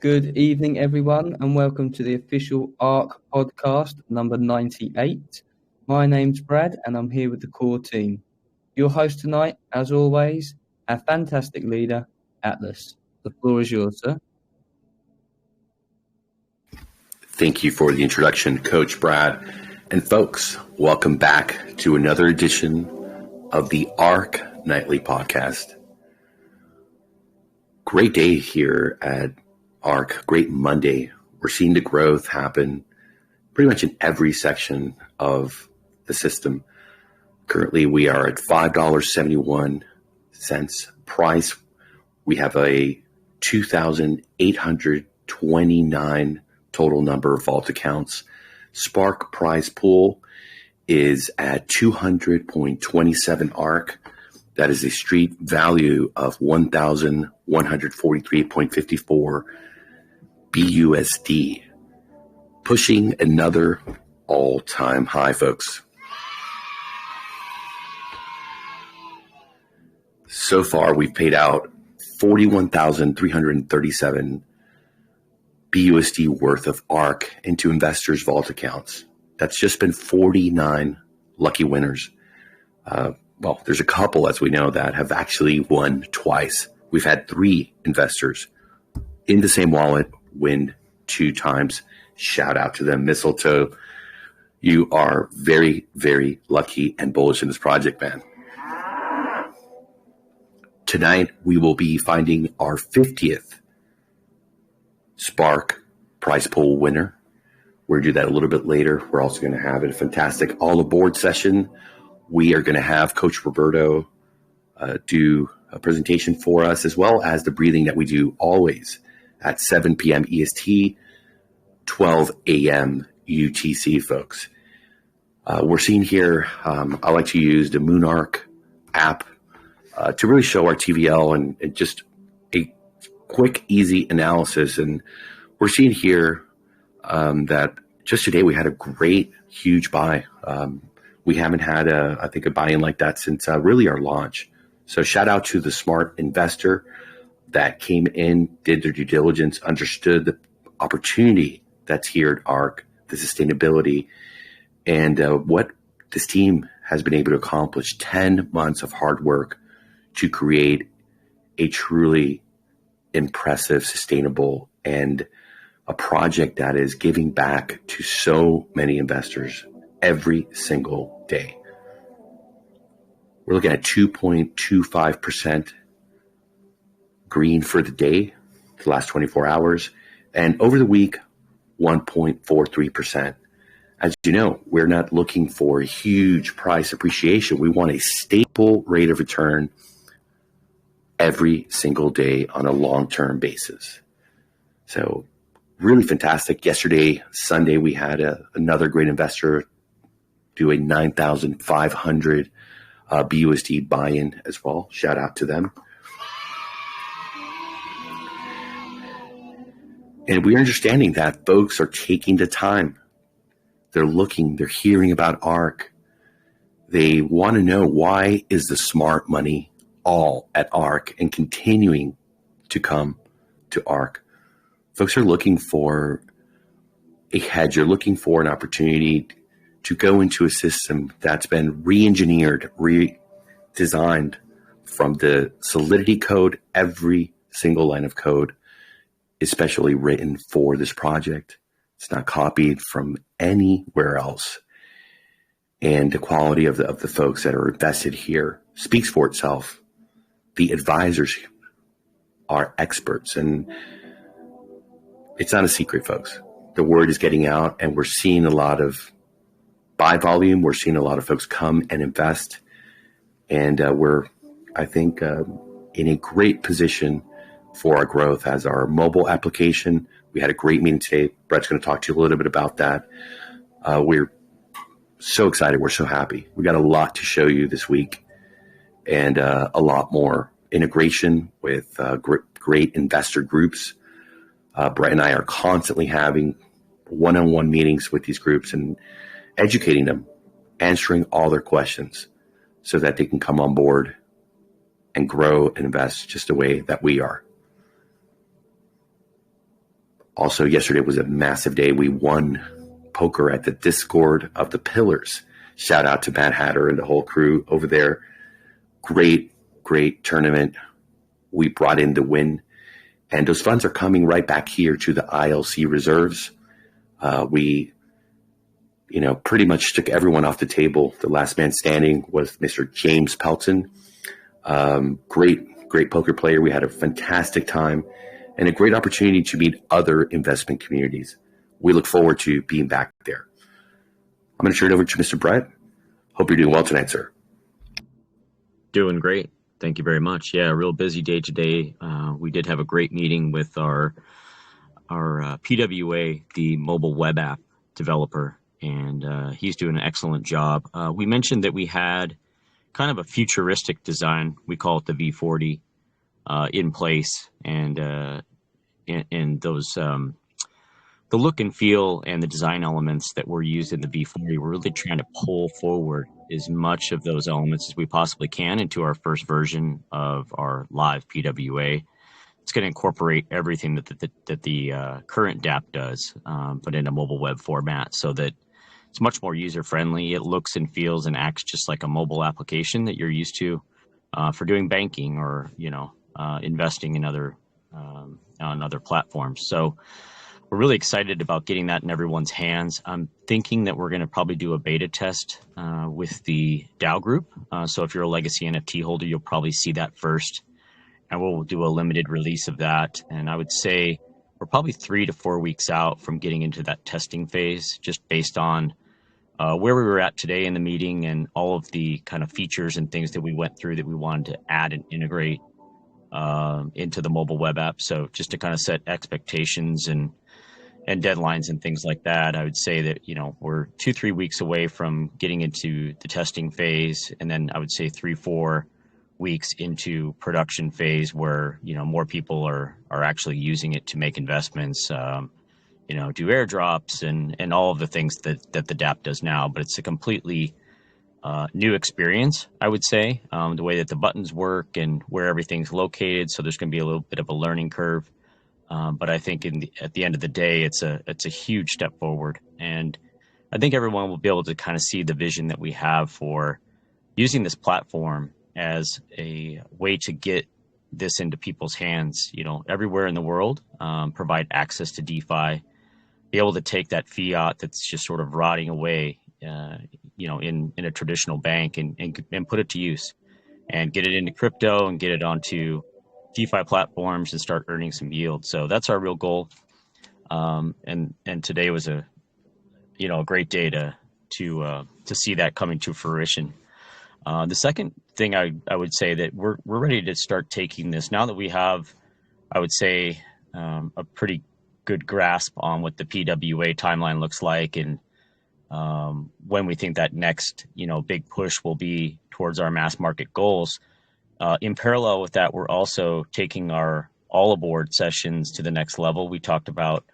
Good evening, everyone, and welcome to the official ARK Podcast number 98. My name's Brad, and I'm here with the core team. Your host tonight, as always, our fantastic leader, Atlas. The floor is yours, sir. Thank you for the introduction, Coach Brad. And folks, welcome back to another edition of the ARK Nightly Podcast. Great day here at ARK, great Monday. We're seeing the growth happen pretty much in every section of the system. Currently, we are at $5.71 price. We have a 2,829 total number of vault accounts. Spark prize pool is at 200.27 ARK. That is a street value of 1,143.54 BUSD, pushing another all-time high, folks. So far, we've paid out 41,337 BUSD worth of ARK into investors' vault accounts. That's just been 49 lucky winners. Well, there's a couple, as we know, that have actually won twice. We've had 3 investors in the same wallet win 2 times. Shout out to them. Mistletoe, you are very, very lucky and bullish in this project, man. Tonight, we will be finding our 50th Spark prize pool winner. We're going to do that a little bit later. We're also going to have a fantastic all aboard session. We are going to have Coach Roberto do a presentation for us, as well as the breathing that we do always at 7 p.m. EST, 12 a.m. UTC, folks. We're seeing here, I like to use the MoonArk app to really show our TVL and just a quick, easy analysis. And we're seeing here that just today we had a great, huge buy. We haven't had, I think, a buy-in like that since really our launch. So shout out to the smart investor that came in, did their due diligence, understood the opportunity that's here at ARK, the sustainability, and what this team has been able to accomplish. 10 months of hard work to create a truly impressive, sustainable, and a project that is giving back to so many investors every single day. We're looking at 2.25% green for the day, the last 24 hours, and over the week, 1.43%. As you know, we're not looking for a huge price appreciation. We want a stable rate of return every single day on a long-term basis. So really fantastic. Yesterday, Sunday, we had another great investor do a 9,500 BUSD buy-in as well. Shout out to them. And we're understanding that folks are taking the time. They're looking, they're hearing about ARK. They want to know, why is the smart money all at ARK and continuing to come to ARK? Folks are looking for a hedge. You're looking for an opportunity to go into a system that's been re-engineered, redesigned from the Solidity code. Every single line of code is specially written for this project. It's not copied from anywhere else. And the quality of the folks that are invested here speaks for itself. The advisors are experts, and it's not a secret, folks. The word is getting out, and we're seeing a lot of buy volume. We're seeing a lot of folks come and invest, and we're, I think, in a great position for our growth as our mobile application. We had a great meeting today. Brett's going to talk to you a little bit about that. We're so excited. We're so happy. We got a lot to show you this week, and a lot more integration with great investor groups. Brett and I are constantly having one-on-one meetings with these groups and educating them, answering all their questions so that they can come on board and grow and invest just the way that we are. Also, yesterday was a massive day. We won poker at the Discord of the Pillars. Shout out to Matt Hatter and the whole crew over there. Great tournament. We brought in the win. And those funds are coming right back here to the ILC reserves. We pretty much took everyone off the table. The last man standing was Mr. James Pelton. Great poker player. We had a fantastic time and a great opportunity to meet other investment communities. We look forward to being back there. I'm going to turn it over to Mr. Brett. Hope you're doing well tonight, sir. Doing great. Thank you very much. Yeah, a real busy day today. We did have a great meeting with our PWA, the mobile web app developer, and he's doing an excellent job. We mentioned that we had kind of a futuristic design. We call it the V40 in place, and those the look and feel and the design elements that were used in the V40, we're really trying to pull forward as much of those elements as we possibly can into our first version of our live PWA. It's going to incorporate everything that the current DApp does, but in a mobile web format, so that it's much more user-friendly. It looks and feels and acts just like a mobile application that you're used to for doing banking or investing in on other platforms. So we're really excited about getting that in everyone's hands. I'm thinking that we're going to probably do a beta test with the DAO group. So if you're a legacy NFT holder, you'll probably see that first, and we'll do a limited release of that. And I would say we're probably 3 to 4 weeks out from getting into that testing phase, just based on where we were at today in the meeting and all of the kind of features and things that we went through that we wanted to add and integrate into the mobile web app. So just to kind of set expectations and deadlines and things like that, I would say that, we're 2-3 weeks away from getting into the testing phase. And then I would say 3-4 weeks into production phase where, more people are actually using it to make investments, do airdrops and all of the things that the DApp does now. But it's a completely new experience, I would say, the way that the buttons work and where everything's located. So there's going to be a little bit of a learning curve. But I think at the end of the day, it's a huge step forward. And I think everyone will be able to kind of see the vision that we have for using this platform as a way to get this into people's hands, everywhere in the world, provide access to DeFi, be able to take that fiat that's just sort of rotting away, in a traditional bank and put it to use and get it into crypto and get it onto DeFi platforms and start earning some yield. So that's our real goal. And today was a great day to see that coming to fruition. The second thing I would say that we're ready to start taking this now that we have, I would say, a pretty good grasp on what the PWA timeline looks like and when we think that next, big push will be towards our mass market goals. In parallel with that, we're also taking our all aboard sessions to the next level. We talked about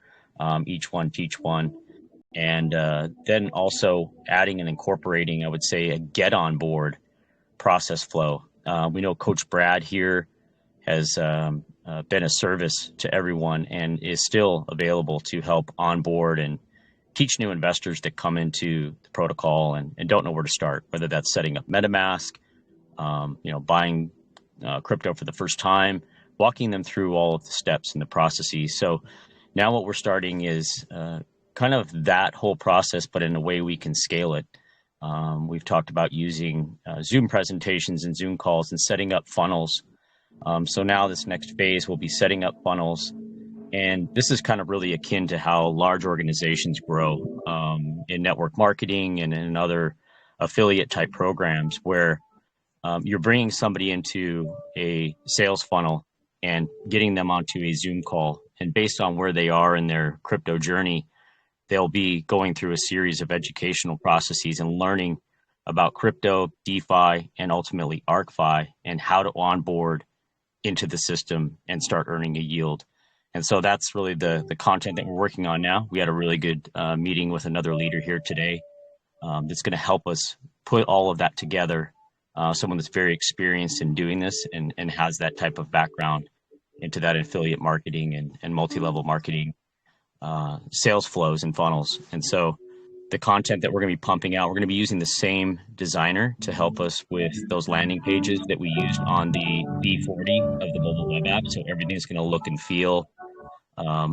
each one teach one, and then also adding and incorporating, I would say, a get on board process flow. We know Coach Brad here has been a service to everyone and is still available to help onboard and teach new investors that come into the protocol and don't know where to start, whether that's setting up MetaMask, buying crypto for the first time, walking them through all of the steps and the processes. So now what we're starting is kind of that whole process, but in a way we can scale it. We've talked about using Zoom presentations and Zoom calls and setting up funnels. So now this next phase will be setting up funnels. And this is kind of really akin to how large organizations grow in network marketing and in other affiliate type programs where you're bringing somebody into a sales funnel and getting them onto a Zoom call. And based on where they are in their crypto journey, they'll be going through a series of educational processes and learning about crypto, DeFi, and ultimately Arkfi and how to onboard into the system and start earning a yield. And so that's really the content that we're working on now. We had a really good meeting with another leader here today that's going to help us put all of that together. Someone that's very experienced in doing this and has that type of background into that affiliate marketing and multi-level marketing sales flows and funnels. And so the content that we're going to be pumping out, we're going to be using the same designer to help us with those landing pages that we used on the V40 of the mobile web app. So everything's going to look and feel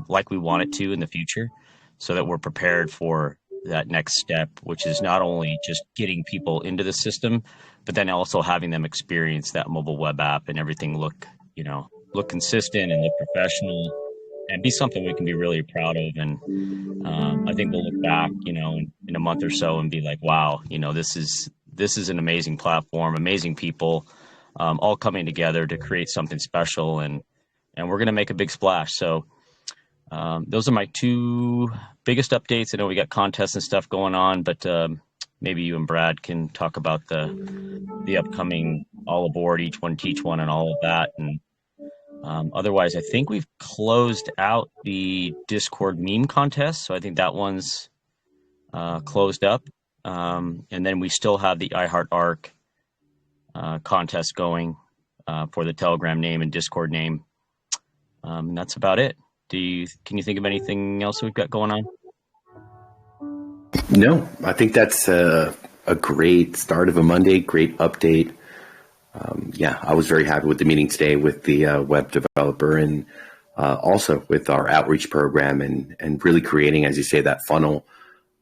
like we want it to in the future, so that we're prepared for that next step, which is not only just getting people into the system, but then also having them experience that mobile web app and everything look consistent and look professional and be something we can be really proud of. And I think we'll look back, in a month or so and be like, wow, this is an amazing platform, amazing people, all coming together to create something special. And we're going to make a big splash. So those are my two biggest updates. I know we got contests and stuff going on, but maybe you and Brad can talk about the upcoming all aboard, each one teach one, and all of that. And otherwise, I think we've closed out the Discord meme contest, so I think that one's closed up. And then we still have the iHeartArk contest going for the Telegram name and Discord name. And that's about it. Can you think of anything else we've got going on? No, I think that's a great start of a Monday, great update. I was very happy with the meeting today with the web developer and also with our outreach program and really creating, as you say, that funnel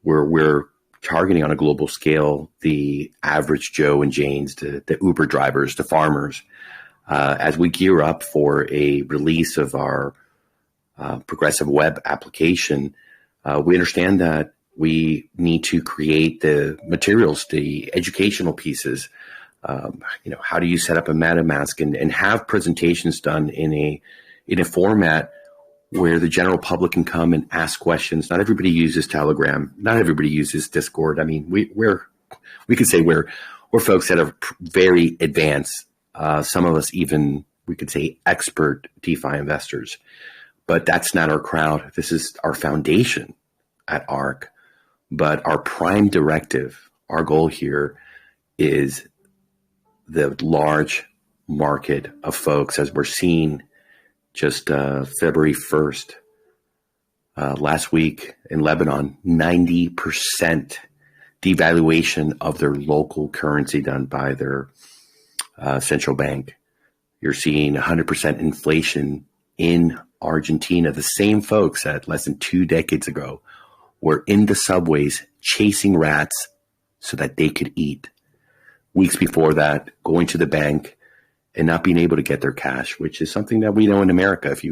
where we're targeting on a global scale the average Joe and Janes, the Uber drivers, the farmers, as we gear up for a release of our progressive web application. We understand that we need to create the materials, the educational pieces. How do you set up a MetaMask and have presentations done in a format where the general public can come and ask questions? Not everybody uses Telegram. Not everybody uses Discord. I mean, we could say we're folks that are very advanced. Some of us even, we could say, expert DeFi investors. But that's not our crowd. This is our foundation at ARK. But our prime directive, our goal here is the large market of folks, as we're seeing just February 1st, last week in Lebanon, 90% devaluation of their local currency done by their central bank. You're seeing 100% inflation in Argentina. The same folks that less than 2 decades ago were in the subways chasing rats so that they could eat. Weeks before that, going to the bank and not being able to get their cash, which is something that we know in America. If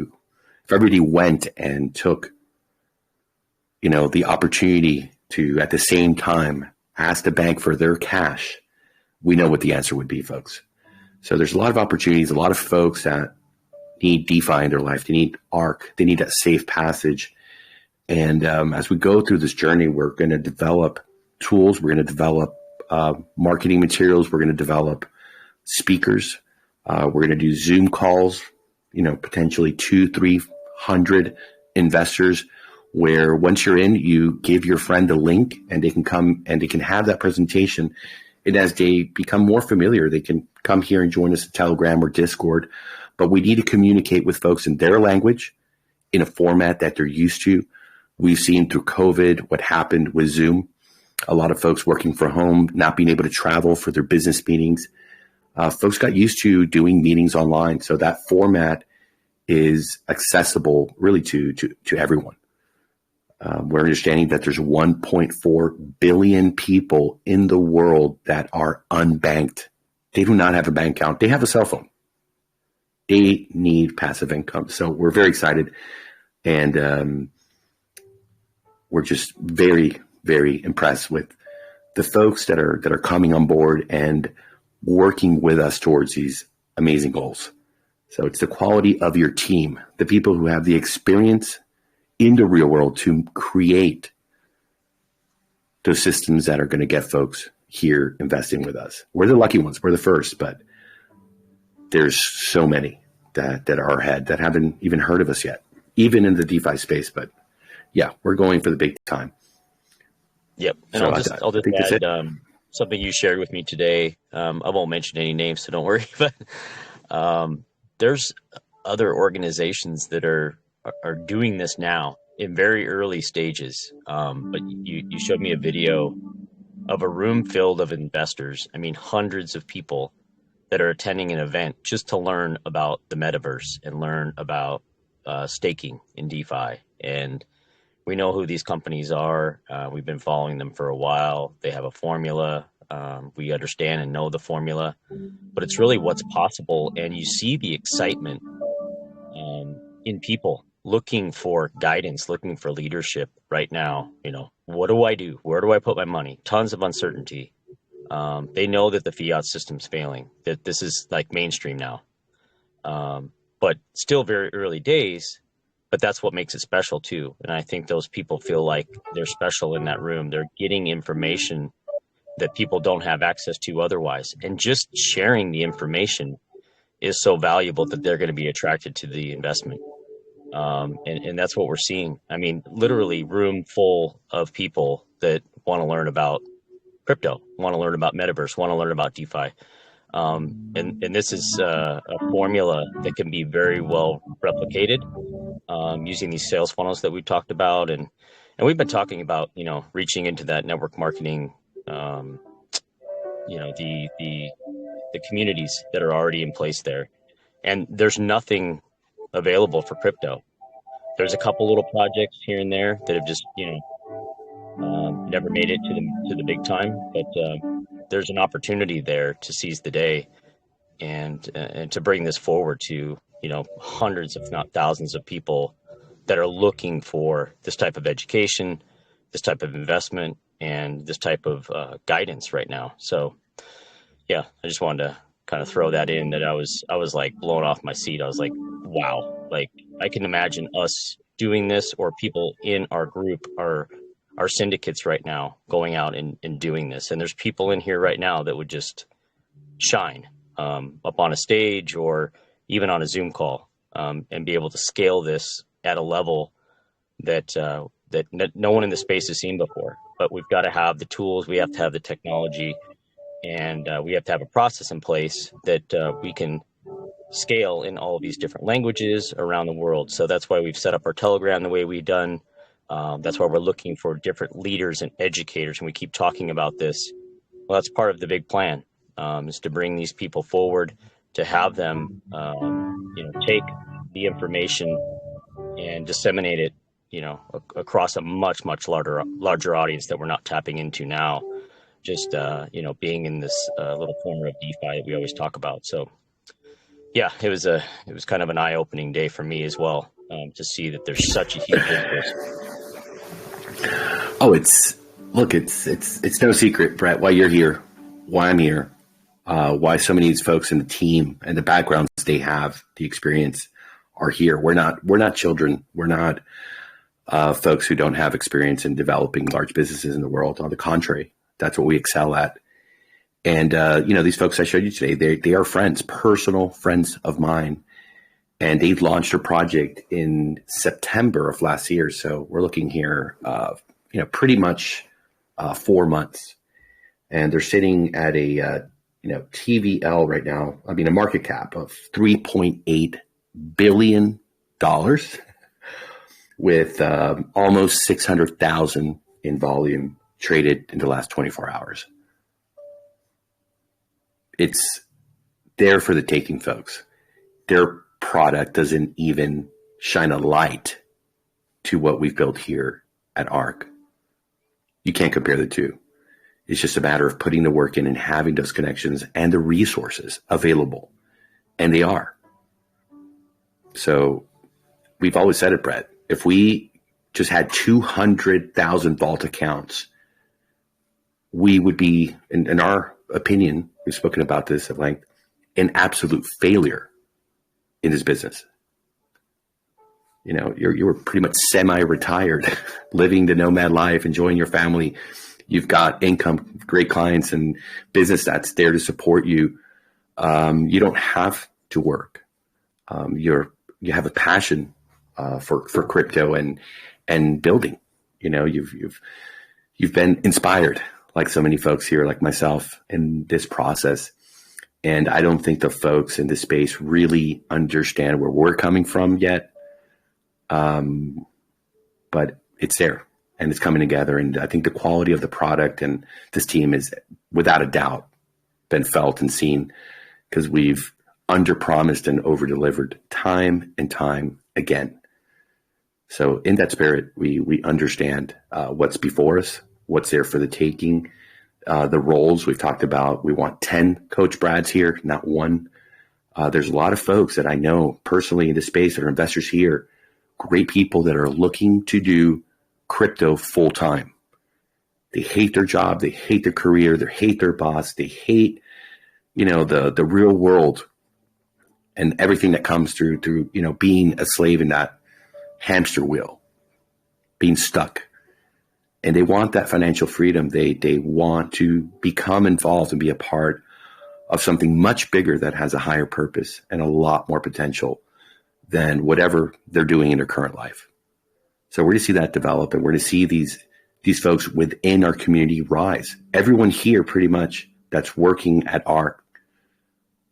everybody went and took, the opportunity to, at the same time, ask the bank for their cash, we know what the answer would be, folks. So there's a lot of opportunities, a lot of folks that need DeFi in their life. They need ARK. They need that safe passage. And as we go through this journey, we're going to develop tools. We're going to develop marketing materials. We're going to develop speakers. We're going to do Zoom calls, potentially 200-300 investors, where once you're in, you give your friend a link and they can come and they can have that presentation. And as they become more familiar, they can come here and join us at Telegram or Discord. But we need to communicate with folks in their language, in a format that they're used to. We've seen through COVID what happened with Zoom. A lot of folks working from home, not being able to travel for their business meetings. Folks got used to doing meetings online. So that format is accessible really to everyone. We're understanding that there's 1.4 billion people in the world that are unbanked. They do not have a bank account. They have a cell phone. They need passive income. So we're very excited. And we're just very, very impressed with the folks that are coming on board and working with us towards these amazing goals. So it's the quality of your team, the people who have the experience in the real world to create those systems that are going to get folks here investing with us. We're the lucky ones. We're the first, but there's so many that are ahead that haven't even heard of us yet, even in the DeFi space. But yeah, we're going for the big time. Yep. And So I'll just add something you shared with me today. I won't mention any names, so don't worry. But there's other organizations that are doing this now. in very early stages. But you showed me a video of a room filled of investors. I mean, hundreds of people that are attending an event just to learn about the metaverse and learn about staking in DeFi. And we know who these companies are. We've been following them for a while. They have a formula. We understand and know the formula, but it's really what's possible. And you see the excitement in people looking for guidance, looking for leadership right now. What do I do? Where do I put my money? Tons of uncertainty. They know that the fiat system's failing, that this is like mainstream now. But still very early days, but that's what makes it special too. And I think those people feel like they're special in that room. They're getting information that people don't have access to otherwise. And just sharing the information is so valuable that they're going to be attracted to the investment. And that's what we're seeing. I mean, literally room full of people that want to learn about crypto, want to learn about metaverse, want to learn about DeFi. And this is a formula that can be very well replicated using these sales funnels that we talked about. And we've been talking about, reaching into that network marketing, the communities that are already in place there. And there's nothing available for crypto. There's a couple little projects here and there that have just, never made it to the big time, but there's an opportunity there to seize the day and to bring this forward to, hundreds, if not thousands of people that are looking for this type of education, this type of investment, and this type of guidance right now. So, yeah, I just wanted to kind of throw that in, that I was like blown off my seat. I was like, wow, like I can imagine us doing this, or people in our group, our syndicates right now going out and doing this. And there's people in here right now that would just shine up on a stage or even on a Zoom call and be able to scale this at a level that no one in the space has seen before. But we've got to have the tools, we have to have the technology, and we have to have a process in place that we can scale in all of these different languages around the world. So that's why we've set up our Telegram the way we've done. That's why we're looking for different leaders and educators, and we keep talking about this. Well, that's part of the big plan, is to bring these people forward, to have them, take the information and disseminate it, across a much larger audience that we're not tapping into now. Just being in this little corner of DeFi that we always talk about. So, yeah, it was kind of an eye-opening day for me as well, to see that there's such a huge interest. Oh, it's no secret, Brett, why you're here, why I'm here, why so many of these folks in the team and the backgrounds they have, the experience, are here. We're not children. We're not folks who don't have experience in developing large businesses in the world. On the contrary, that's what we excel at. And these folks I showed you today, they are friends, personal friends of mine. And they launched a project in September of last year. So we're looking here, pretty much 4 months. And they're sitting at a, TVL right now. I mean, a market cap of $3.8 billion with almost 600,000 in volume traded in the last 24 hours. It's there for the taking, folks. Their product doesn't even shine a light to what we've built here at ARK. You can't compare the two. It's just a matter of putting the work in and having those connections and the resources available. And they are. So we've always said it, Brett. If we just had 200,000 vault accounts, we would be, in our opinion, we've spoken about this at length, an absolute failure in this business. You were pretty much semi-retired, living the nomad life, enjoying your family. You've got income, great clients, and business that's there to support you. You don't have to work. You have a passion for crypto and building. You've been inspired, like so many folks here, like myself, in this process. And I don't think the folks in this space really understand where we're coming from yet. but it's there and it's coming together. And I think the quality of the product and this team is without a doubt been felt and seen, because we've under-promised and over-delivered time and time again. So in that spirit, we understand what's before us, what's there for the taking, the roles we've talked about. We want 10 Coach Brads here, not one. There's a lot of folks that I know personally in this space that are investors here, great people that are looking to do crypto full time. They hate their job. They hate their career. They hate their boss. They hate, the real world and everything that comes through, being a slave in that hamster wheel, being stuck. And they want that financial freedom. They want to become involved and be a part of something much bigger that has a higher purpose and a lot more potential than whatever they're doing in their current life. So we're going to see that develop, and we're going to see these folks within our community rise. Everyone here pretty much that's working at ARK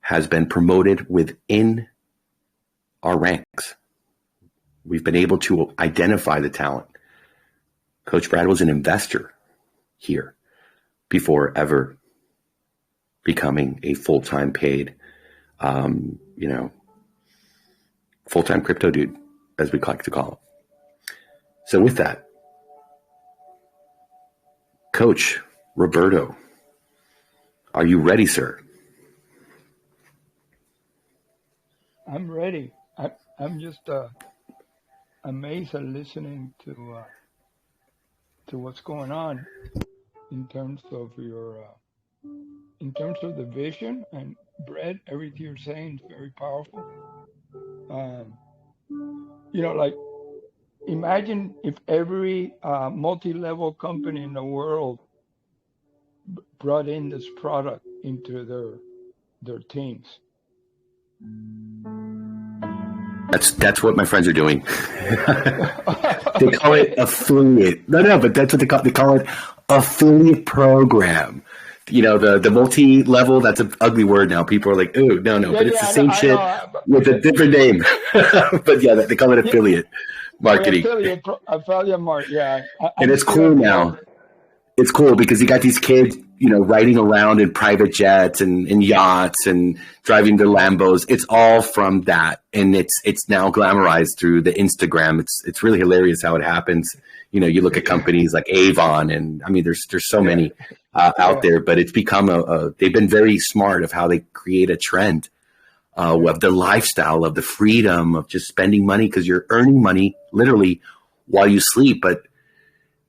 has been promoted within our ranks. We've been able to identify the talent. Coach Brad was an investor here before ever becoming a full-time paid, full-time crypto dude, as we like to call him. So with that, Coach Roberto, are you ready, sir? I'm ready. I'm just amazed at listening to what's going on in terms of the vision. And Brett, everything you're saying is very powerful. Like, imagine if every multi-level company in the world brought in this product into their teams. That's what my friends are doing. They call it affiliate. No, but that's what they call it, affiliate program. The multi-level, that's an ugly word now. People are like, ooh, no, but it's the same shit with a different name. But yeah, they call it affiliate marketing. Affiliate marketing, yeah. And it's cool now. It's cool because you got these kids, riding around in private jets and yachts and driving their Lambos. It's all from that. And it's now glamorized through the Instagram. It's really hilarious how it happens. You look at companies like Avon, and I mean, there's so many out there, but it's become they've been very smart of how they create a trend of the lifestyle, of the freedom of just spending money, because you're earning money literally while you sleep, but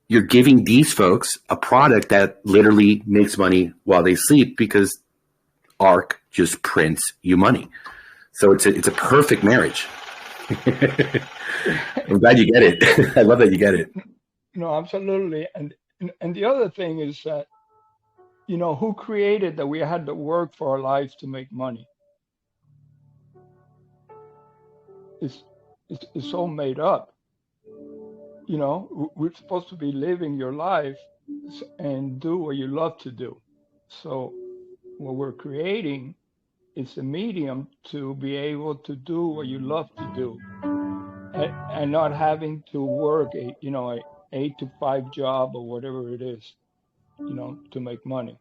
you're giving these folks a product that literally makes money while they sleep, because ARK just prints you money. So it's a perfect marriage. I'm glad you get it. I love that you get it. No, absolutely. And the other thing is that, who created that we had to work for our lives to make money? It's all made up. We're supposed to be living your life and do what you love to do. So what we're creating is a medium to be able to do what you love to do, and not having to work a 8 to 5 job or whatever it is, to make money.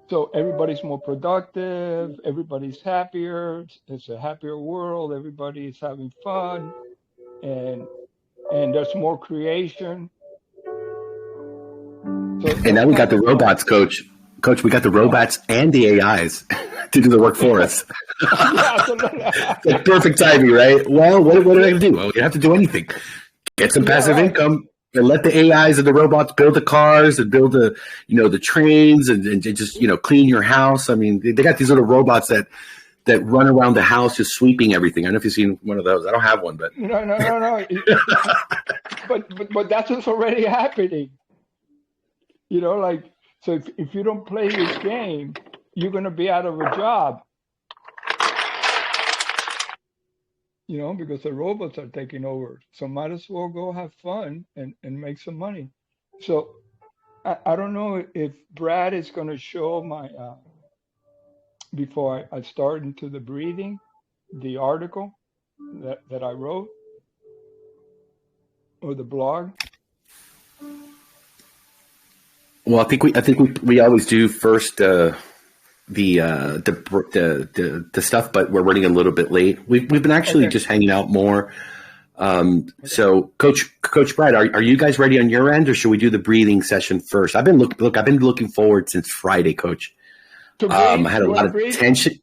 So everybody's more productive, everybody's happier, it's a happier world, everybody's having fun, and there's more creation. And now we got the robots, Coach. Coach, we got the robots and the AIs to do the work for us. Like perfect timing, right? Well, what are they going to do? Well, you don't have to do anything. Get some passive income and let the AIs and the robots build the cars and build the trains and just, clean your house. I mean, they got these little robots that run around the house just sweeping everything. I don't know if you've seen one of those. I don't have one, but no. but that's what's already happening. So if you don't play this game, you're going to be out of a job. Because the robots are taking over. So might as well go have fun and make some money. So I don't know if Brad is going to show my, before I start into the breathing, the article that I wrote. or the blog? Well, I think we always do first the stuff, but we're running a little bit late. We've been actually Okay. just hanging out more. So Coach Brad, are you guys ready on your end, or should we do the breathing session first? I've been looking forward since Friday, Coach. To I breathe, had a you lot want to of breathe? tension.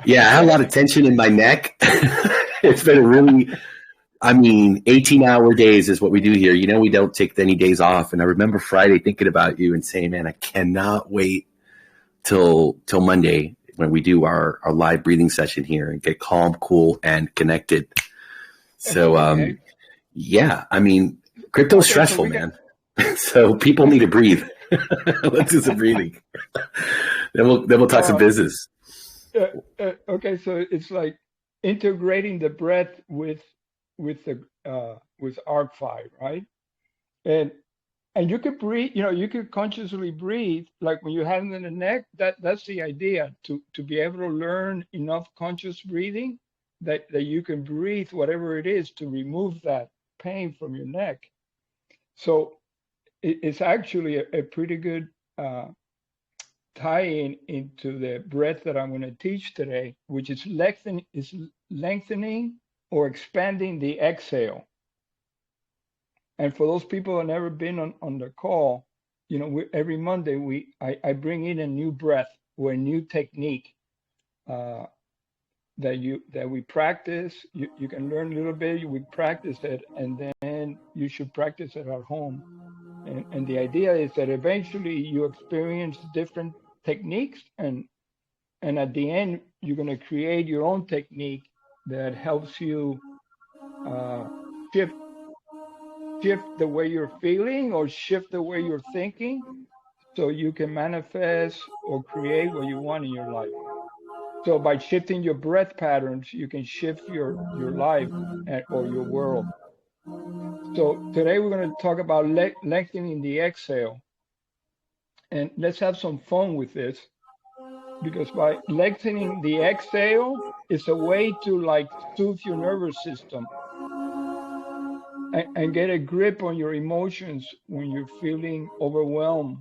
Yeah, I had a lot of tension in my neck. It's been really, 18-hour days is what we do here. You know, we don't take any days off. And I remember Friday thinking about you and saying, man, I cannot wait till Monday when we do our live breathing session here and get calm, cool, and connected. So, Okay. yeah, crypto's Okay, so stressful, we man. So people need to breathe. Let's do some breathing. Then we'll talk some business. Okay, so it's like integrating the breath with Arkfi, right? And you could breathe, you could consciously breathe, like when you're having in the neck. That's the idea, to be able to learn enough conscious breathing that you can breathe whatever it is to remove that pain from your neck. So it's actually a pretty good tie-in into the breath that I'm going to teach today, which is lengthening or expanding the exhale. And for those people who have never been on the call, every Monday I bring in a new breath or a new technique that we practice. You can learn a little bit. We practice it, and then you should practice it at home. And the idea is that eventually you experience different techniques, and at the end you're going to create your own technique that helps you shift the way you're feeling or shift the way you're thinking, so you can manifest or create what you want in your life. So by shifting your breath patterns, you can shift your life or your world. So today we're going to talk about lengthening the exhale. And let's have some fun with this, because by lengthening the exhale, it's a way to soothe your nervous system and get a grip on your emotions when you're feeling overwhelmed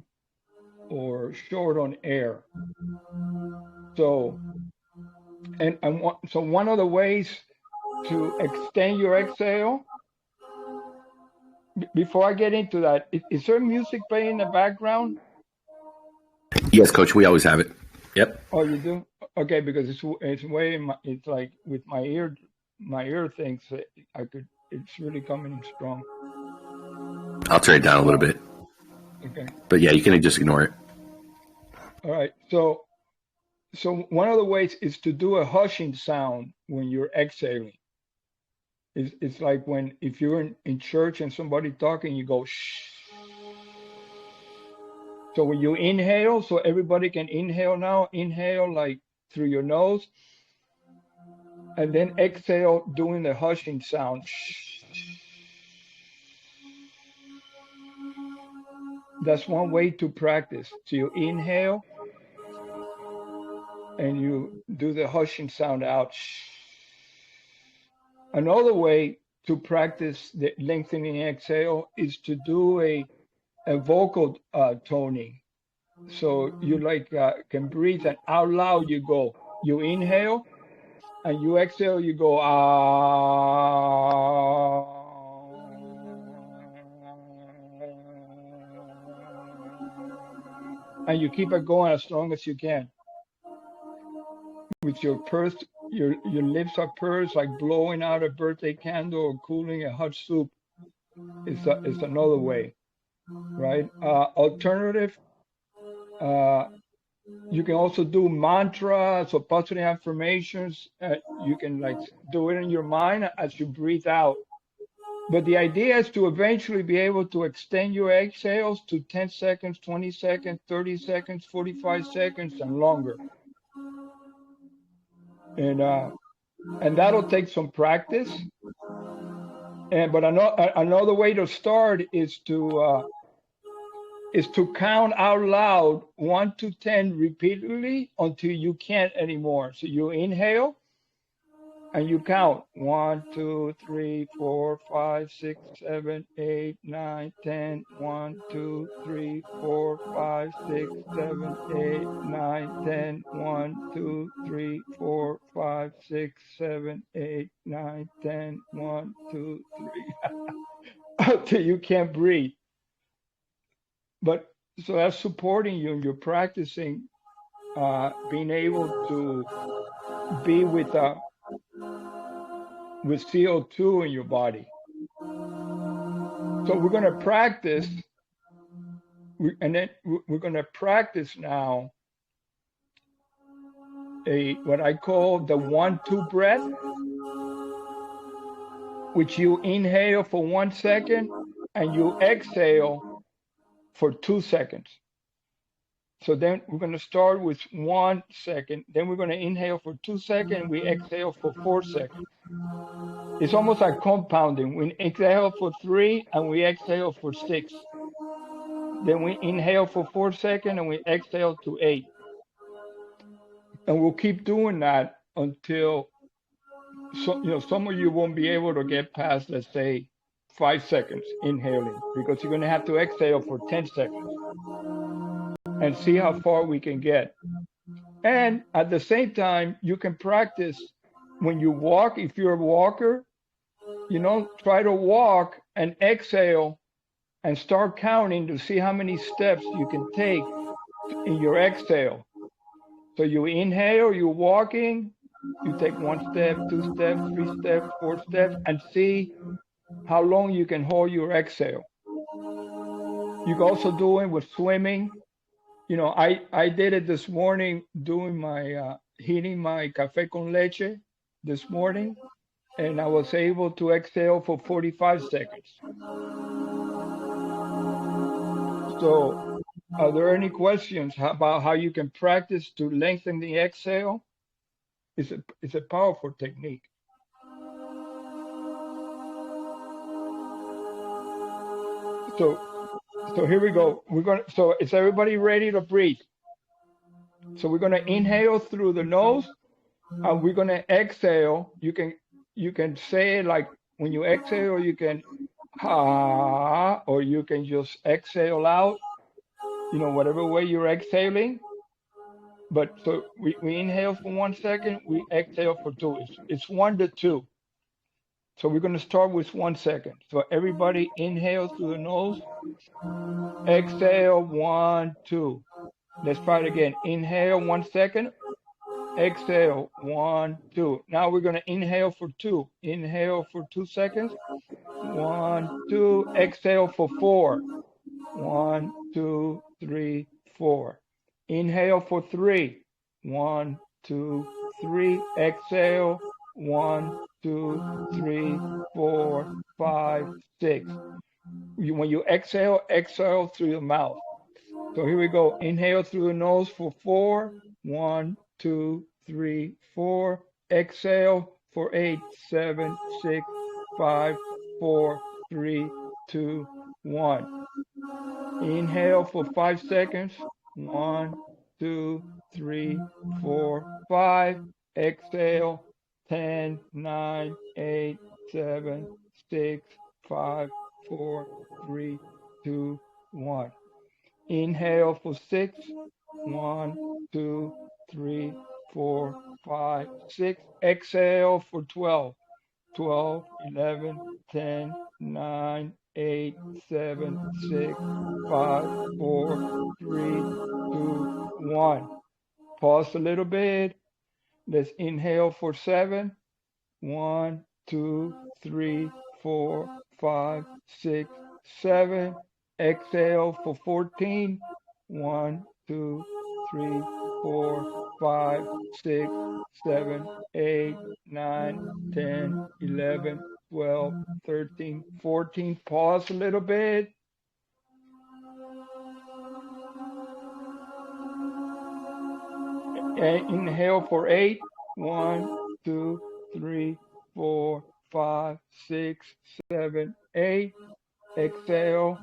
or short on air. So, so one of the ways to extend your exhale, before I get into that, is there music playing in the background? Yes, Coach, we always have it. Yep. Oh, you do? Okay, because it's way it's like with my ear things, it's really coming in strong. I'll turn it down a little bit. Okay. But yeah, you can just ignore it. All right. So one of the ways is to do a hushing sound when you're exhaling. It's like if you're in church and somebody talking, you go shh. So when you inhale, so everybody can inhale now, inhale like through your nose, and then exhale doing the hushing sound. That's one way to practice. So you inhale and you do the hushing sound out. Another way to practice the lengthening exhale is to do a vocal toning. So you can breathe, and out loud you inhale, and you exhale, you go ah. And you keep it going as long as you can. With your pursed, your lips are pursed, like blowing out a birthday candle or cooling a hot soup. Is another way, right? Alternative, you can also do mantras or positive affirmations. You can do it in your mind as you breathe out. But the idea is to eventually be able to extend your exhales to 10 seconds, 20 seconds, 30 seconds, 45 seconds, and longer. And that'll take some practice. But another way to start is to count out loud 1 to 10 repeatedly until you can't anymore. So you inhale, and you count 1, 2, 3, 4, 5, 6, 7, 8, 9, 10. 1, 2, 3, 4, 5, 6, 7, 8, 9, 10. 1, 2, 3, 4, 5, 6, 7, 8, 9, 10. 1, 2, 3, until you can't breathe. But so that's supporting you, and you're practicing being able to be with CO2 in your body. So we're going to practice, and then we're going to practice now what I call the 1-2 breath, which you inhale for 1 second and you exhale for 2 seconds. So then we're going to start with 1 second, then we're going to inhale for 2 seconds, we exhale for 4 seconds. It's almost like compounding. We exhale for 3 and we exhale for 6. Then we inhale for 4 seconds and we exhale to 8. And we'll keep doing that until some of you won't be able to get past, let's say, 5 seconds inhaling, because you're going to have to exhale for 10 seconds and see how far we can get. And at the same time, you can practice when you walk. If you're a walker, try to walk and exhale and start counting to see how many steps you can take in your exhale. So you inhale, you're walking, you take 1 step, 2 steps, 3 steps, 4 steps, and see how long you can hold your exhale. You can also do it with swimming. I did it this morning doing my heating my café con leche this morning, and I was able to exhale for 45 seconds. So are there any questions about how you can practice to lengthen the exhale? It's a powerful technique. So here we go. So is everybody ready to breathe? So we're gonna inhale through the nose, and we're gonna exhale. You can say it like when you exhale, you can ha, or you can just exhale out. Whatever way you're exhaling. But so we inhale for 1 second, we exhale for 2. It's 1 to 2. So we're going to start with 1 second. So everybody inhale through the nose, exhale 1, 2. Let's try it again. Inhale 1 second, exhale 1, 2. Now we're going to inhale for 2. Inhale for 2 seconds. 1, 2. Exhale for 4. 1, 2, 3, 4. Inhale for 3. 1, 2, 3. Exhale. 1, 2, 3, 4, 5, 6. When you exhale through your mouth. So here we go. Inhale through the nose for 4. 1, 2, 3, 4. Exhale for 8, 7, 6, 5, 4, 3, 2, 1. Inhale for 5 seconds. 1, 2, 3, 4, 5. Exhale. 10, 9, 8, 7, 6, 5, 4, 3, 2, 1. Inhale for 6. 1, 2, 3, 4, 5, 6. Exhale for 12. 12, 11, 10, 9, 8, 7, 6, 5, 4, 3, 2, 1. Pause a little bit. Let's inhale for 7. 1, 2, 3, 4, 5, 6, 7. Exhale for 14. 1, 2, 3, 4, 5, 6, 7, 8, 9, 10, 11, 12, 13, 14. Pause a little bit. And inhale for 8. 1, 2, 3, 4, 5, 6, 7, 8. Exhale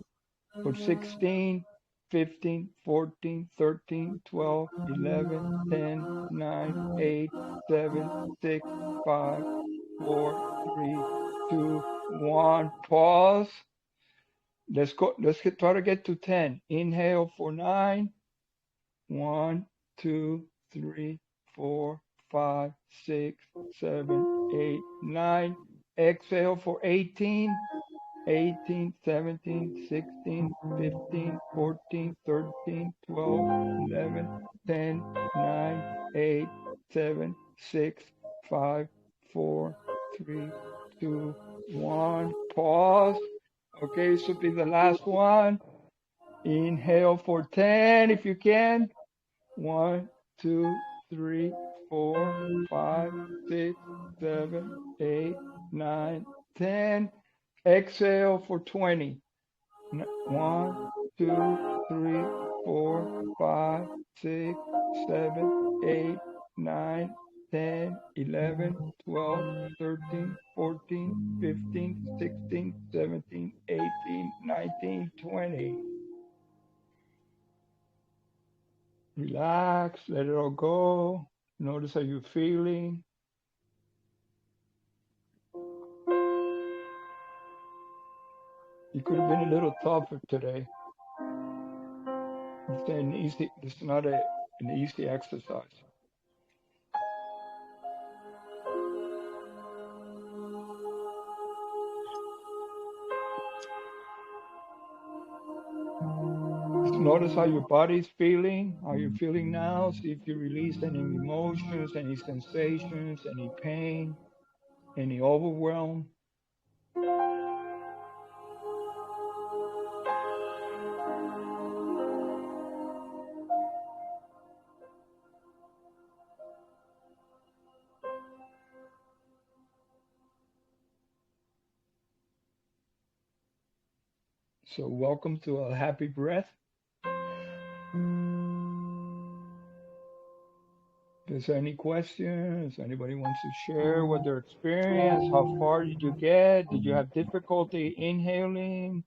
for 16. 15, 14, 13, 12, 11, 10, 9, 8, 7, 6, 5, 4, 3, 2, 1. Pause. Let's go. Try to get to 10. Inhale for 9. 1, 2, 3, 4, 5, 6, 7, 8, 9. Exhale for 18. 18, 17, 16, 15, 14, 13, 12, 11, 10, 9, 8, 7, 6, 5, 4, 3, 2, 1. Pause. Okay, this will be the last one. Inhale for 10 if you can. 1, 2, 3, 4, 5, 6, 7, 8, 9, 10. Exhale for 20. 1, 2, 3, 4, 5, 6, 7, 8, 9, 10, 11, 12, 13, 14, 15, 16, 17, 18, 19, 20. Relax, let it all go. Notice how you're feeling. It could have been a little tougher today. It's not an easy exercise. Just notice how your body's feeling, how you're feeling now. See if you release any emotions, any sensations, any pain, any overwhelm. So welcome to a happy breath. Is there any questions? Anybody wants to share what their experience? How far did you get? Did you have difficulty inhaling?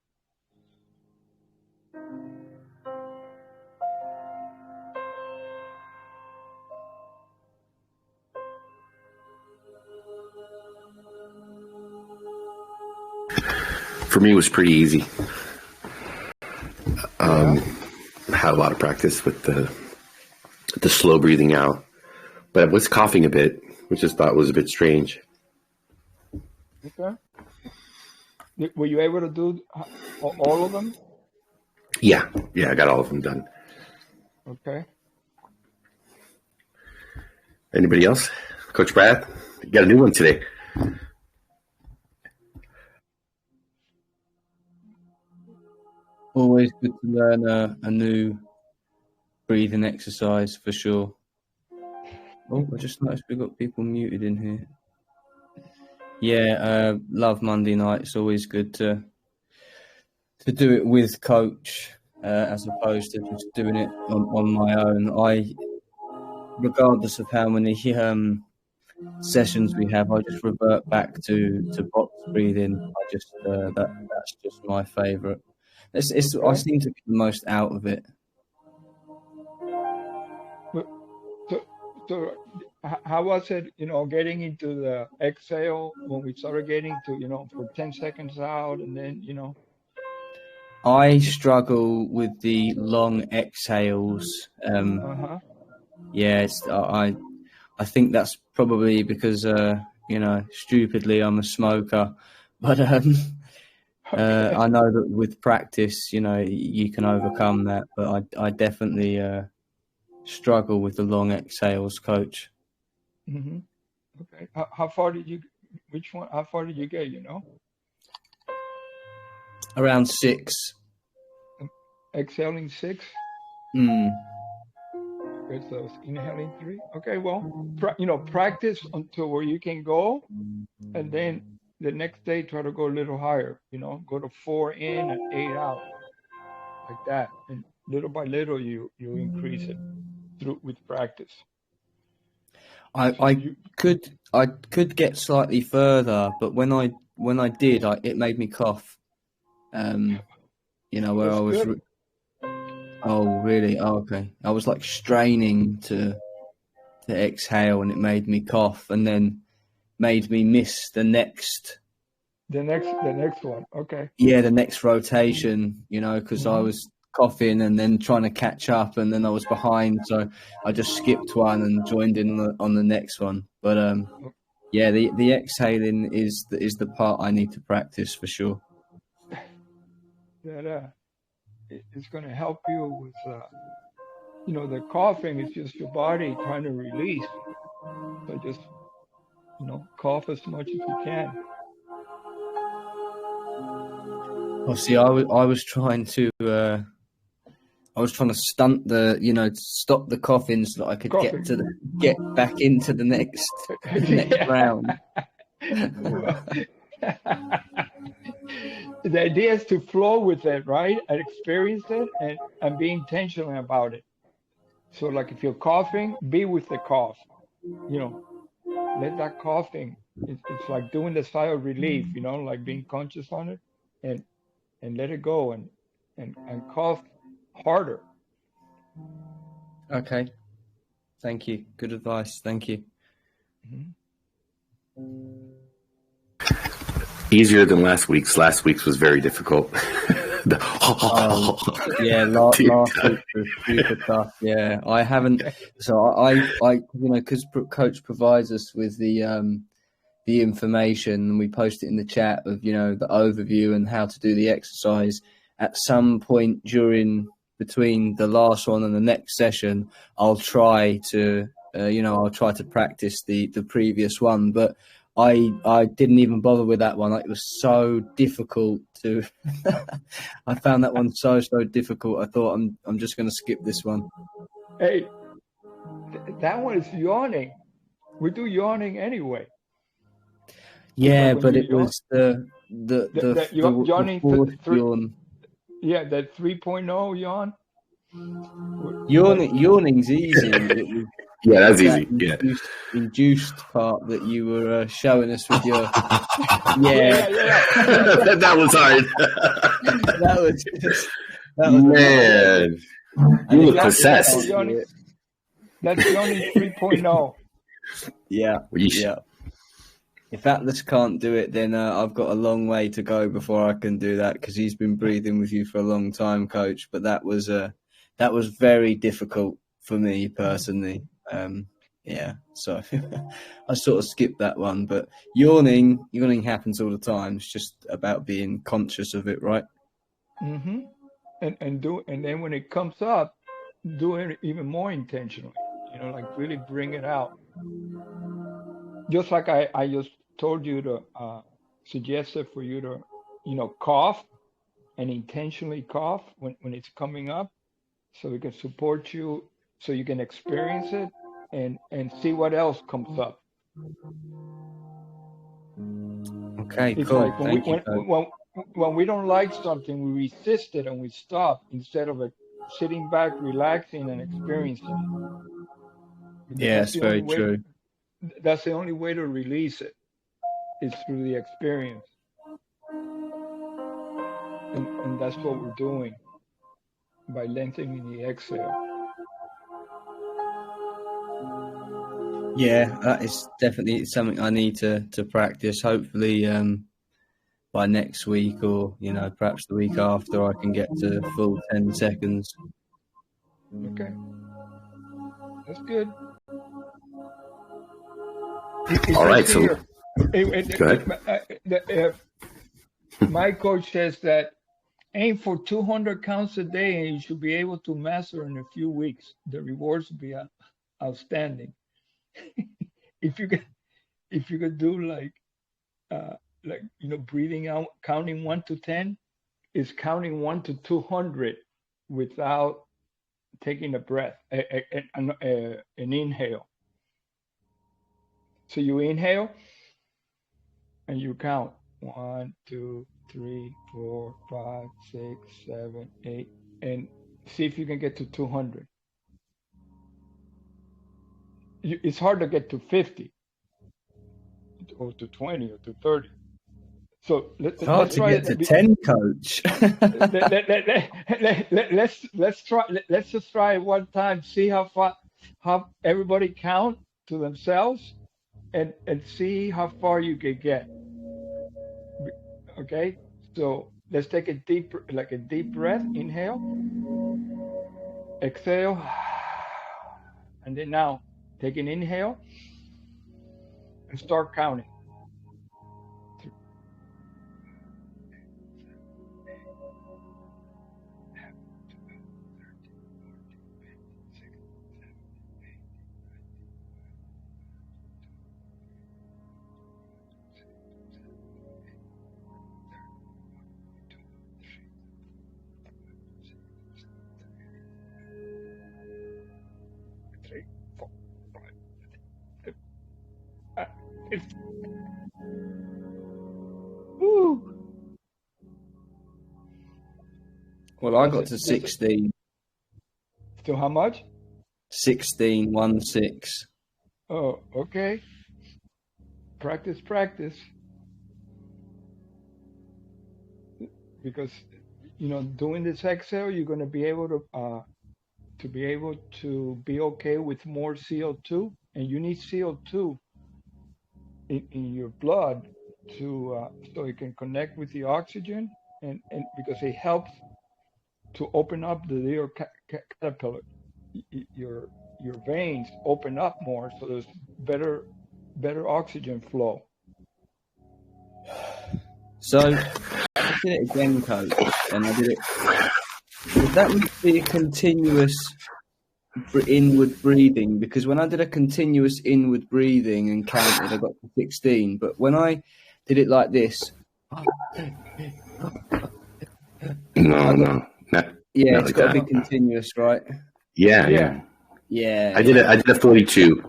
For me, it was pretty easy. Had a lot of practice with the slow breathing out, but I was coughing a bit, which I thought was a bit strange. Okay. Were you able to do all of them? Yeah, I got all of them done. Okay. Anybody else? Coach Brad, you got a new one today. Always good to learn a new breathing exercise for sure. Oh, I just noticed we've got people muted in here. Yeah, love Monday night. It's always good to do it with coach as opposed to just doing it on my own. Regardless of how many sessions we have, I just revert back to box breathing. That's just my favourite. I seem to get the most out of it. So how was it, getting into the exhale when we started getting to, for 10 seconds out and then, I struggle with the long exhales. Yeah, I think that's probably because, stupidly I'm a smoker. But I know that with practice, you can overcome that. But I definitely struggle with the long exhales, coach. Mm-hmm. Okay. How far did you get, Around 6. Exhaling 6? Okay, so it's inhaling 3. Okay, well, practice until where you can go, and then the next day try to go a little higher, go to 4 in and 8 out, like that. And little by little, you increase it with practice. I could get slightly further, but when I did, it made me cough. Where That's I was. good. Oh, really? Oh, okay. I was like straining to exhale, and it made me cough, and then made me miss the next The next one. Okay. the next rotation, because I Hmm. was coughing and then trying to catch up, and then I was behind, so I just skipped one and joined in on the next one. But the exhaling is the part I need to practice for sure. That it's going to help you with the coughing is just your body trying to release. So just cough as much as you can. Oh, see, I was trying to stunt stop the coughing so that I could Coughing. get back into the next round. Well, the idea is to flow with it, right? And experience it and be intentional about it. So like if you're coughing, be with the cough. Let that coughing, it's like doing the sigh of relief, like being conscious on it and let it go and cough harder. Okay. Thank you. Good advice. Thank you. Mm-hmm. Easier than last week's. Last week's was very difficult. Last week was super tough. Yeah, I haven't. So I because Coach provides us with the information, and we post it in the chat of the overview and how to do the exercise. At some point between the last one and the next session, I'll try to practice the previous one, but I didn't even bother with that one. Like, it was so difficult to. I found that one so difficult. I thought I'm just going to skip this one. Hey, that one is yawning. We do yawning anyway. Yeah, but it was the yawning fourth yawn. Yeah, that 3.0 yawn. Yawning's easy. Yeah, that's easy. Induced part that you were showing us with your. Yeah. That was hard. that was man. You look possessed. That's yawning 3.0. Yeah. If Atlas can't do it, then I've got a long way to go before I can do that, because he's been breathing with you for a long time, Coach. But that was very difficult for me personally. So I sort of skipped that one. But yawning happens all the time. It's just about being conscious of it, right? Mm-hmm. And then when it comes up, do it even more intentionally. Like really bring it out. Just like I just told you to suggested for you to cough and intentionally cough when it's coming up, so we can support you, so you can experience it and see what else comes up. Okay, it's cool. Like when we don't like something, we resist it and we stop instead of sitting back, relaxing, and experiencing it. Yeah, it's very true. That's the only way to release it, is through the experience. And that's what we're doing by lengthening the exhale. Yeah, that is definitely something I need to practice. Hopefully, by next week, or perhaps the week after, I can get to full 10 seconds. Okay, that's good. All right, so go ahead. My coach says that aim for 200 counts a day, and you should be able to master in a few weeks. The rewards will be outstanding. If you could do like breathing out, counting 1 to 10, is counting 1 to 200 without taking a breath, an inhale. So you inhale and you count 1, 2, 3, 4, 5, 6, 7, 8, and see if you can get to 200. It's hard to get to 50 or to 20 or to 30. So It's hard let's to try get to it. 10, coach. Let's just try it one time. See how everybody count to themselves, and see how far you can get. Okay. So let's take a deep breath. Inhale, exhale, and then now take an inhale and start counting. Three, 4, 5, 6. It's woo. Well, I That's got it. to That's it. 16. So how much? 16, 1, 6. Oh, okay. Practice, practice. Because doing this exhale, you're going to be able to be okay with more CO2, and you need CO2 in your blood so it can connect with the oxygen, and because it helps to open up the little caterpillar. Your veins open up more, so there's better oxygen flow. So I did it again, coach, and I did it. That would be a continuous inward breathing, because when I did a continuous inward breathing and counted, I got to 16. But when I did it like this, No. yeah, not it's like got to that. be continuous, right? Yeah. Yeah. I did a 42,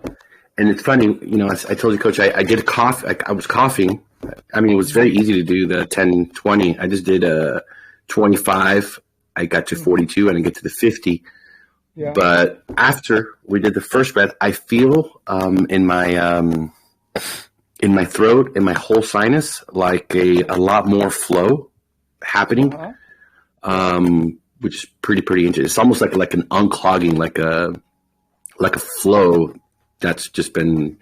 and it's funny. I told you, Coach, I did cough. I was coughing. I mean, it was very easy to do the 10, 20. I just did a 25. I got to 42, and I get to the 50. Yeah. But after we did the first breath, I feel in my throat, in my whole sinus, like a lot more flow happening, which is pretty interesting. It's almost like an unclogging, like a flow that's just been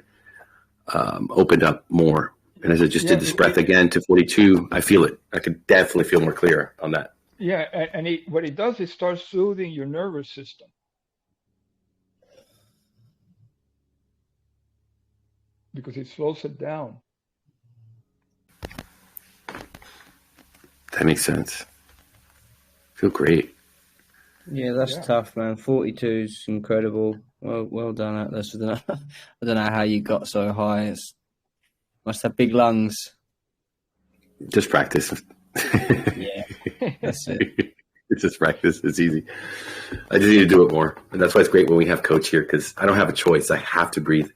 opened up more. And as I just did this breath again to 42, I feel it. I could definitely feel more clear on that. Yeah, and what it does is start soothing your nervous system. Because it slows it down. That makes sense. Feel great. Yeah, that's tough, man. 42 is incredible. Well done, Atlas. I don't know how you got so high. Must have big lungs. Just practice. Yeah, that's it. It's just practice. It's easy. I just need to do it more. And that's why it's great when we have Coach here, because I don't have a choice. I have to breathe.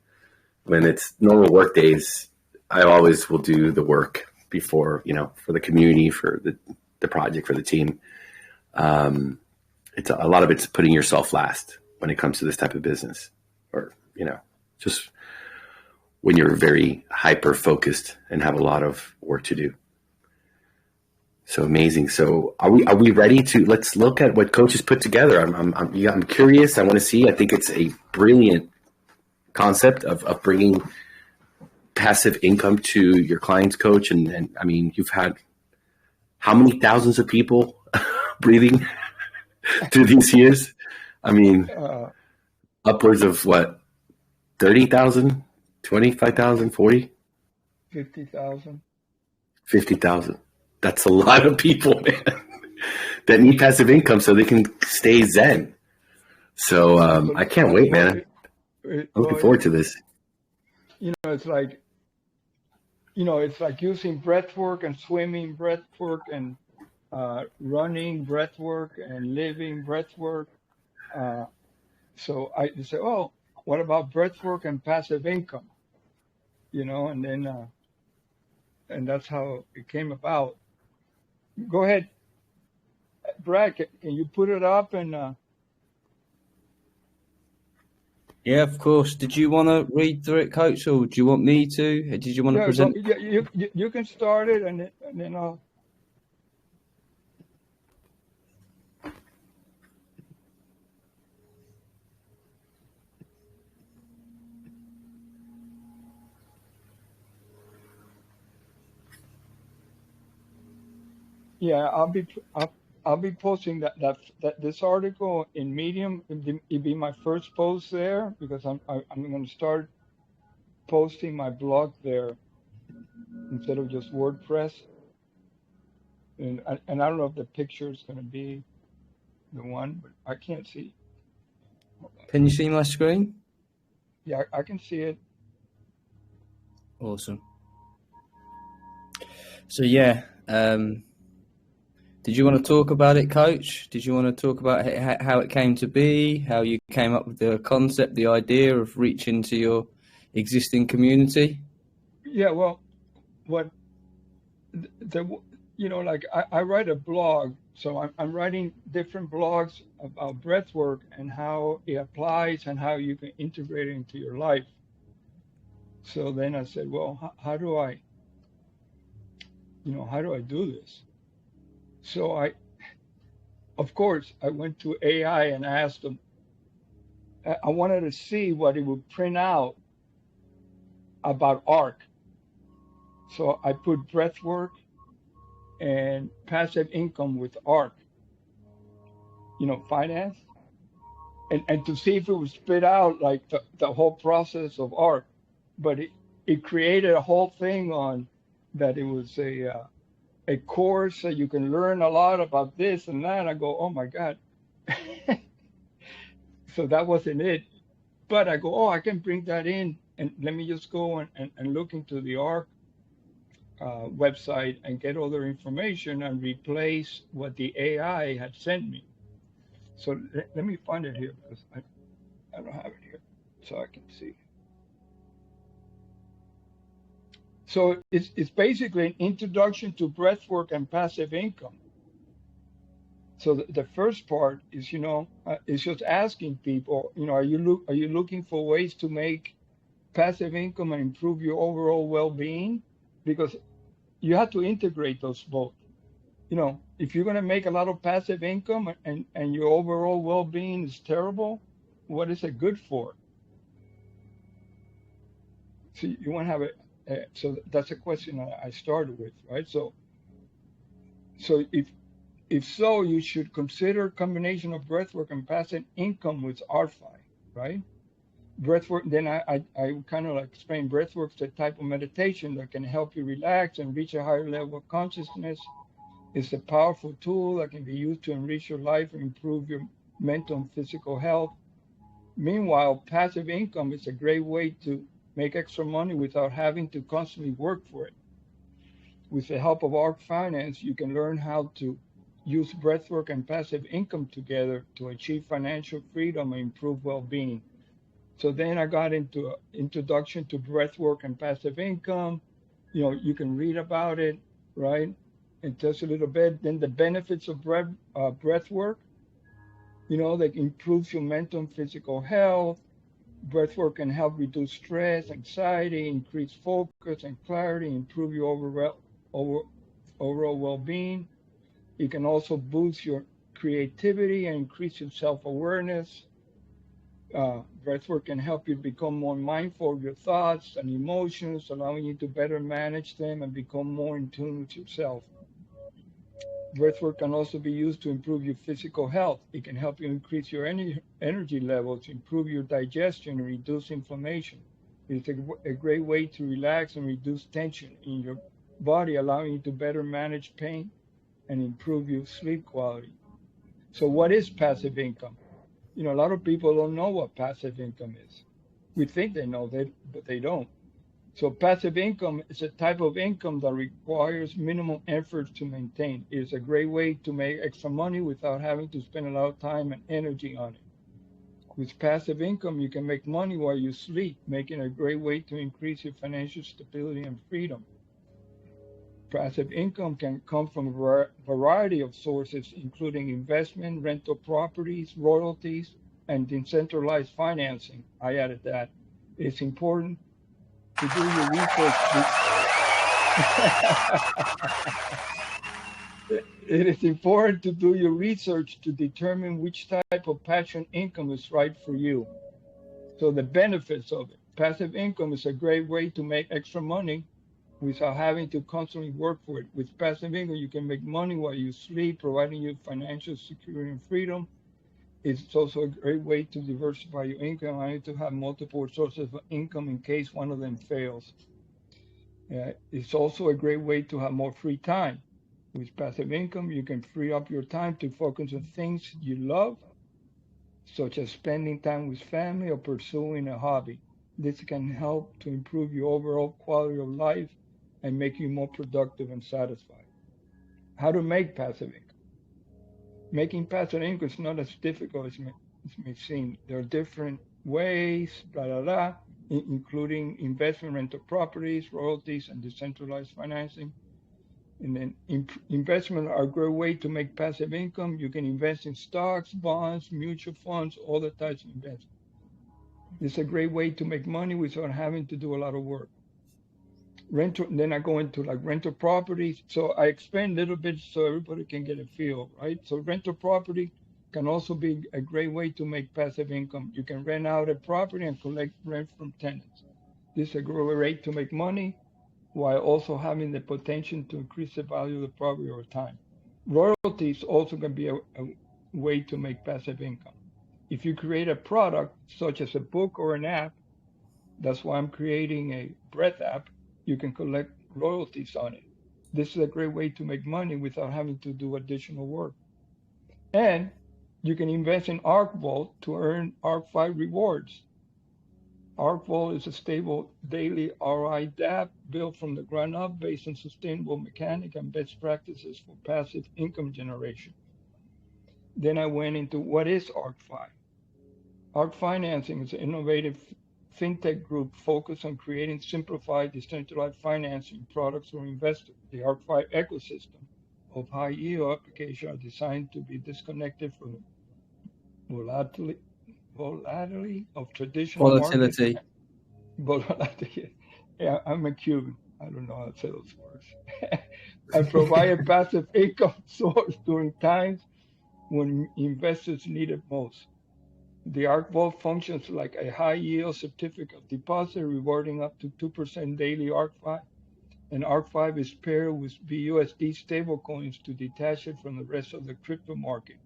When it's normal work days, I always will do the work before, for the community, for the project, for the team. It's a lot of it's putting yourself last when it comes to this type of business, or, just when you're very hyper focused and have a lot of work to do. So amazing. So are we ready to, let's look at what Coach has put together. I'm curious. I want to see. I think it's a brilliant concept of bringing passive income to your clients, Coach. And I mean, you've had how many thousands of people breathing through these years? I mean, upwards of what, 30,000, 25,000, 40? 50,000. 50,000. That's a lot of people, man, that need passive income so they can stay zen. So I can't wait, man. Looking forward to this. It's like, it's like using breath work and swimming breath work and running breath work and living breath work. So I say, oh, what about breath work and passive income? And then and that's how it came about. Go ahead, Brad. Can you put it up and Yeah, of course. Did you want to read through it, Coach, or do you want me to? Did you want to Yeah, go. present? Yeah, you can start it, and then I'll. Yeah, I'll be posting that this article in Medium. It'd be my first post there because I'm going to start posting my blog there instead of just WordPress. And I don't know if the picture is going to be the one, but I can't see. Can you see my screen? Yeah, I can see it. Awesome. So yeah, did you want to talk about it, Coach? Did you want to talk about how it came to be, how you came up with the concept, the idea of reaching to your existing community? Yeah, well, what the like I write a blog, so I'm writing different blogs about breath work and how it applies and how you can integrate it into your life. So then I said, well, how do I, how do I do this? So of course, I went to AI and asked them. I wanted to see what it would print out about ARK. So I put breath work and passive income with ARK, finance, and to see if it would spit out like the whole process of ARK. But it created a whole thing on that it was a course that you can learn a lot about this and that. I go, oh my God. So that wasn't it. But I go, oh, I can bring that in and let me just go and look into the ARK website and get all their information and replace what the AI had sent me. So let me find it here because I don't have it here so I can see. So it's basically an introduction to breathwork and passive income. So the first part is, is just asking people, are you looking for ways to make passive income and improve your overall well-being? Because you have to integrate those both. If you're going to make a lot of passive income and your overall well-being is terrible, what is it good for? So you want to have so that's a question I started with, right? So if so, you should consider a combination of breathwork and passive income with Arkfi, right? Breathwork, then I kind of like explain breathwork is a type of meditation that can help you relax and reach a higher level of consciousness. It's a powerful tool that can be used to enrich your life and improve your mental and physical health. Meanwhile, passive income is a great way to make extra money without having to constantly work for it. With the help of ARK Finance, you can learn how to use breathwork and passive income together to achieve financial freedom and improve well-being. So then I got into an introduction to breathwork and passive income. You can read about it, right? And just a little bit. Then the benefits of breathwork, that improves your mental and physical health. Breathwork can help reduce stress, anxiety, increase focus and clarity, improve your overall well-being. It can also boost your creativity and increase your self-awareness. Breathwork can help you become more mindful of your thoughts and emotions, allowing you to better manage them and become more in tune with yourself. Breathwork can also be used to improve your physical health. It can help you increase your energy levels, improve your digestion, and reduce inflammation. It's a great way to relax and reduce tension in your body, allowing you to better manage pain and improve your sleep quality. So what is passive income? A lot of people don't know what passive income is. We think they know that, but they don't. So passive income is a type of income that requires minimal effort to maintain. It is a great way to make extra money without having to spend a lot of time and energy on it. With passive income, you can make money while you sleep, making a great way to increase your financial stability and freedom. Passive income can come from a variety of sources, including investment, rental properties, royalties, and decentralized financing. I added that. It's important to do your research. It is important to do your research to determine which type of passive income is right for you. So the benefits of it. Passive income is a great way to make extra money without having to constantly work for it. With passive income, you can make money while you sleep, providing you financial security and freedom. It's also a great way to diversify your income. I need to have multiple sources of income in case one of them fails. It's also a great way to have more free time. With passive income, you can free up your time to focus on things you love, such as spending time with family or pursuing a hobby. This can help to improve your overall quality of life and make you more productive and satisfied. How to make passive income? Making passive income is not as difficult as it may seem. There are different ways, blah, blah, blah, including investment, rental properties, royalties, and decentralized financing. And then investment are a great way to make passive income. You can invest in stocks, bonds, mutual funds, all the types of investment. It's a great way to make money without having to do a lot of work. Rental, then I go into like rental properties. So I explain a little bit so everybody can get a feel, right? So rental property can also be a great way to make passive income. You can rent out a property and collect rent from tenants. This is a great way to make money while also having the potential to increase the value of the property over time. Royalties also can be a way to make passive income. If you create a product, such as a book or an app, that's why I'm creating a breath app, you can collect royalties on it. This is a great way to make money without having to do additional work. And you can invest in ARK Vault to earn ARK5 rewards. ARK Vault is a stable daily ROI dApp built from the ground up based on sustainable mechanics and best practices for passive income generation. Then I went into what is ARK5. ARK Financing is an innovative fintech group focused on creating simplified, decentralized financing products for investors. The ARK5 ecosystem of high yield applications are designed to be disconnected from volatility of traditional markets. Volatility. Yeah, I'm a Cuban. I don't know how to say those words. And provide a passive income source during times when investors need it most. The ARK Vault functions like a high-yield certificate of deposit, rewarding up to 2% daily ARK5. And ARK5 is paired with BUSD stablecoins to detach it from the rest of the crypto market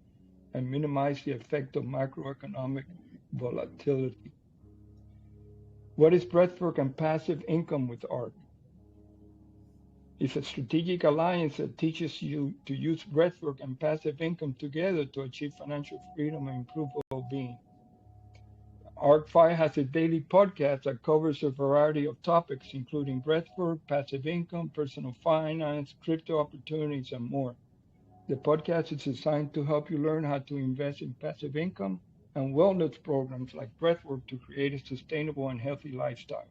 and minimize the effect of macroeconomic volatility. What is breathwork and passive income with ARK? It's a strategic alliance that teaches you to use breathwork and passive income together to achieve financial freedom and improve well-being. ARK5 has a daily podcast that covers a variety of topics, including breathwork, passive income, personal finance, crypto opportunities, and more. The podcast is designed to help you learn how to invest in passive income and wellness programs like breathwork to create a sustainable and healthy lifestyle.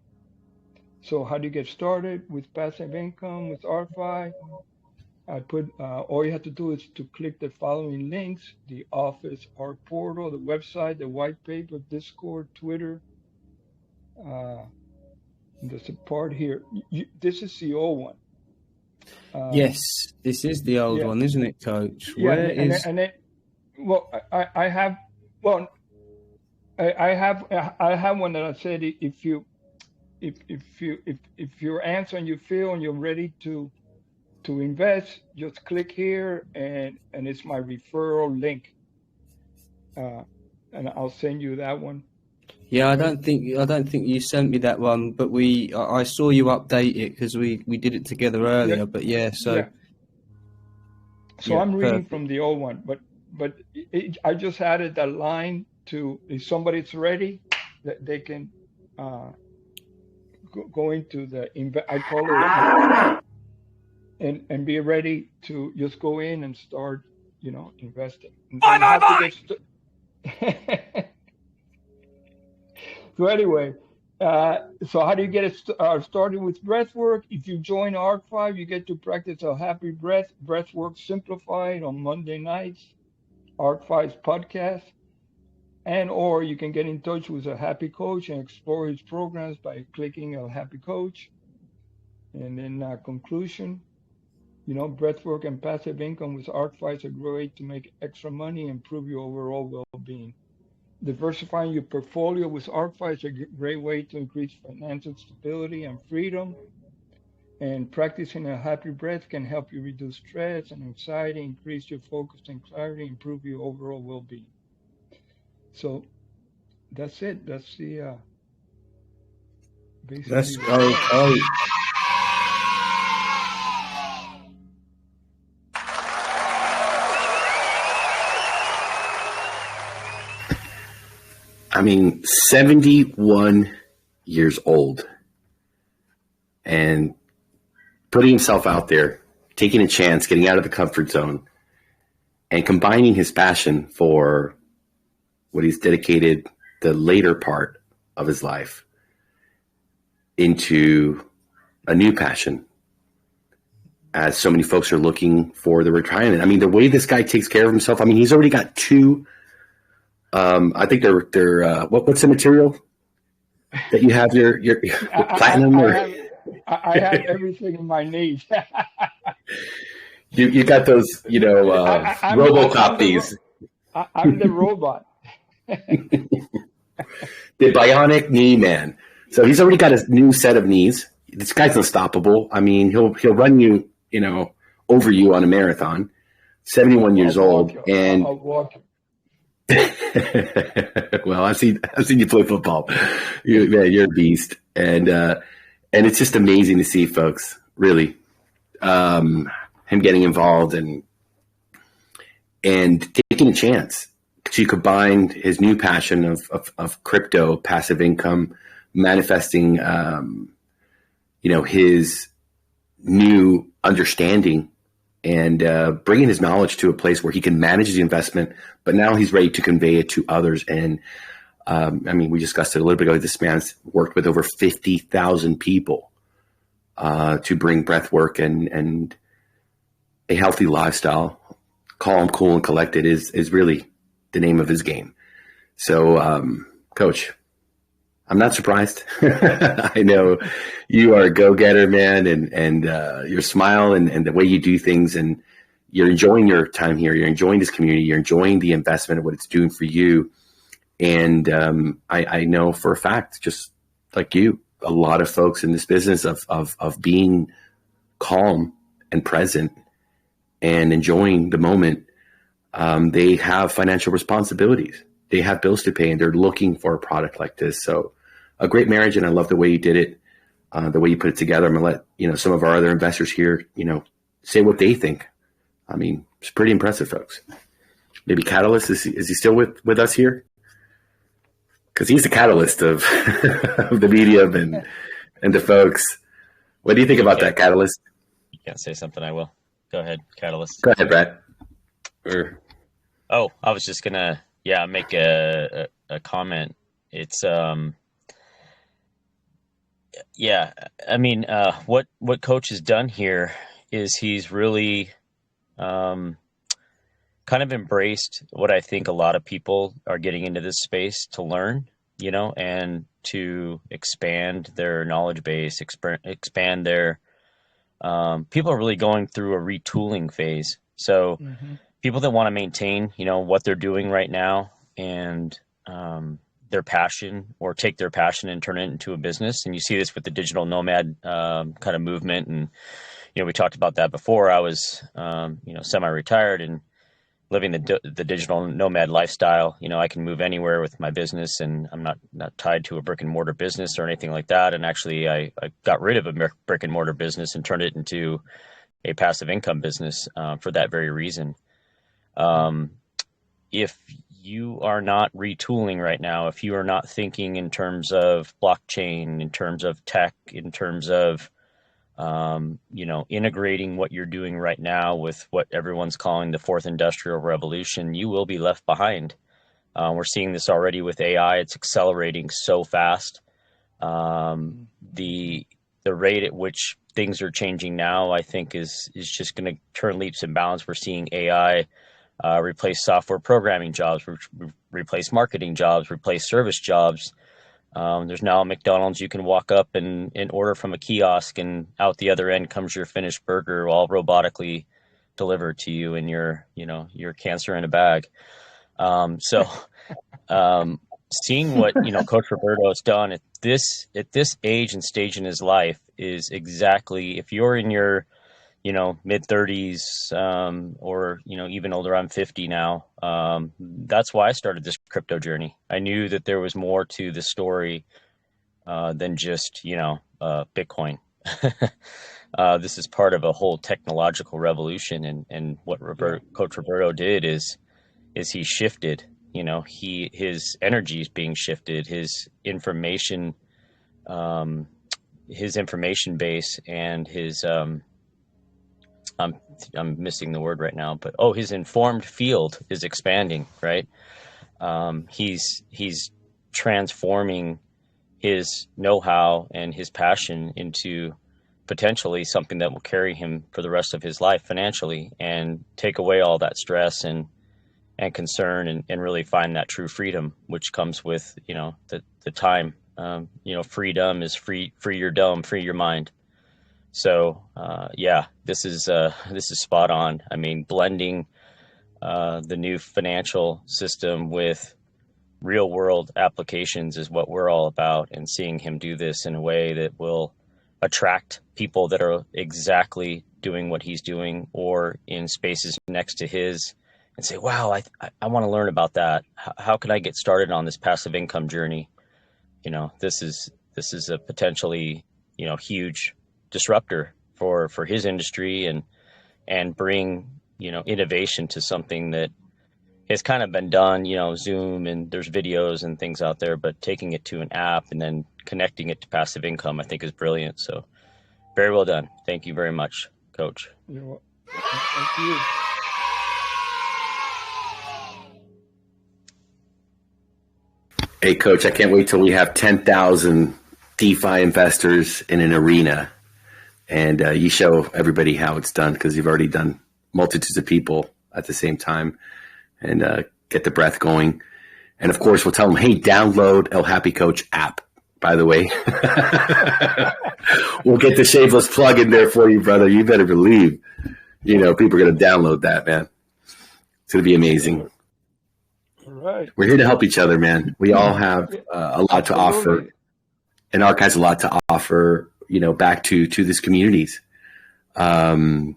So how do you get started with passive income with ARK5? All you have to do is to click the following links: the Office ARK portal, the website, the white paper, Discord, Twitter. There's a part here. This is the old one. Yes, this is the old one, isn't it, Coach? Yeah, I have one that I said if you're answering, you feel, and you're ready to invest, just click here, and it's my referral link, and I'll send you that one. Yeah, I don't think you sent me that one, but I saw you update it because we did it together earlier. Yeah. But I'm reading from the old one, but I just added that line to, if somebody's ready, that they can go into the I call it. And be ready to just go in and start, investing. So anyway, so how do you get started with breathwork? If you join ARK5, you get to practice a happy breathwork simplified on Monday nights. ARK5's podcast. And or you can get in touch with a happy coach and explore his programs by clicking a happy coach. And then conclusion, breathwork and passive income with Arkfi is a great way to make extra money and improve your overall well-being. Diversifying your portfolio with Arkfi is a great way to increase financial stability and freedom. And practicing a happy breath can help you reduce stress and anxiety, increase your focus and clarity, improve your overall well-being. So that's it. That's the basically. That's oh. I mean, 71 years old and putting himself out there, taking a chance, getting out of the comfort zone, and combining his passion for what he's dedicated the later part of his life into a new passion, as so many folks are looking for the retirement. I mean, the way this guy takes care of himself, I mean, he's already got two. I think they're what's the material that you have your platinum? I have everything in my knees. You got those, RoboCop these. I'm the robot. The bionic knee man. So he's already got his new set of knees. This guy's unstoppable. I mean, he'll run you, over you on a marathon. 71 years old, and well, I've seen you play football. You're a beast, and it's just amazing to see, folks. Really, him getting involved and taking a chance to combine his new passion of crypto, passive income, manifesting, his new understanding. And bringing his knowledge to a place where he can manage the investment, but now he's ready to convey it to others. And we discussed it a little bit ago. This man's worked with over 50,000 people to bring breath work and a healthy lifestyle. Calm, cool, and collected is really the name of his game. So, Coach, I'm not surprised. I know you are a go-getter, man, and your smile and the way you do things, and you're enjoying your time here. You're enjoying this community. You're enjoying the investment and what it's doing for you. And I know for a fact, just like you, a lot of folks in this business of being calm and present and enjoying the moment, they have financial responsibilities. They have bills to pay, and they're looking for a product like this. So a great marriage, and I love the way you did it, the way you put it together. I'm going to let some of our other investors here, say what they think. I mean, it's pretty impressive, folks. Maybe Catalyst, is he still with us here? Because he's the catalyst of, of the medium and the folks. What do you think about that, Catalyst? You can't say something, I will. Go ahead, Catalyst. Go ahead, Brad. Oh, I was just going to, make a comment. It's, what Coach has done here is he's really kind of embraced what I think a lot of people are getting into this space to learn, and to expand their knowledge base, expand their, people are really going through a retooling phase. So people that want to maintain, what they're doing right now and, their passion, or take their passion and turn it into a business. And you see this with the digital nomad kind of movement. And, we talked about that before. I was, semi-retired and living the digital nomad lifestyle. I can move anywhere with my business, and I'm not tied to a brick and mortar business or anything like that. And actually I got rid of a brick and mortar business and turned it into a passive income business for that very reason. If you are not retooling right now, if you are not thinking in terms of blockchain, in terms of tech, in terms of, integrating what you're doing right now with what everyone's calling the fourth industrial revolution, you will be left behind. We're seeing this already with AI. It's accelerating so fast. The rate at which things are changing now, I think is just going to turn leaps and bounds. We're seeing AI replace software programming jobs, replace marketing jobs, replace service jobs. There's now a McDonald's you can walk up and order from a kiosk, and out the other end comes your finished burger, all robotically delivered to you in your cancer in a bag. Seeing what Coach Roberto has done at this age and stage in his life is exactly, if you're in your mid 30s or even older. I'm 50 now. That's why I started this crypto journey. I knew that there was more to the story than just Bitcoin. This is part of a whole technological revolution, and what Coach Roberto did is he shifted. His energy is being shifted. His information base and his I'm missing the word right now, but his informed field is expanding, right? He's transforming his know-how and his passion into potentially something that will carry him for the rest of his life financially, and take away all that stress and concern, and really find that true freedom, which comes with the time. Freedom is free your dumb, free your mind. So this is spot on. I mean, blending the new financial system with real world applications is what we're all about, and seeing him do this in a way that will attract people that are exactly doing what he's doing, or in spaces next to his, and say, wow, I want to learn about that. How can I get started on this passive income journey? This is a potentially, huge disruptor for his industry, and bring, innovation to something that has kind of been done, Zoom, and there's videos and things out there, but taking it to an app and then connecting it to passive income, I think is brilliant. So very well done. Thank you very much, Coach. You're welcome. Thank you. Hey, Coach, I can't wait till we have 10,000 DeFi investors in an arena, and you show everybody how it's done, because you've already done multitudes of people at the same time, and get the breath going. And, of course, we'll tell them, hey, download El Happy Coach app, by the way. We'll get the shameless plug in there for you, brother. You better believe, people are going to download that, man. It's going to be amazing. Right. We're here to help each other, man. We all have a lot to offer, and ARK has a lot to offer, back to these communities. Man,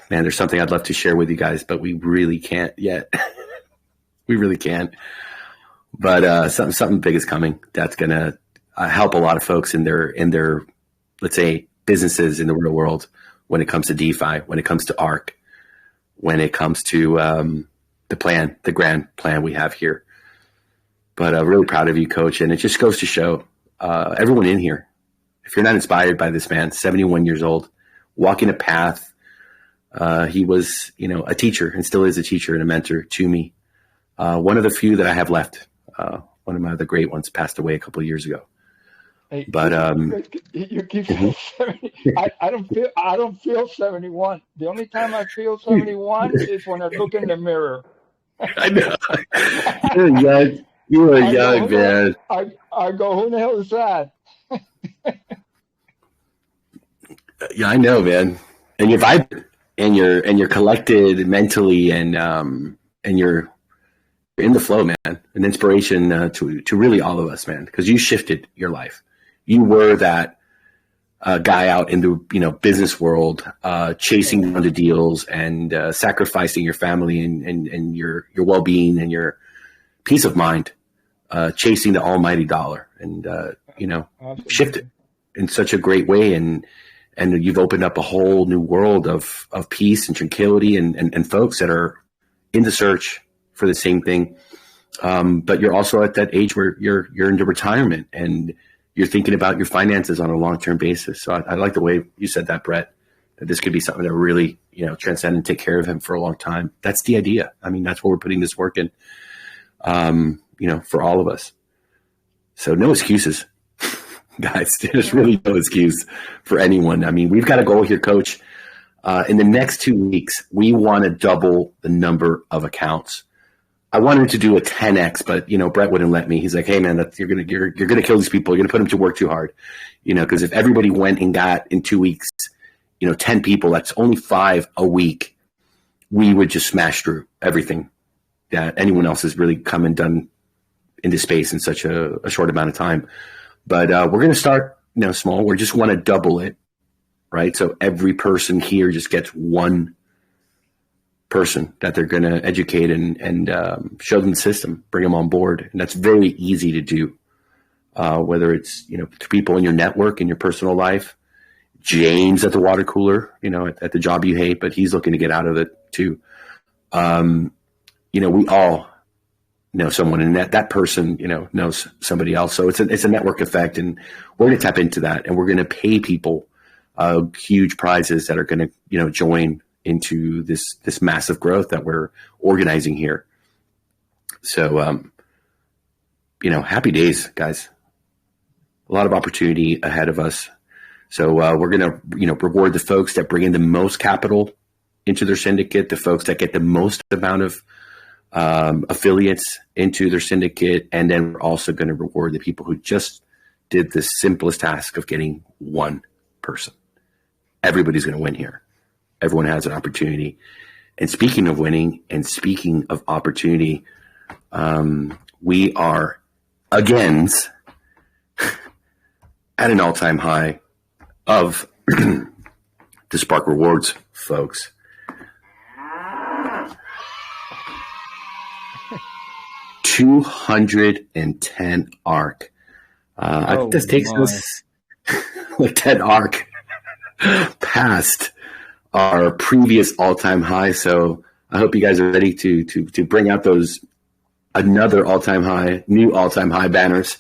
there's something I'd love to share with you guys, but we really can't yet. We really can't. But something big is coming that's going to help a lot of folks in their, let's say, businesses in the real world, when it comes to DeFi, when it comes to ARK, when it comes to the grand plan we have here. But really proud of you, Coach. And it just goes to show everyone in here, if you're not inspired by this man, 71 years old, walking a path. He was, a teacher, and still is a teacher and a mentor to me. One of the few that I have left. One of my other great ones passed away a couple of years ago. Hey, but you keep saying 70. I don't feel 71. The only time I feel 71 is when I look in the mirror. I know. You're young. You are young, man. I go, who the hell is that? Yeah, I know, man. And you're vibrant, and you're collected mentally, and you're in the flow, man. An inspiration to really all of us, man, because you shifted your life. You were that guy out in the business world, chasing down the deals and sacrificing your family and your well-being and your peace of mind, chasing the almighty dollar, and shifted in such a great way, and you've opened up a whole new world of peace and tranquility and folks that are in the search for the same thing. But you're also at that age where you're into retirement, and you're thinking about your finances on a long-term basis. So I like the way you said that, Brett, that this could be something that really, transcend and take care of him for a long time. That's the idea. I mean, that's what we're putting this work in, for all of us. So no excuses, guys. There's really no excuse for anyone. I mean, we've got a goal here, Coach. In the next 2 weeks, we want to double the number of accounts. I wanted to do a 10x, but Brett wouldn't let me. He's like, "Hey man, you're gonna kill these people. You're gonna put them to work too hard, because if everybody went and got in 2 weeks, 10 people, that's only 5 a week. We would just smash through everything that anyone else has really come and done into space in such a short amount of time. But we're gonna start small. We just want to double it, right? So every person here just gets one person that they're going to educate and show them the system, bring them on board. And that's very easy to do, whether it's, to people in your network, in your personal life. James at the water cooler, at the job you hate, but he's looking to get out of it too. We all know someone, and that person, knows somebody else. So it's a network effect, and we're going to tap into that, and we're going to pay people huge prizes that are going to, join into this massive growth that we're organizing here. So, happy days, guys. A lot of opportunity ahead of us. So we're going to, reward the folks that bring in the most capital into their syndicate, the folks that get the most amount of affiliates into their syndicate. And then we're also going to reward the people who just did the simplest task of getting one person. Everybody's going to win here. Everyone has an opportunity. And speaking of winning and speaking of opportunity, we are again at an all-time high of the Spark Rewards, folks. $210 ARK. I think this takes us like 10 ARK past our previous all-time high. So I hope you guys are ready to bring out those another all-time high, new all-time high banners,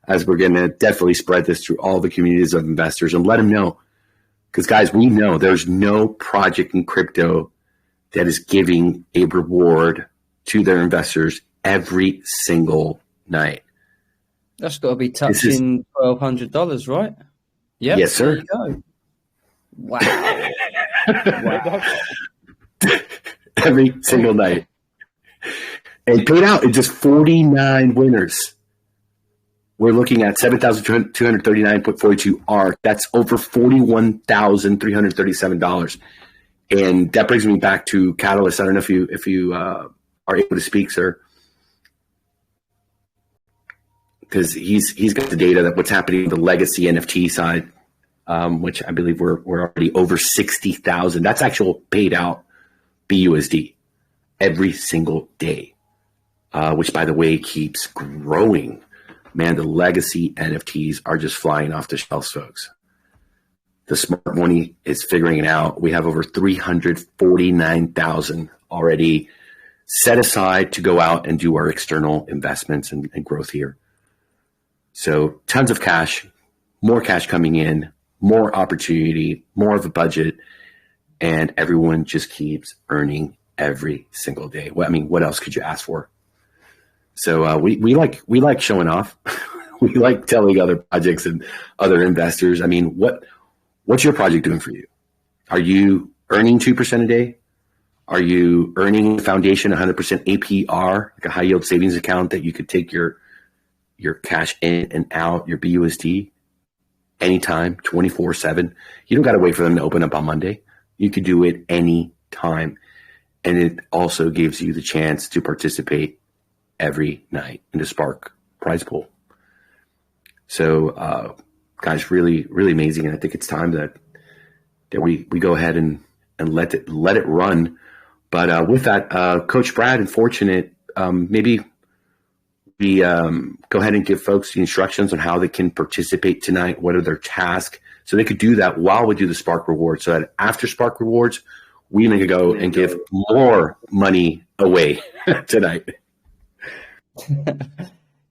as we're going to definitely spread this through all the communities of investors and let them know. Because guys, we know there's no project in crypto that is giving a reward to their investors every single night. That's got to be touching $1,200, right? Yep. Yes, sir. There you go. Wow. Wow. Every single night. And paid out in just 49 winners. We're looking at 7,239.42 ARK. That's over $41,337. And that brings me back to Catalyst. I don't know if you are able to speak, sir. Because he's got the data that what's happening with the legacy NFT side, which I believe we're already over 60,000. That's actual paid out BUSD every single day, which, by the way, keeps growing. Man, the legacy NFTs are just flying off the shelves, folks. The smart money is figuring it out. We have over 349,000 already set aside to go out and do our external investments and growth here. So tons of cash, more cash coming in, more opportunity, more of a budget, and everyone just keeps earning every single day. Well, I mean, what else could you ask for? So we like showing off. We like telling other projects and other investors. I mean, what's your project doing for you? Are you earning 2% a day? Are you earning foundation 100% APR, like a high yield savings account that you could take your cash in and out, your BUSD, anytime, 24/7? You don't got to wait for them to open up on Monday. You could do it any time. And it also gives you the chance to participate every night in the Spark prize pool. So, guys, really, really amazing. And I think it's time that we go ahead and let it run. But with that, Coach Brad and Fortunate, maybe we go ahead and give folks the instructions on how they can participate tonight. What are their tasks? So they could do that while we do the Spark Rewards, so that after Spark Rewards, we can go and give more money away tonight.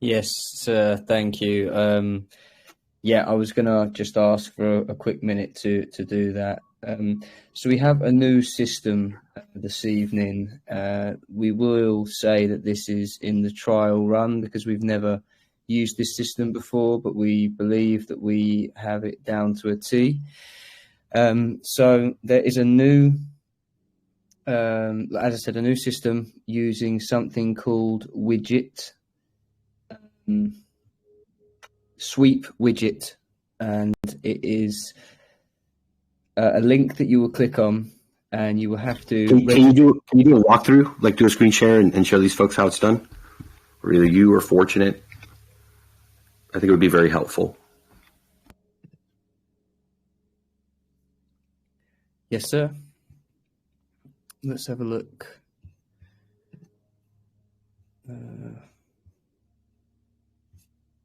Yes, thank you. I was going to just ask for a quick minute to do that. So we have a new system this evening. We will say that this is in the trial run because we've never used this system before, but we believe that we have it down to a T. So there is a new, as I said, a new system using something called widget, sweep widget, and it is a link that you will click on, and you will have to. Can you do a walkthrough, like do a screen share and show these folks how it's done? Or either you or Fortunate. I think it would be very helpful. Yes, sir. Let's have a look.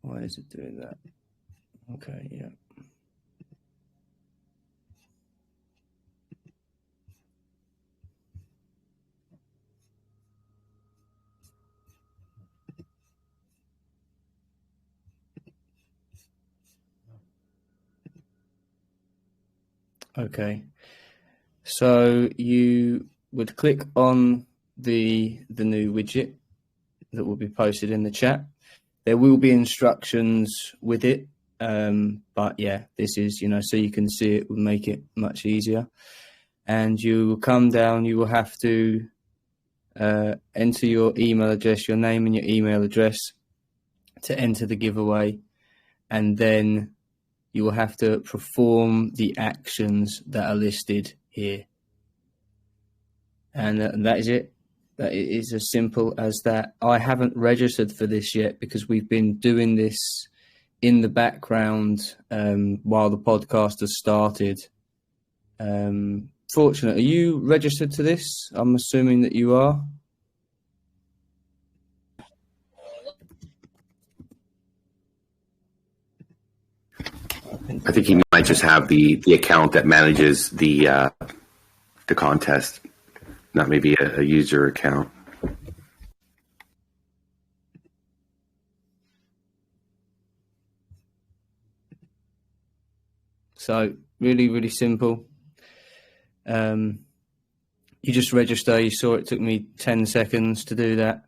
Why is it doing that? Okay, yeah. Okay. So you would click on the new widget that will be posted in the chat. There will be instructions with it, but yeah, this is, so you can see it will make it much easier. And you will come down, you will have to enter your email address, your name and your email address to enter the giveaway. And then you will have to perform the actions that are listed here. And that is it. That it is as simple as that. I haven't registered for this yet because we've been doing this in the background while the podcast has started. Fortunate, are you registered to this? I'm assuming that you are. I think he might just have the account that manages the contest, not maybe a user account. So really, really simple. You just register. You saw it took me 10 seconds to do that.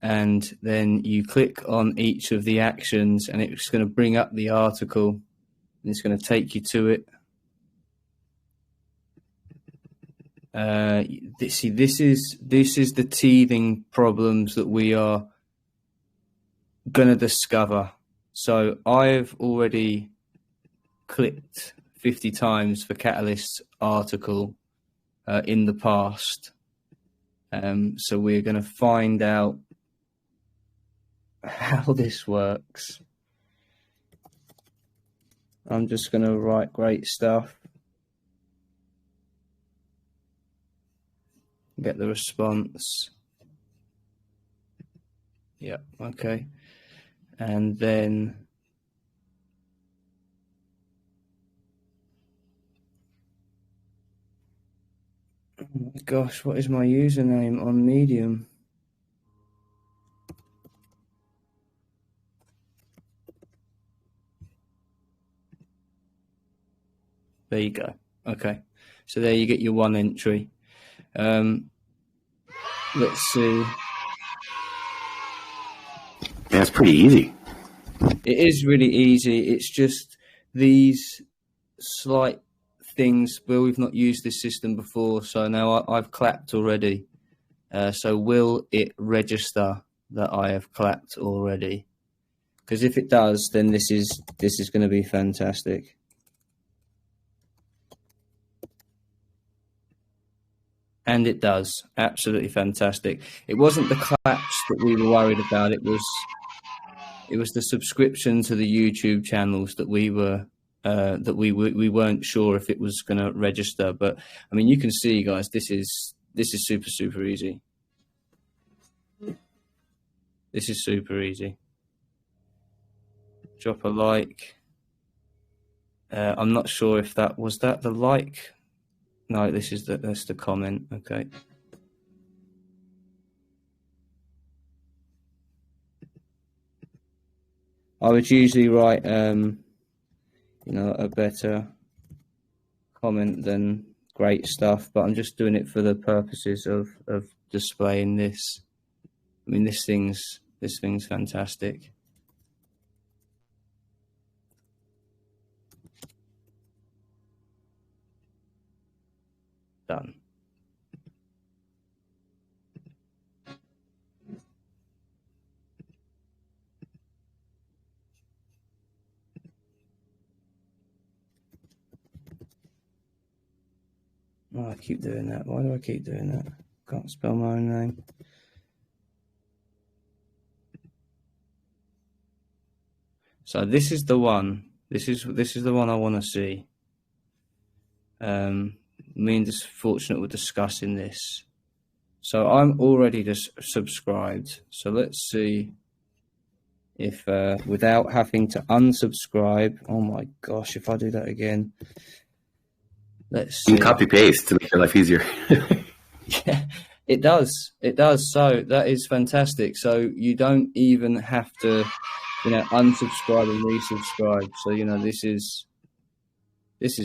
And then you click on each of the actions and it's going to bring up the article and it's going to take you to it. This is the teething problems that we are going to discover. So I've already clicked 50 times for Catalyst's article in the past. So we're going to find out how this works. I'm just going to write great stuff. Get the response. Yeah, okay. And then oh my gosh, what is my username on Medium? There you go. Okay. So there you get your one entry. Let's see. Yeah, it's pretty easy. It is really easy. It's just these slight things where we've not used this system before. So now I've clapped already. So will it register that I have clapped already? Because if it does, then this is going to be fantastic. And it does. Absolutely fantastic. It wasn't the claps that we were worried about. It was the subscription to the YouTube channels that we were we weren't sure if it was going to register. But I mean, you can see, guys, this is super easy. This is super easy. Drop a like. I'm not sure if that was the like. No, that's the comment. Okay. I would usually write, a better comment than great stuff, but I'm just doing it for the purposes of displaying this. I mean, this thing's fantastic. Done. Oh, I keep doing that. Why do I keep doing that? Can't spell my own name. So this is the one. This is the one I want to see. Me and just fortunate we're discussing this. So I'm already just subscribed. So let's see if without having to unsubscribe. Oh my gosh! If I do that again. Let's see. You can copy paste to make your life easier. Yeah, it does. It does. So that is fantastic. So you don't even have to, unsubscribe and resubscribe. So this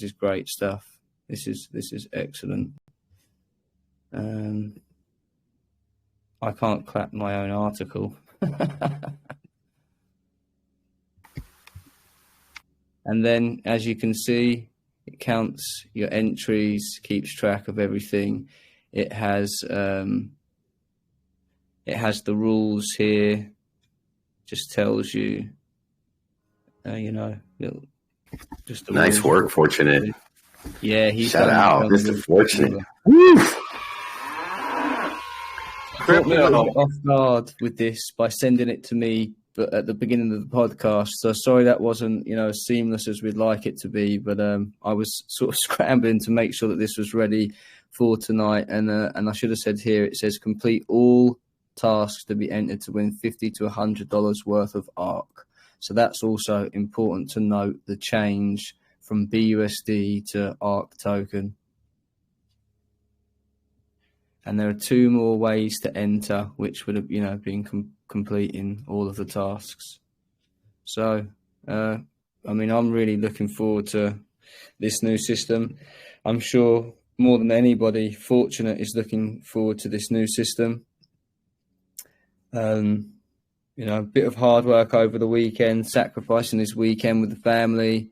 is great stuff. This is excellent. I can't clap my own article. And then, as you can see, it counts your entries, keeps track of everything. It has the rules here. Just tells you, just the nice rules. work, Fortunate. Yeah, he's shout out, Mr. Fortunate. Caught me off guard with this by sending it to me, but at the beginning of the podcast. So sorry that wasn't as seamless as we'd like it to be. But I was sort of scrambling to make sure that this was ready for tonight. And I should have said here, it says complete all tasks to be entered to win $50 to $100 worth of ARK. So that's also important to note, the change from BUSD to ARK token. And there are 2 more ways to enter, which would have, been completing all of the tasks. So, I'm really looking forward to this new system. I'm sure more than anybody, Fortunate is looking forward to this new system. A bit of hard work over the weekend, sacrificing this weekend with the family.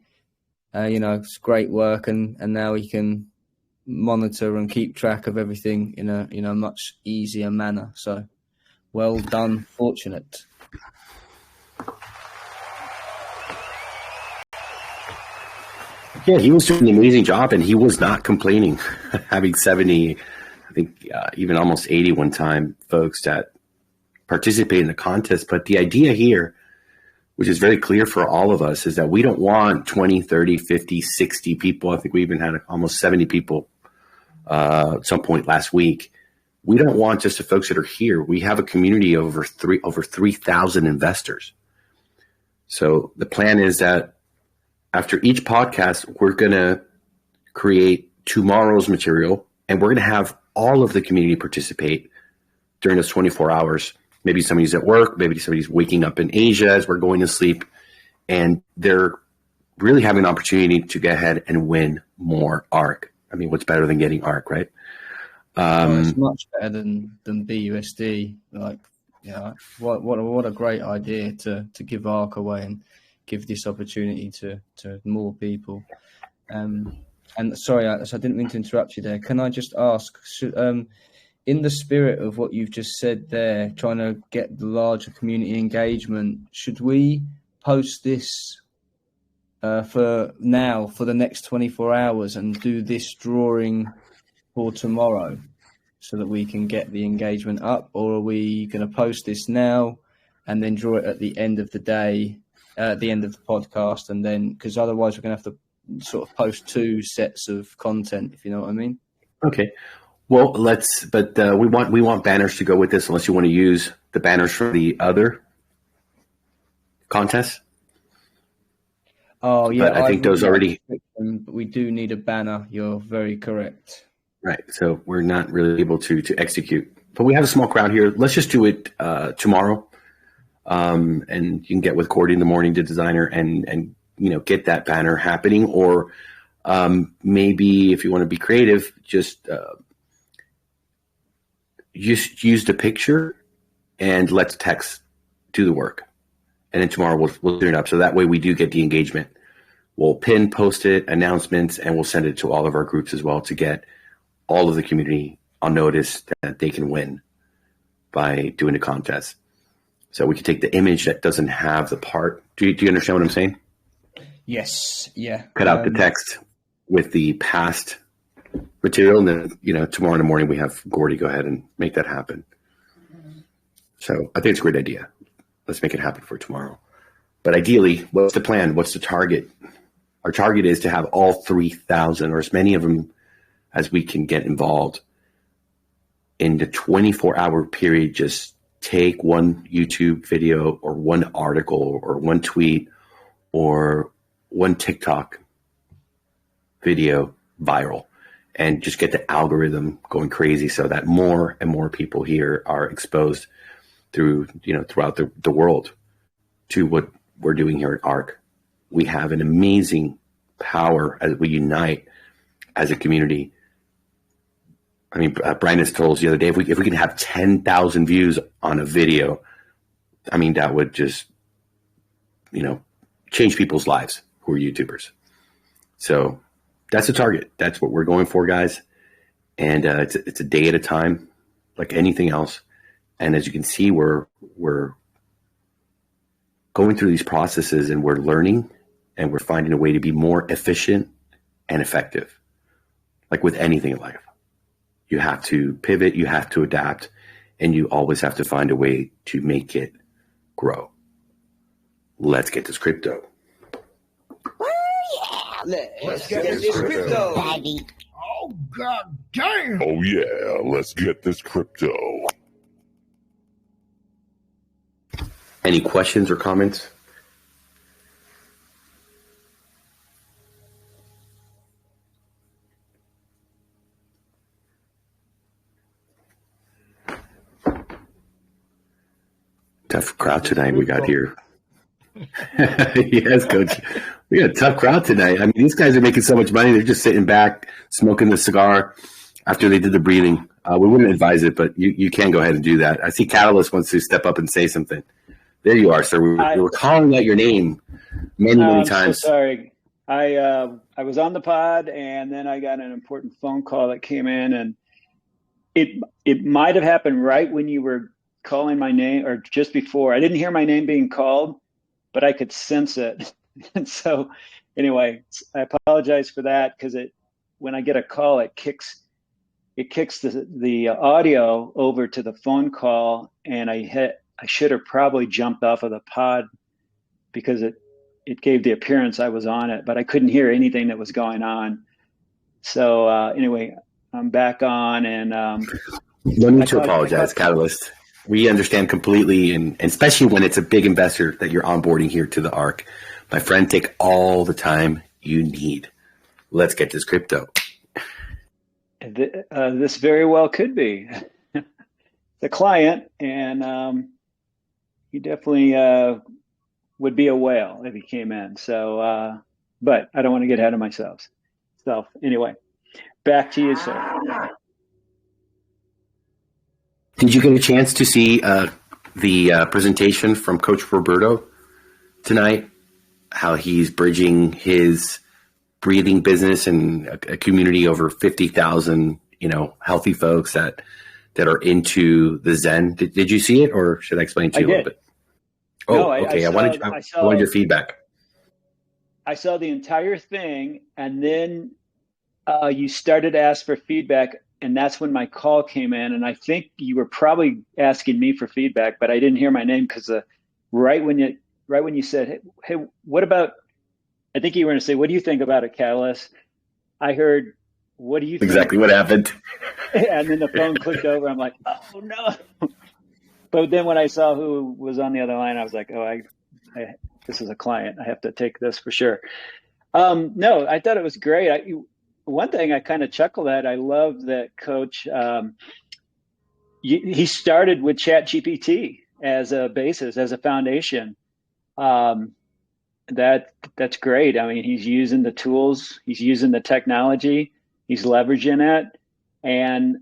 It's great work, and now he can monitor and keep track of everything in a much easier manner. So well done, Fortunate. Yeah, he was doing an amazing job, and he was not complaining. Having 70, I think even almost 80 one time, folks that participate in the contest. But the idea here, which is very clear for all of us, is that we don't want 20, 30, 50, 60 people. I think we even had almost 70 people at some point last week. We don't want just the folks that are here. We have a community of over 3,000 investors. So the plan is that after each podcast, we're going to create tomorrow's material, and we're going to have all of the community participate during those 24 hours. Maybe somebody's at work, maybe somebody's waking up in Asia as we're going to sleep, and they're really having an opportunity to go ahead and win more ARK. I mean, what's better than getting ARK, right? It's much better than BUSD. What a great idea to give ARK away and give this opportunity to more people. And sorry, I didn't mean to interrupt you there. Can I just ask, in the spirit of what you've just said there, trying to get the larger community engagement, should we post this for the next 24 hours and do this drawing for tomorrow so that we can get the engagement up? Or are we going to post this now and then draw it at the end of the day, at the end of the podcast? And then, because otherwise we're going to have to sort of post 2 sets of content, if you know what I mean. Okay. Well, we want banners to go with this, unless you want to use the banners for the other contests. Oh, yeah. But I think those already. But we do need a banner. You're very correct. Right. So we're not really able to execute. But we have a small crowd here. Let's just do it tomorrow. And you can get with Cordy in the morning, the designer, and get that banner happening. Or maybe if you want to be creative, just use the picture and let the text do the work. And then tomorrow we'll turn it up. So that way we do get the engagement. We'll post it, announcements, and we'll send it to all of our groups as well to get all of the community on notice that they can win by doing a contest. So we can take the image that doesn't have the part. Do you understand what I'm saying? Yes. Yeah. Cut out the text with the past material, and then tomorrow in the morning we have Gordy go ahead and make that happen. So I think it's a great idea. Let's make it happen for tomorrow. But ideally, what's the plan? What's the target? Our target is to have all 3,000 or as many of them as we can get involved in the 24-hour period. Just take one YouTube video or one article or one tweet or one TikTok video viral and just get the algorithm going crazy so that more and more people here are exposed throughout the world to what we're doing here at ARK. We have an amazing power as we unite as a community. I mean, Brandon told us the other day, if we can have 10,000 views on a video, I mean, that would just, change people's lives who are YouTubers. So that's the target. That's what we're going for, guys. And it's a day at a time, like anything else. And as you can see, we're going through these processes and we're learning and we're finding a way to be more efficient and effective. Like with anything in life, you have to pivot, you have to adapt, and you always have to find a way to make it grow. Let's get this crypto. Let's get this crypto. Oh, god damn. Oh, yeah, let's get this crypto. Any questions or comments? Tough crowd tonight we got here. Yes, Coach. We got a tough crowd tonight. I mean, these guys are making so much money. They're just sitting back, smoking the cigar after they did the breathing. We wouldn't advise it, but you can go ahead and do that. I see Catalyst wants to step up and say something. There you are, sir. We were calling out your name many times. So sorry. I was on the pod, and then I got an important phone call that came in, and it might have happened right when you were calling my name, or just before. I didn't hear my name being called, but I could sense it. And so, anyway, I apologize for that, because when I get a call, it kicks the audio over to the phone call, and I should have probably jumped off of the pod because it gave the appearance I was on it, but I couldn't hear anything that was going on. So anyway, I'm back on, and no need to apologize, Catalyst. We understand completely, and especially when it's a big investor that you're onboarding here to the ARK. My friend, take all the time you need. Let's get this crypto. This very well could be the client, and he definitely would be a whale if he came in. So, but I don't want to get ahead of myself. So anyway, back to you, sir. Did you get a chance to see the presentation from Coach Roberto tonight? How he's bridging his breathing business and a community over 50,000, healthy folks that are into the Zen. Did you see it, or should I explain to you a little bit? Oh, no, okay. I wanted your feedback. I saw the entire thing, and then you started to ask for feedback, and that's when my call came in. And I think you were probably asking me for feedback, but I didn't hear my name because right when you said, hey, what about? I think you were going to say, what do you think about it, Catalyst? I heard, what do you think? Exactly what happened. And then the phone clicked over. I'm like, oh no. But then when I saw who was on the other line, I was like, oh, this is a client. I have to take this for sure. No, I thought it was great. One thing I kind of chuckled at, I love that Coach, he started with ChatGPT as a basis, as a foundation. That's great. I mean, he's using the tools, he's using the technology, he's leveraging it. And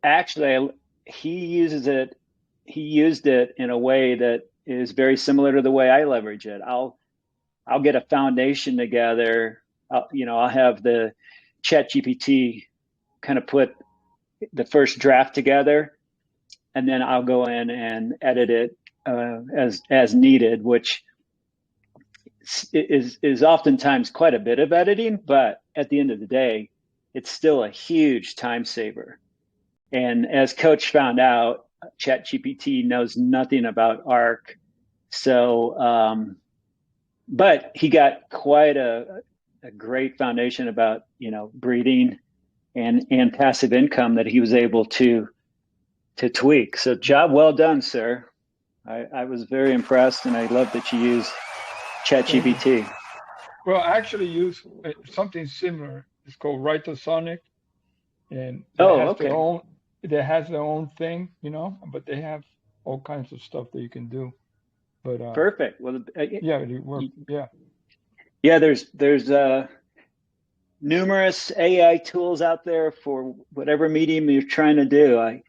actually, he used it in a way that is very similar to the way I leverage it. I'll get a foundation together. I'll have the ChatGPT kind of put the first draft together, and then I'll go in and edit it as needed, which is oftentimes quite a bit of editing, but at the end of the day, it's still a huge time saver. And as Coach found out, ChatGPT knows nothing about ARK. So, but he got quite a great foundation about, breeding and passive income that he was able to tweak. So job well done, sir. I was very impressed, and I love that you use ChatGPT. Well, I actually use something similar. It's called Writosonic, and it has their own thing, but they have all kinds of stuff that you can do. But perfect. Well, it works. Yeah. There's numerous AI tools out there for whatever medium you're trying to do.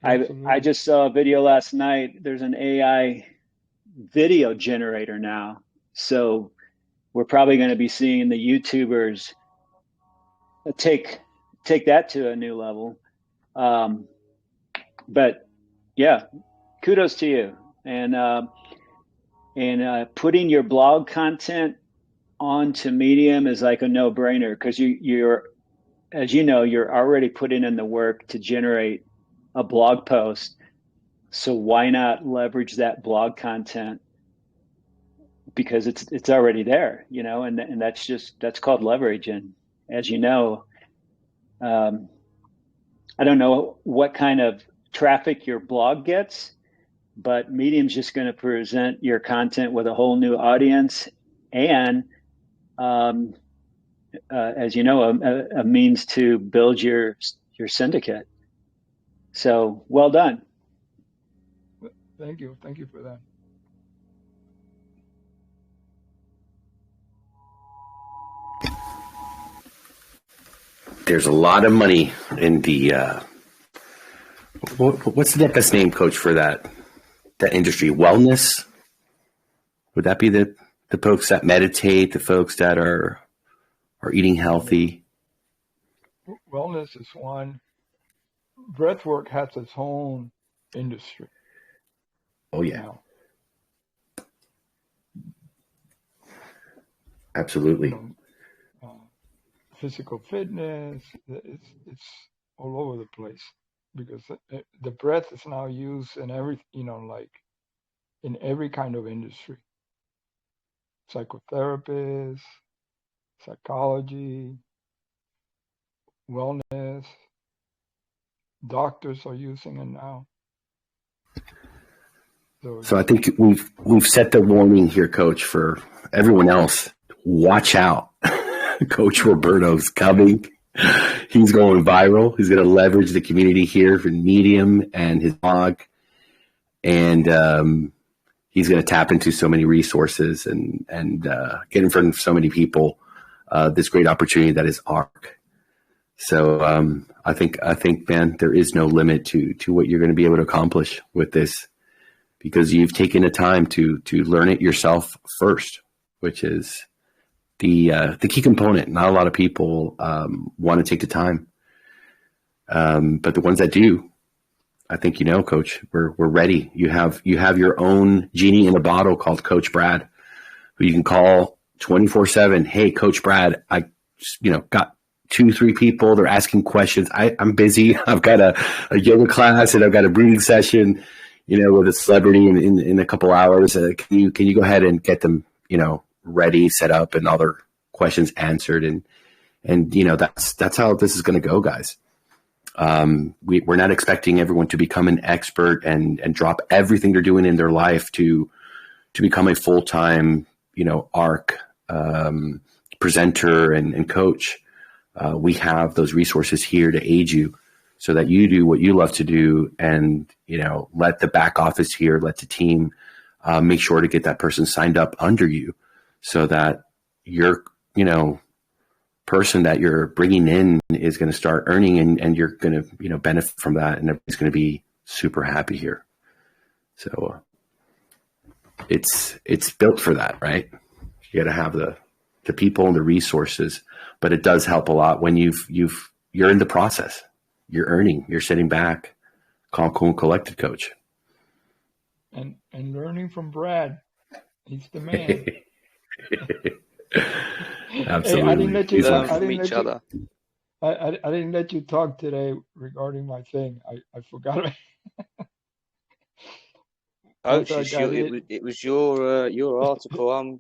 I just saw a video last night. There's an AI video generator now, so we're probably going to be seeing the YouTubers take that to a new level. But yeah, kudos to you. And putting your blog content onto Medium is like a no-brainer, because you're, as you know, you're already putting in the work to generate a blog post. So why not leverage that blog content? Because it's already there, and that's called leverage. And as you know, I don't know what kind of traffic your blog gets, but Medium's just going to present your content with a whole new audience, and as you know, a means to build your syndicate. So well done. Thank you for that. There's a lot of money in the what's the best name, Coach, for that industry? Wellness? Would that be the folks that meditate, the folks that are eating healthy? Wellness is one. Breathwork has its own industry. Oh yeah. Absolutely. Physical fitness, it's all over the place, because the breath is now used in every, like in every kind of industry. Psychotherapists, psychology, wellness, doctors are using it now. So I think we've set the warning here, Coach, for everyone else. Watch out. Coach Roberto's coming. He's going viral. He's going to leverage the community here for Medium and his blog. And he's going to tap into so many resources and get in front of so many people this great opportunity that is ARK. So I think, man, there is no limit to what you're going to be able to accomplish with this, because you've taken the time to learn it yourself first, which is the key component. Not a lot of people want to take the time, but the ones that do, I think, Coach, we're ready. You have your own genie in a bottle called Coach Brad, who you can call 24/7. Hey, Coach Brad, I got 2-3 people. They're asking questions. I'm busy. I've got a yoga class, and I've got a breathing session, with a celebrity in a couple hours. Can you go ahead and get them, ready, set up, and all their questions answered, and that's how this is going to go, guys. We're not expecting everyone to become an expert and drop everything they're doing in their life to become a full-time ARK presenter and coach. We have those resources here to aid you, so that you do what you love to do, and let the back office here, let the team make sure to get that person signed up under you, so that your person that you're bringing in is going to start earning, and you're going to benefit from that, and everybody's going to be super happy here. So it's built for that, right? You got to have the people and the resources, but it does help a lot when you've you're in the process. You're earning. You're sitting back, calm, cool, and collected, Coach. And learning from Brad. He's the man. Absolutely. Hey, I didn't let you. Learn I from didn't each let you. other. I didn't let you talk today regarding my thing. I forgot. Coach, After I got it was your article.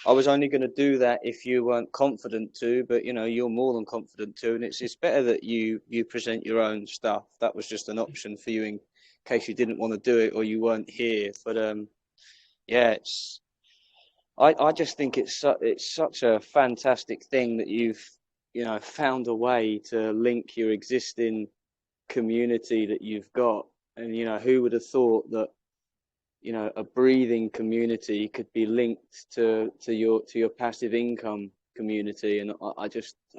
I was only going to do that if you weren't confident to, but you're more than confident to, and it's better that you present your own stuff. That was just an option for you in case you didn't want to do it or you weren't here. But yeah, I just think it's such a fantastic thing that you've found a way to link your existing community that you've got, and who would have thought that a breathing community could be linked to your passive income community. And I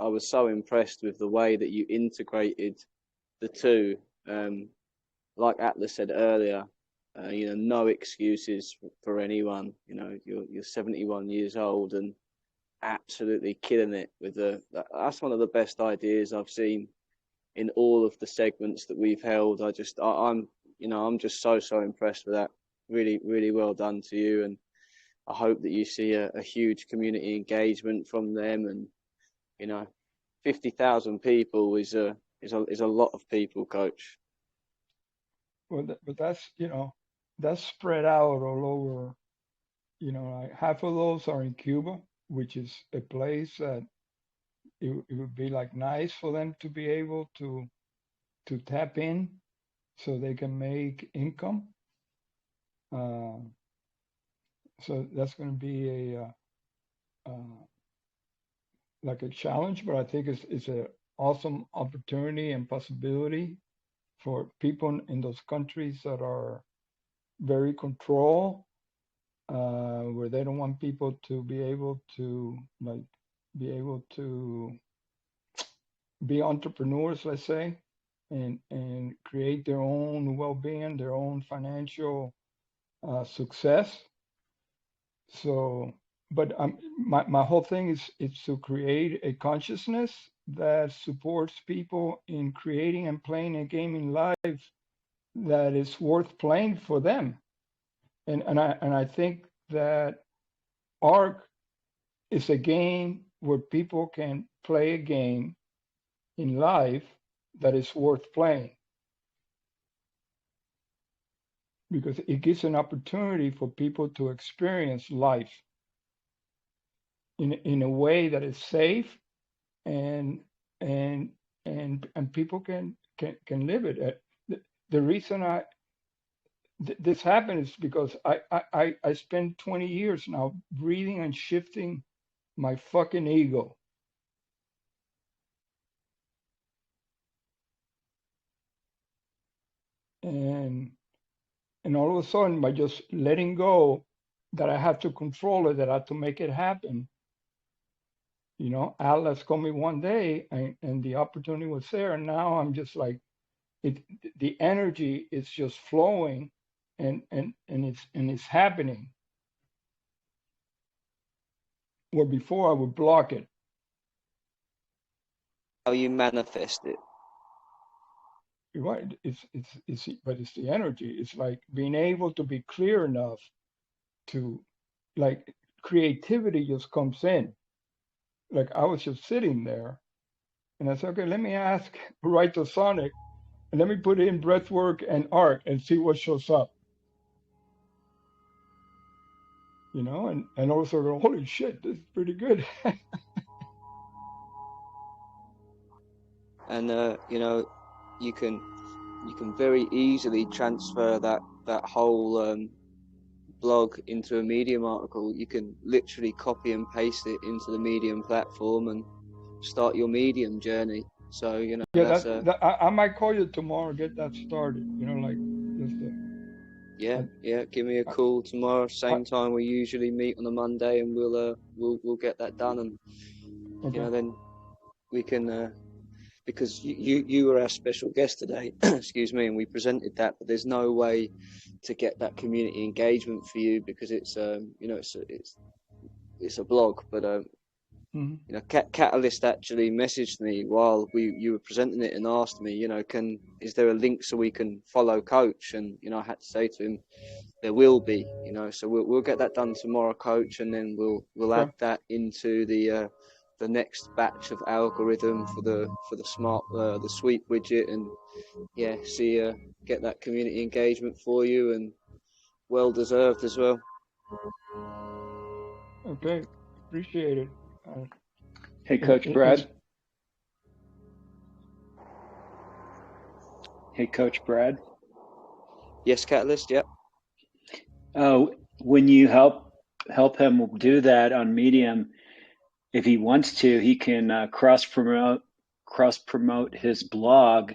was so impressed with the way that you integrated the two. Like Atlas said earlier, no excuses for anyone. You're 71 years old and absolutely killing it with that's one of the best ideas I've seen in all of the segments that we've held. I'm just so impressed with that. Really, really well done to you, and I hope that you see a huge community engagement from them. And 50,000 people is a lot of people, Coach. Well, but that's spread out all over. Like half of those are in Cuba, which is a place that it would be like nice for them to be able to tap in, so they can make income. So that's going to be like a challenge, but I think it's an awesome opportunity and possibility for people in those countries that are very control, where they don't want people to be able to be entrepreneurs, let's say, and create their own well-being, their own financial success. So, but my whole thing is to create a consciousness that supports people in creating and playing a game in life that is worth playing for them. And I think that ARK is a game where people can play a game in life that is worth playing, because it gives an opportunity for people to experience life in a way that is safe, and people can live it. The reason this happened is because I spent 20 years now breathing and shifting my fucking ego. And all of a sudden, by just letting go that I have to control it, that I have to make it happen, Atlas called me one day, and the opportunity was there, and now I'm just like, the energy is just flowing, and it's happening, where before I would block it. How you manifest it. You're right. But it's the energy. It's like being able to be clear enough to, like, creativity just comes in. Like, I was just sitting there, and I said, okay, let me ask Right Sonic, and let me put in breathwork and art and see what shows up. And also go, holy shit, this is pretty good. And you can very easily transfer that whole blog into a Medium article. You can literally copy and paste it into the Medium platform and start your Medium journey. So yeah, I might call you tomorrow, get that started. Yeah. Give me a call tomorrow, same time we usually meet on a Monday, and we'll get that done. And okay. Then we can. Because you were our special guest today, excuse me, and we presented that, but there's no way to get that community engagement for you because it's it's a blog. But You know, Catalyst actually messaged me while you were presenting it and asked me, you know, is there a link so we can follow Coach? And you know, I had to say to him, there will be. You know, so we'll get that done tomorrow, Coach, and then we'll add that into the next batch of algorithm for the smart the sweep widget, and get that community engagement for you, and well deserved as well. Okay, appreciate it. Hey, Coach Brad. Hey, Coach Brad. Yes, Catalyst. Yep. When you help him do that on Medium, if he wants to, he can cross promote his blog,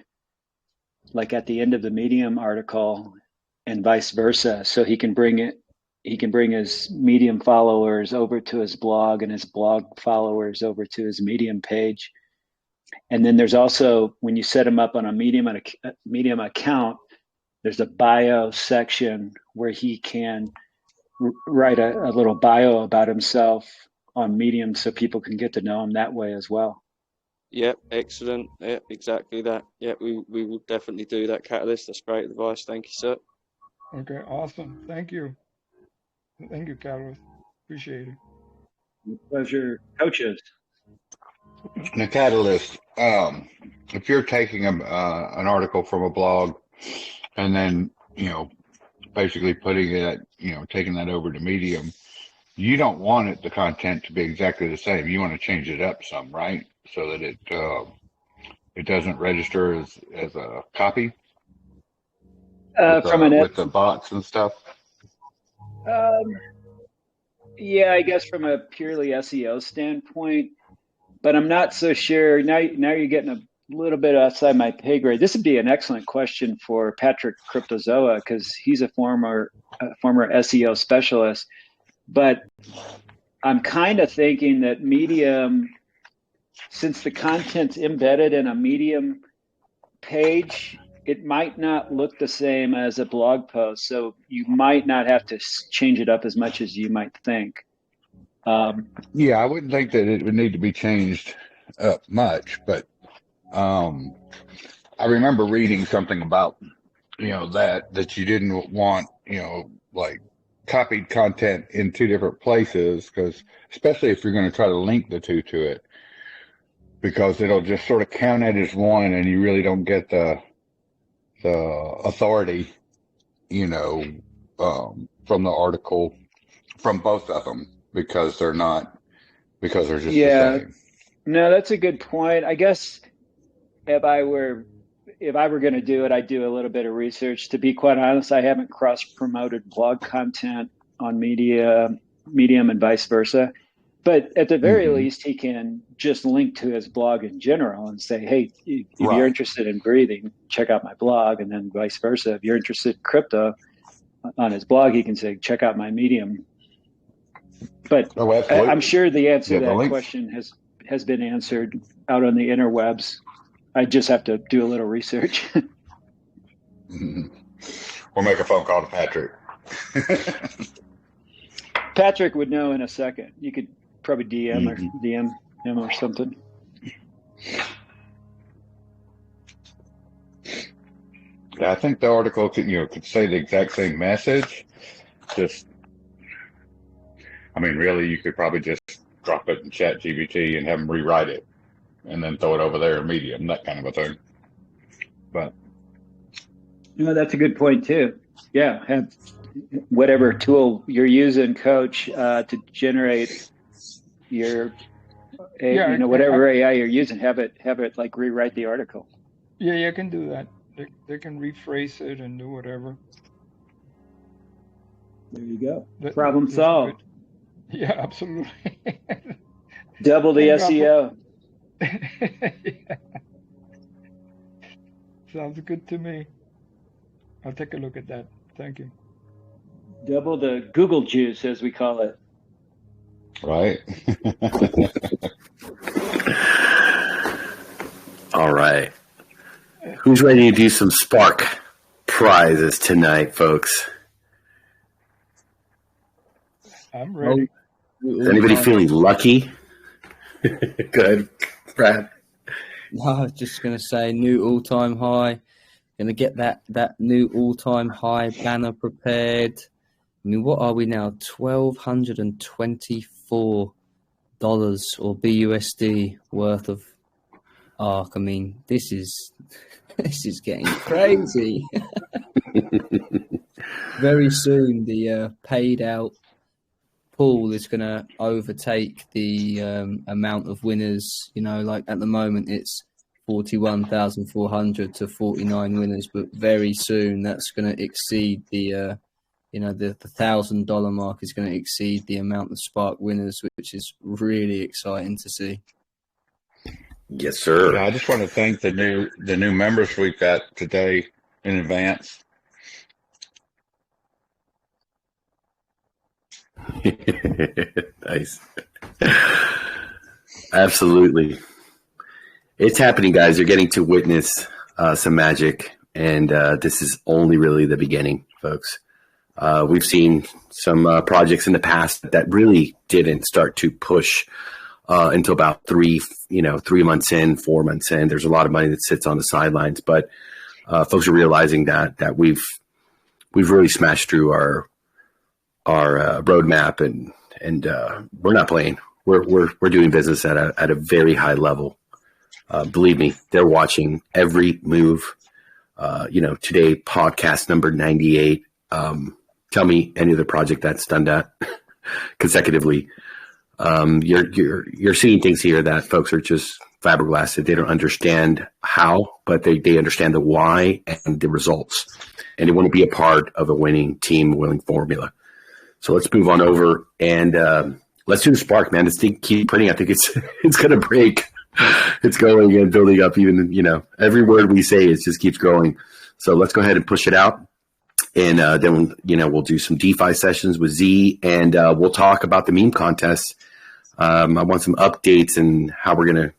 like at the end of the Medium article, and vice versa. So he can bring his Medium followers over to his blog, and his blog followers over to his Medium page. And then there's also, when you set him up on a Medium account, there's a bio section where he can write a little bio about himself on Medium, so people can get to know him that way as well. Yep, excellent. Yep, exactly that. Yep, we will definitely do that, Catalyst. That's great advice. Thank you, sir. Okay, awesome. Thank you. Thank you, Catalyst. Appreciate it. Pleasure, coaches. The Catalyst, if you're taking an article from a blog and then, you know, basically putting it, you know, taking that over to Medium, you don't want the content to be exactly the same. You want to change it up some, right? So that it doesn't register as a copy with the bots and stuff. Yeah, I guess from a purely SEO standpoint, but I'm not so sure. Now you're getting a little bit outside my pay grade. This would be an excellent question for Patrick Cryptozoa, because he's a former SEO specialist. But I'm kind of thinking that Medium, since the content's embedded in a Medium page, it might not look the same as a blog post. So you might not have to change it up as much as you might think. Yeah, I wouldn't think that it would need to be changed up much, but I remember reading something about, you know, that you didn't want, you know, like copied content in two different places, because especially if you're going to try to link the two to it, because it'll just sort of count it as one, and you really don't get the authority, you know, from the article from both of them, because they're just the same. No, that's a good point. I guess if I were going to do it, I'd do a little bit of research. To be quite honest, I haven't cross-promoted blog content on Medium and vice versa. But at the very least, he can just link to his blog in general and say, hey, if you're interested in breathing, check out my blog. And then vice versa. If you're interested in crypto, on his blog, he can say, check out my Medium. But I'm sure the answer to that question has been answered out on the interwebs. I just have to do a little research. We'll make a phone call to Patrick. Patrick would know in a second. You could probably DM him or something. Yeah, I think the article could say the exact same message. Really, you could probably just drop it in ChatGPT and have them rewrite it, and then throw it over there in Medium, that kind of a thing. But that's a good point too. Yeah, have whatever tool you're using, Coach, to generate your, whatever AI you're using, have it like rewrite the article. Yeah, you can do that. They can rephrase it and do whatever. There you go. Problem solved. Yeah, absolutely. Double the SEO. Yeah. Sounds good to me. I'll take a look at that. Thank you. Double the Google juice, as we call it. Right. All right. Who's ready to do some Spark prizes tonight, folks? I'm ready. Is anybody feeling lucky? Good, Brad. No, I was just going to say new all-time high. Going to get that new all-time high banner prepared. I mean, what are we now? $1,224 or BUSD worth of ARK. I mean, this is getting crazy. Very soon, the paid out pool is going to overtake the amount of winners. You know, like at the moment, it's 41,400 to 49 winners, but very soon that's going to exceed the the $1,000 mark is going to exceed the amount of Spark winners, which is really exciting to see. Yes, sir. Yeah, I just want to thank the new members we got today in advance. Nice. Absolutely. It's happening, guys. You're getting to witness some magic, and this is only really the beginning, folks. We've seen some projects in the past that really didn't start to push until about 3 months in, 4 months in. There's a lot of money that sits on the sidelines, but folks are realizing that we've really smashed through our roadmap, and we're not playing. We're doing business at a very high level. Believe me, they're watching every move. Today, podcast number 98. Tell me any other project that's done that consecutively. You're seeing things here that folks are just flabbergasted. They don't understand how, but they understand the why and the results, and they want to be a part of a winning team, winning formula. So let's move on over and let's do the Spark, man. This thing keep printing. I think it's going to break. It's going and building up. Even every word we say it just keeps growing. So let's go ahead and push it out. And then, we'll do some DeFi sessions with Z, and we'll talk about the meme contest. I want some updates and how we're going to,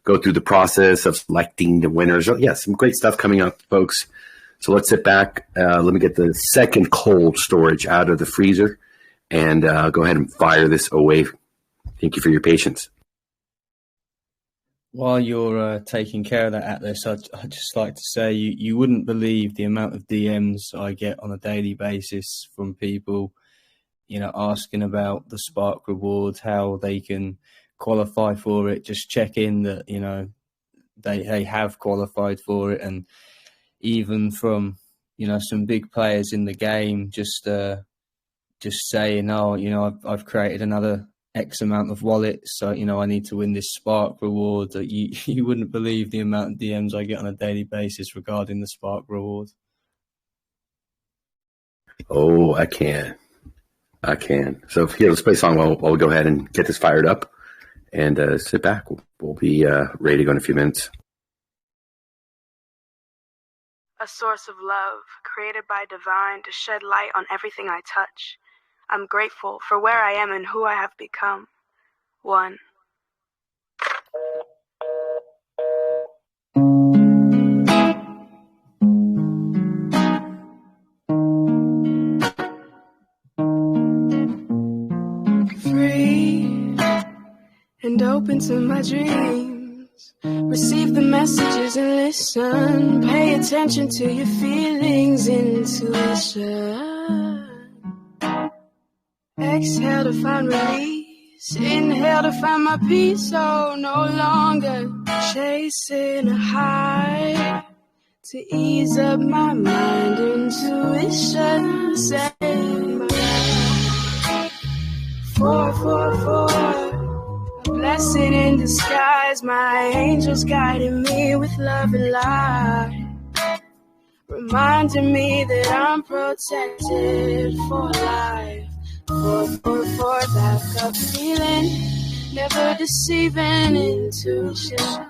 go through the process of selecting the winners. Oh, yeah, some great stuff coming up, folks. So let's sit back. Let me get the second cold storage out of the freezer and go ahead and fire this away. Thank you for your patience. While you're taking care of that, Atlas, I'd just like to say you wouldn't believe the amount of DMs I get on a daily basis from people, asking about the Spark rewards, how they can qualify for it, just check in that, they have qualified for it. And even from, some big players in the game, just saying, I've created another X amount of wallets, so I need to win this Spark reward. That you wouldn't believe the amount of DMs I get on a daily basis regarding the Spark reward. Oh, I can. So here, let's play a song while we go ahead and get this fired up, and sit back. We'll be ready to go in a few minutes. A source of love created by divine to shed light on everything I touch. I'm grateful for where I am and who I have become. One. Free and open to my dreams. Receive the messages and listen. Pay attention to your feelings, intuition. Exhale to find release. Inhale to find my peace. So no longer chasing a high. To ease up my mind, intuition set my life. 444, a blessing in disguise. My angels guiding me with love and light, reminding me that I'm protected for life. 444, that gut feeling, never deceiving. Intuition.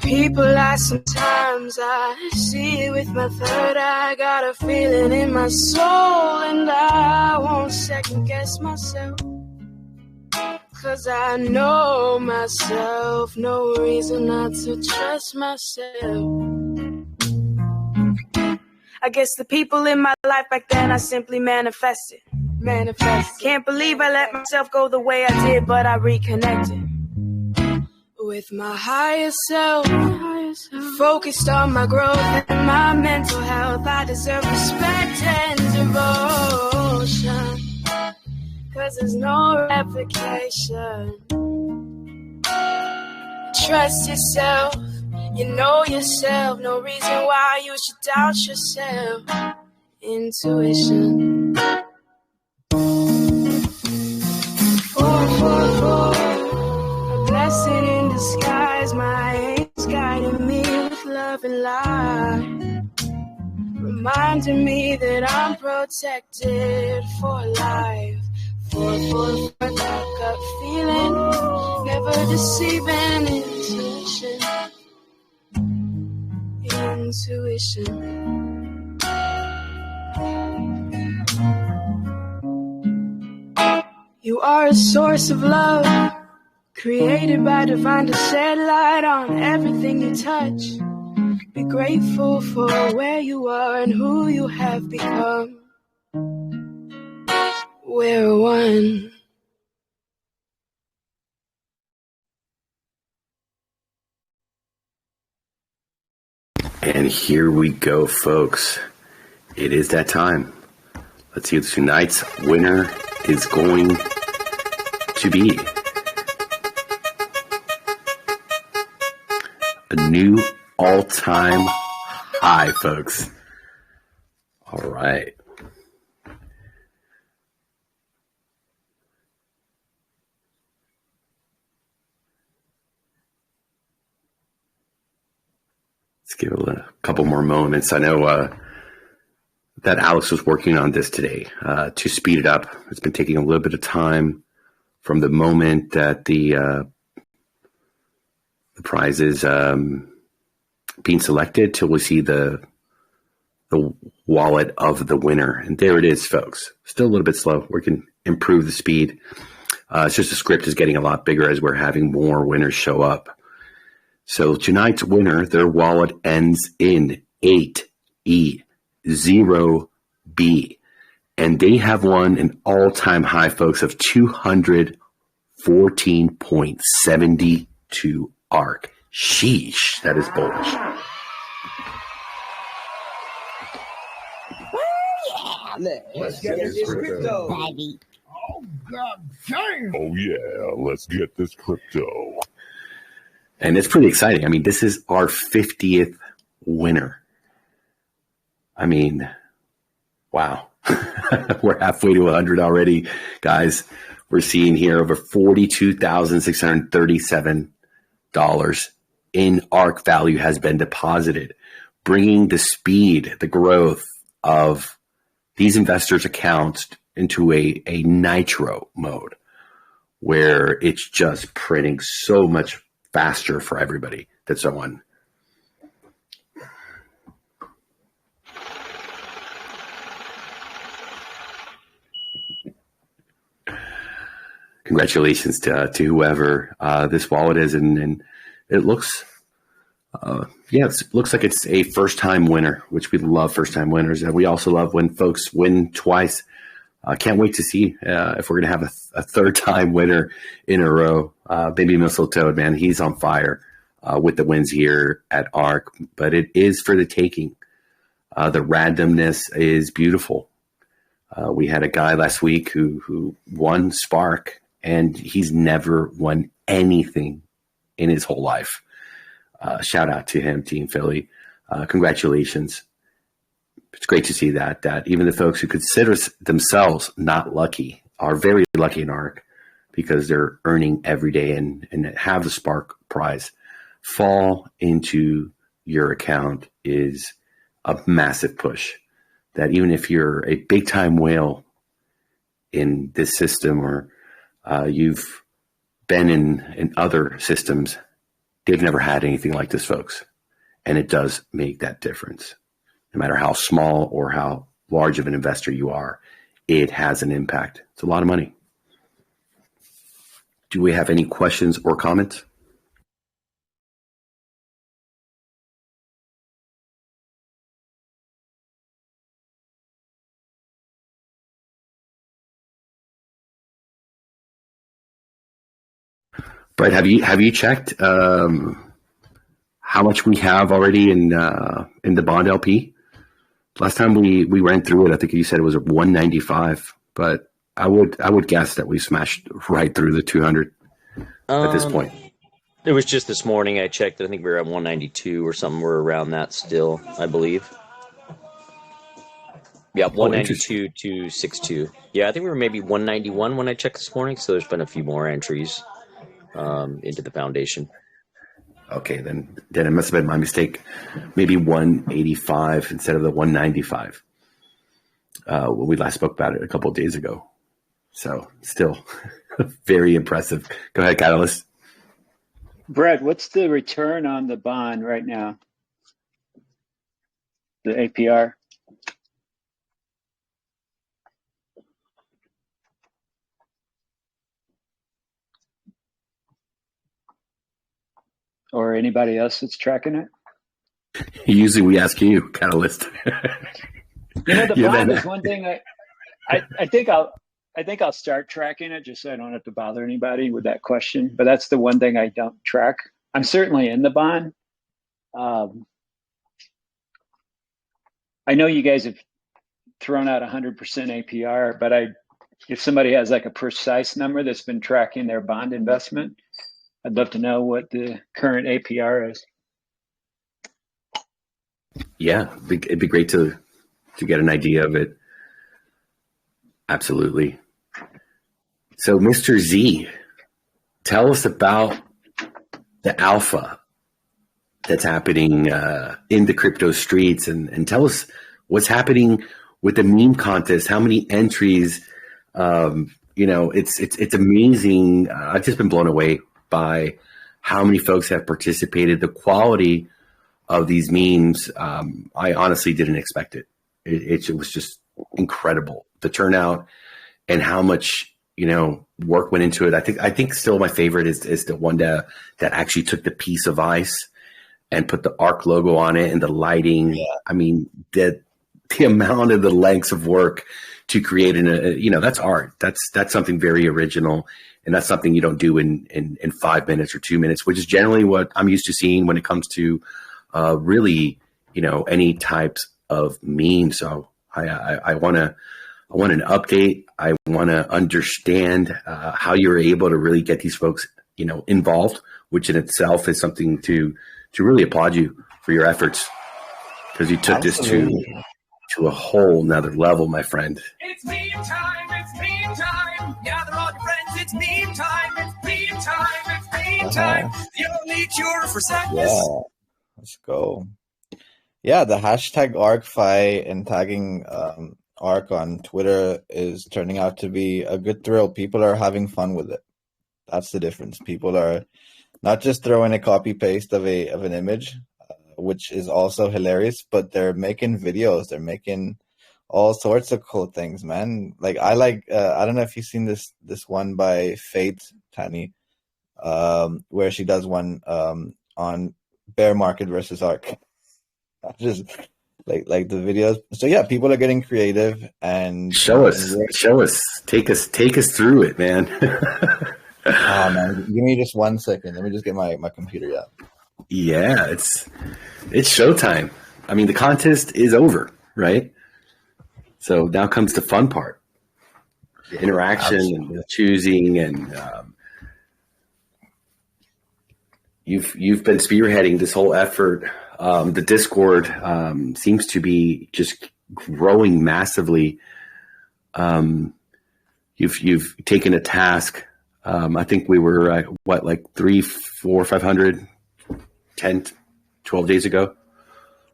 People lie sometimes, I see it with my third eye. Got a feeling in my soul, and I won't second guess myself. 'Cause I know myself, no reason not to trust myself. I guess the people in my life back then I simply manifested. manifest. Can't believe I let myself go the way I did, but I reconnected with my higher self, focused on my growth and my mental health. I deserve respect and devotion, 'cause there's no replication. Trust yourself, you know yourself, no reason why you should doubt yourself. Intuition. 444, a blessing in disguise. My angels guiding me with love and light, reminding me that I'm protected for life. 444, that gut feeling, never deceiving. Intuition. Intuition. You are a source of love, created by divine to shed light on everything you touch. Be grateful for where you are and who you have become. We're one. And here we go, folks. It is that time. Let's see what tonight's winner is going to be. A new all-time high, folks. All right. Let's give it a couple more moments. I know that Alex was working on this today to speed it up. It's been taking a little bit of time from the moment that the prize is being selected till we see the wallet of the winner. And there it is, folks. Still a little bit slow. We can improve the speed. It's just the script is getting a lot bigger as we're having more winners show up. So tonight's winner, their wallet ends in 8E0B. And they have won an all-time high, folks, of 214.72 ARK. Sheesh, that is bullish. Let's get this crypto. Oh, God damn. Oh, yeah, let's get this crypto. And it's pretty exciting. I mean, this is our 50th winner. I mean, wow. We're halfway to 100 already, guys. We're seeing here over $42,637 in ARK value has been deposited, bringing the speed, the growth of these investors' accounts into a nitro mode where it's just printing so much faster for everybody that's on. Congratulations to whoever this wallet is, and it looks, it looks like it's a first-time winner, which we love first-time winners, and we also love when folks win twice. Can't wait to see if we're going to have a third-time winner in a row. Baby Mistletoe, man, he's on fire with the wins here at ARK, but it is for the taking. The randomness is beautiful. We had a guy last week who won Spark, and he's never won anything in his whole life. Shout out to him, Team Philly. Congratulations. It's great to see that even the folks who consider themselves not lucky are very lucky in ARK because they're earning every day and have the Spark prize fall into your account is a massive push. That even if you're a big time whale in this system or you've been in other systems, they've never had anything like this, folks. And it does make that difference. No matter how small or how large of an investor you are, it has an impact. It's a lot of money. Do we have any questions or comments? Brett, have you checked how much we have already in the bond LP? Last time we ran through it, I think you said it was 195, but I would guess that we smashed right through the 200 at this point. It was just this morning I checked. I think we were at 192 or something. We're around that still, I believe. Yeah, 192 to 62. Yeah, I think we were maybe 191 when I checked this morning. So there's been a few more entries into the foundation. Okay, then it must have been my mistake. Maybe 185 instead of the 195 when we last spoke about it a couple of days ago. So still very impressive. Go ahead, Catalyst. Brett, what's the return on the bond right now? The APR? Or anybody else that's tracking it? Usually we ask you, Catalyst. The bond is one thing I think I'll start tracking it just so I don't have to bother anybody with that question. But that's the one thing I don't track. I'm certainly in the bond. I know you guys have thrown out 100% APR, but if somebody has like a precise number that's been tracking their bond investment, I'd love to know what the current APR is. Yeah, it'd be great to get an idea of it. Absolutely. So, Mr. Z, tell us about the alpha that's happening in the crypto streets, and tell us what's happening with the meme contest. How many entries? It's amazing. I've just been blown away by how many folks have participated, the quality of these memes. I honestly didn't expect it. It was just incredible, the turnout and how much work went into it. I think still my favorite is the one that actually took the piece of ice and put the ARK logo on it and the lighting. Yeah. I mean, the amount of the lengths of work to create that's art. That's something very original. And that's something you don't do in 5 minutes or 2 minutes, which is generally what I'm used to seeing when it comes to really, any types of meme. So I want an update. I want to understand how you're able to really get these folks, involved, which in itself is something to really applaud you for your efforts, because you took Absolutely. this to a whole nother level, my friend. It's meme time, it's meme time. Gather all your friends, it's meme time, it's meme time, it's meme time. The only cure for sadness. Yeah, let's go. Yeah, the hashtag ARKfi and tagging ARK on Twitter is turning out to be a good thrill. People are having fun with it. That's the difference. People are not just throwing a copy paste of an image, which is also hilarious, but they're making videos. They're making all sorts of cool things, man. Like I don't know if you've seen this one by Fate Tani, where she does one on bear market versus ARK. Just like the videos. So yeah, people are getting creative and show us, take us through it, man. Oh man, give me just 1 second. Let me just get my computer out. Yeah, it's showtime. I mean, the contest is over, right? So now comes the fun part, the interaction and the choosing, and you've been spearheading this whole effort. The Discord seems to be just growing massively. You've taken a task. I think we were at like 300, 400, 500, 10, 12 days ago,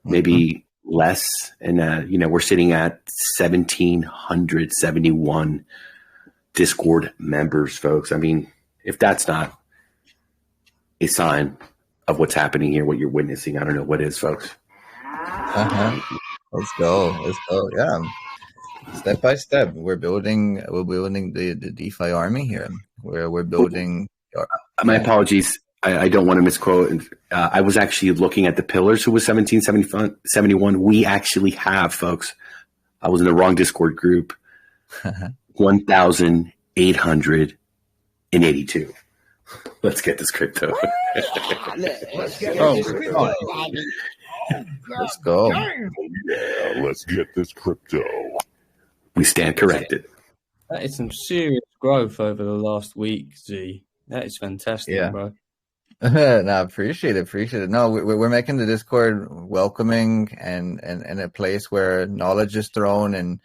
maybe less. And, we're sitting at 1,771 Discord members, folks. I mean, if that's not a sign of what's happening here, what you're witnessing, I don't know what is, folks. Let's go. Yeah. Step by step, we're building the DeFi army here. We're building. My apologies. I don't want to misquote. I was actually looking at the pillars who was 1771. We actually have, folks. I was in the wrong Discord group. 1,882. Let's get this crypto. Let's get Oh, this crypto. Let's go. Yeah, let's get this crypto. We stand corrected. That is some serious growth over the last week, Z. That is fantastic, Yeah. bro. No, appreciate it. No, we're making the Discord welcoming and a place where knowledge is thrown and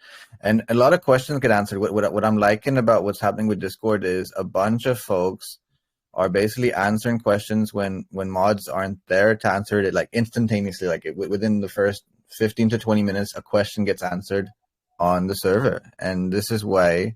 a lot of questions get answered. What I'm liking about what's happening with Discord is a bunch of folks are basically answering questions when mods aren't there to answer it, like instantaneously, like within the first 15 to 20 minutes, a question gets answered on the server. And this is why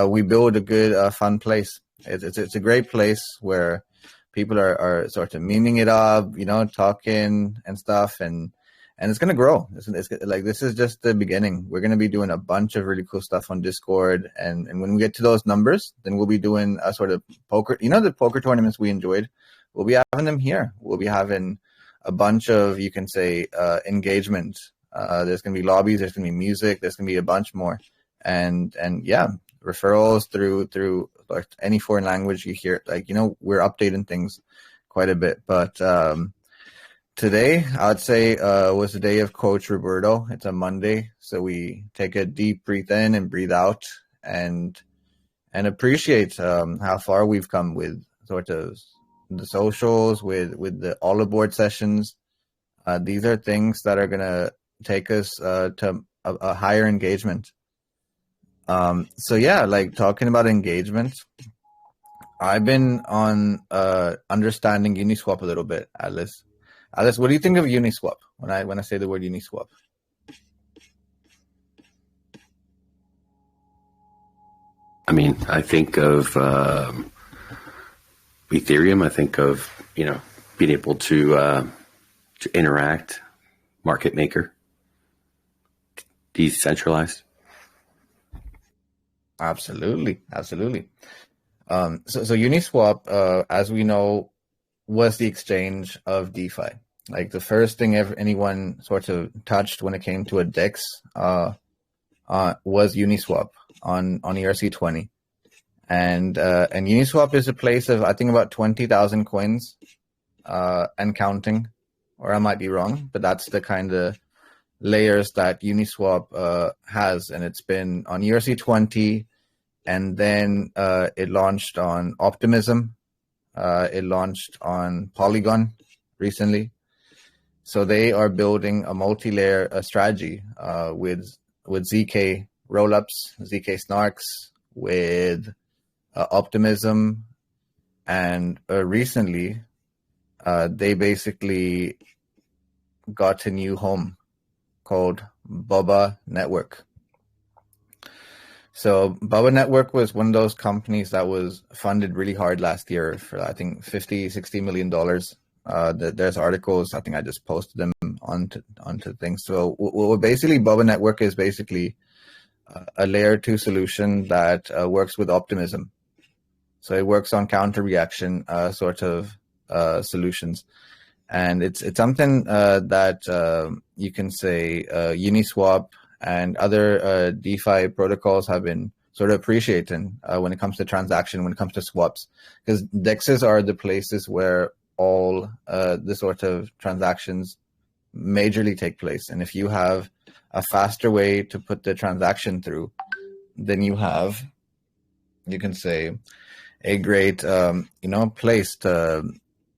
we build a good, fun place. It's a great place where people are sort of memeing it up, talking and stuff, and it's gonna grow. It's like, this is just the beginning. We're gonna be doing a bunch of really cool stuff on Discord, and when we get to those numbers, then we'll be doing a sort of poker. The poker tournaments we enjoyed. We'll be having them here. We'll be having a bunch of, you can say, engagement. There's gonna be lobbies. There's gonna be music. There's gonna be a bunch more, and yeah, referrals through like any foreign language you hear. Like, we're updating things quite a bit. But today, I would say, was the day of Coach Roberto. It's a Monday, so we take a deep breath in and breathe out, and appreciate how far we've come with sort of the socials, with the all aboard sessions. These are things that are gonna take us to a higher engagement. So yeah, like talking about engagement, I've been on understanding Uniswap a little bit, Alice. Alice, what do you think of Uniswap when I say the word Uniswap? I mean, I think of Ethereum. I think of being able to interact, market maker, decentralized. Absolutely. So Uniswap, as we know, was the exchange of DeFi. Like the first thing anyone sort of touched when it came to a DEX was Uniswap on ERC20, and Uniswap is a place of, I think, about 20,000 coins and counting, or I might be wrong, but that's the kind of layers that Uniswap has, and it's been on ERC20, and then it launched on Optimism, it launched on Polygon recently. So they are building a multi-layer strategy with ZK rollups, ZK snarks, with Optimism, and recently they basically got a new home called Bubba Network. So Bubba Network was one of those companies that was funded really hard last year for, I think, $50-60 million. There's articles, I think I just posted them onto things. So basically Bubba Network is basically a layer 2 solution that works with Optimism. So it works on counter reaction sort of solutions. And it's something that you can say Uniswap and other DeFi protocols have been sort of appreciating when it comes to transaction, when it comes to swaps, because DEXs are the places where all the sort of transactions majorly take place. And if you have a faster way to put the transaction through, then you can say, a great place to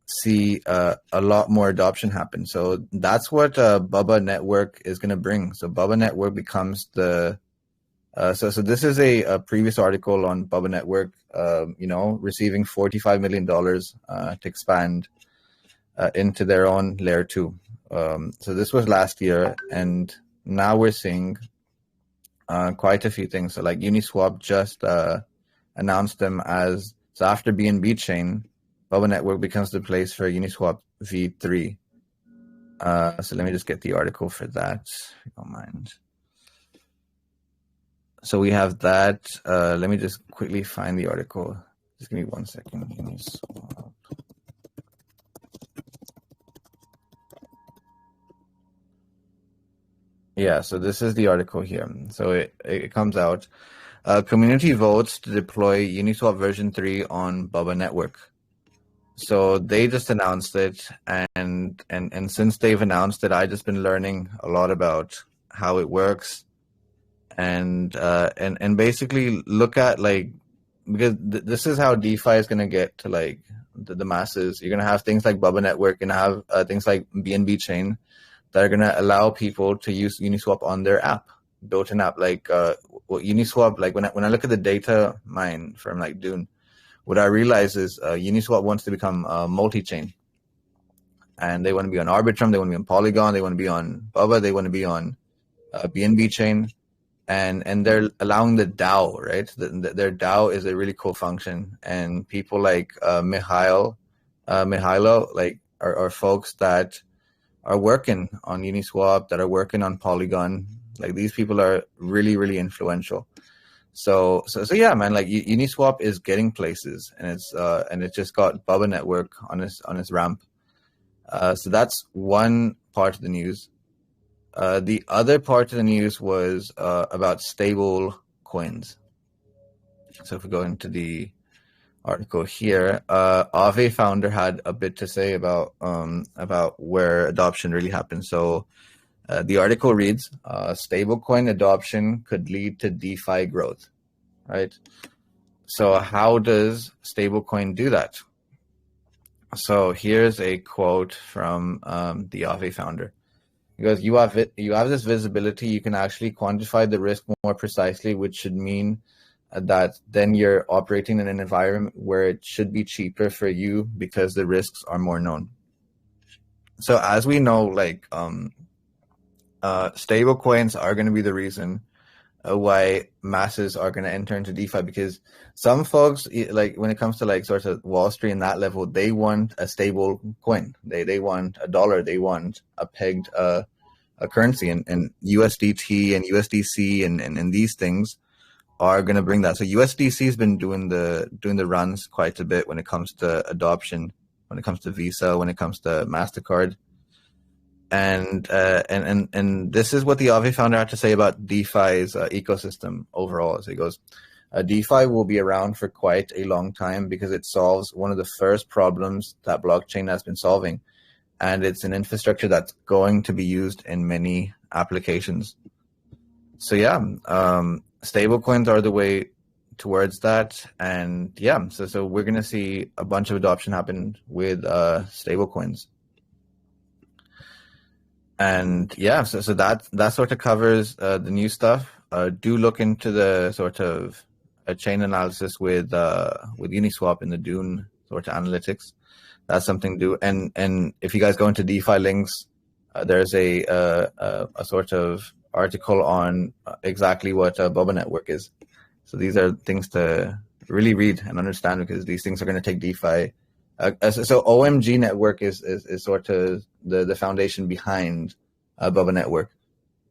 see a lot more adoption happen. So that's what Bubba Network is going to bring. So Bubba Network becomes the so this is a previous article on Bubba Network, receiving $45 million to expand into their own layer 2. So this was last year, and now we're seeing quite a few things. So like Uniswap just announced them as, so after BNB chain, Bubba Network becomes the place for Uniswap v3. So let me just get the article for that, if you don't mind. So we have that. Let me just quickly find the article. Just give me 1 second. Uniswap. Yeah, so this is the article here. So it comes out. Community votes to deploy Uniswap version 3 on Bubba Network. So they just announced it, and since they've announced it, I've just been learning a lot about how it works, and basically look at like, because this is how DeFi is going to get to like the masses. You're going to have things like Bubba Network, and have things like BNB Chain that are going to allow people to use Uniswap on their app, built-in app. Like Uniswap, like when I look at the data mine from like Dune, what I realize is Uniswap wants to become multi-chain, and they want to be on Arbitrum, they want to be on Polygon, they want to be on Bubba, they want to be on BNB Chain, and they're allowing the DAO, right? Their DAO is a really cool function, and people like Mihailo, like are folks that are working on Uniswap, that are working on Polygon. Like these people are really, really influential. So yeah, man. Like Uniswap is getting places, and it just got Bubba Network on its ramp. So that's one part of the news. The other part of the news was about stable coins. So if we go into the article here, Aave founder had a bit to say about where adoption really happens. So the article reads, stablecoin adoption could lead to DeFi growth, right? So how does stablecoin do that? So here's a quote from the Aave founder. He goes, you have this visibility, you can actually quantify the risk more precisely, which should mean that then you're operating in an environment where it should be cheaper for you because the risks are more known. So as we know, like stable coins are going to be the reason why masses are going to enter into DeFi, because some folks, like when it comes to like sort of Wall Street and that level, they want a stable coin. They want a dollar. They want a pegged a currency, and USDT and USDC and these things are going to bring that. So USDC has been doing the runs quite a bit when it comes to adoption, when it comes to Visa, when it comes to MasterCard. And this is what the Aave founder had to say about DeFi's ecosystem overall. So he goes, DeFi will be around for quite a long time because it solves one of the first problems that blockchain has been solving. And it's an infrastructure that's going to be used in many applications. So yeah, stablecoins are the way towards that. And yeah, so we're going to see a bunch of adoption happen with stablecoins. And yeah, so that sort of covers the new stuff. Do look into the sort of a chain analysis with Uniswap in the Dune sort of analytics. That's something to do. And if you guys go into DeFi links, there's a sort of article on exactly what Bubba Network is. So these are things to really read and understand, because these things are going to take DeFi. So OMG Network is sort of the foundation behind Bubba Network.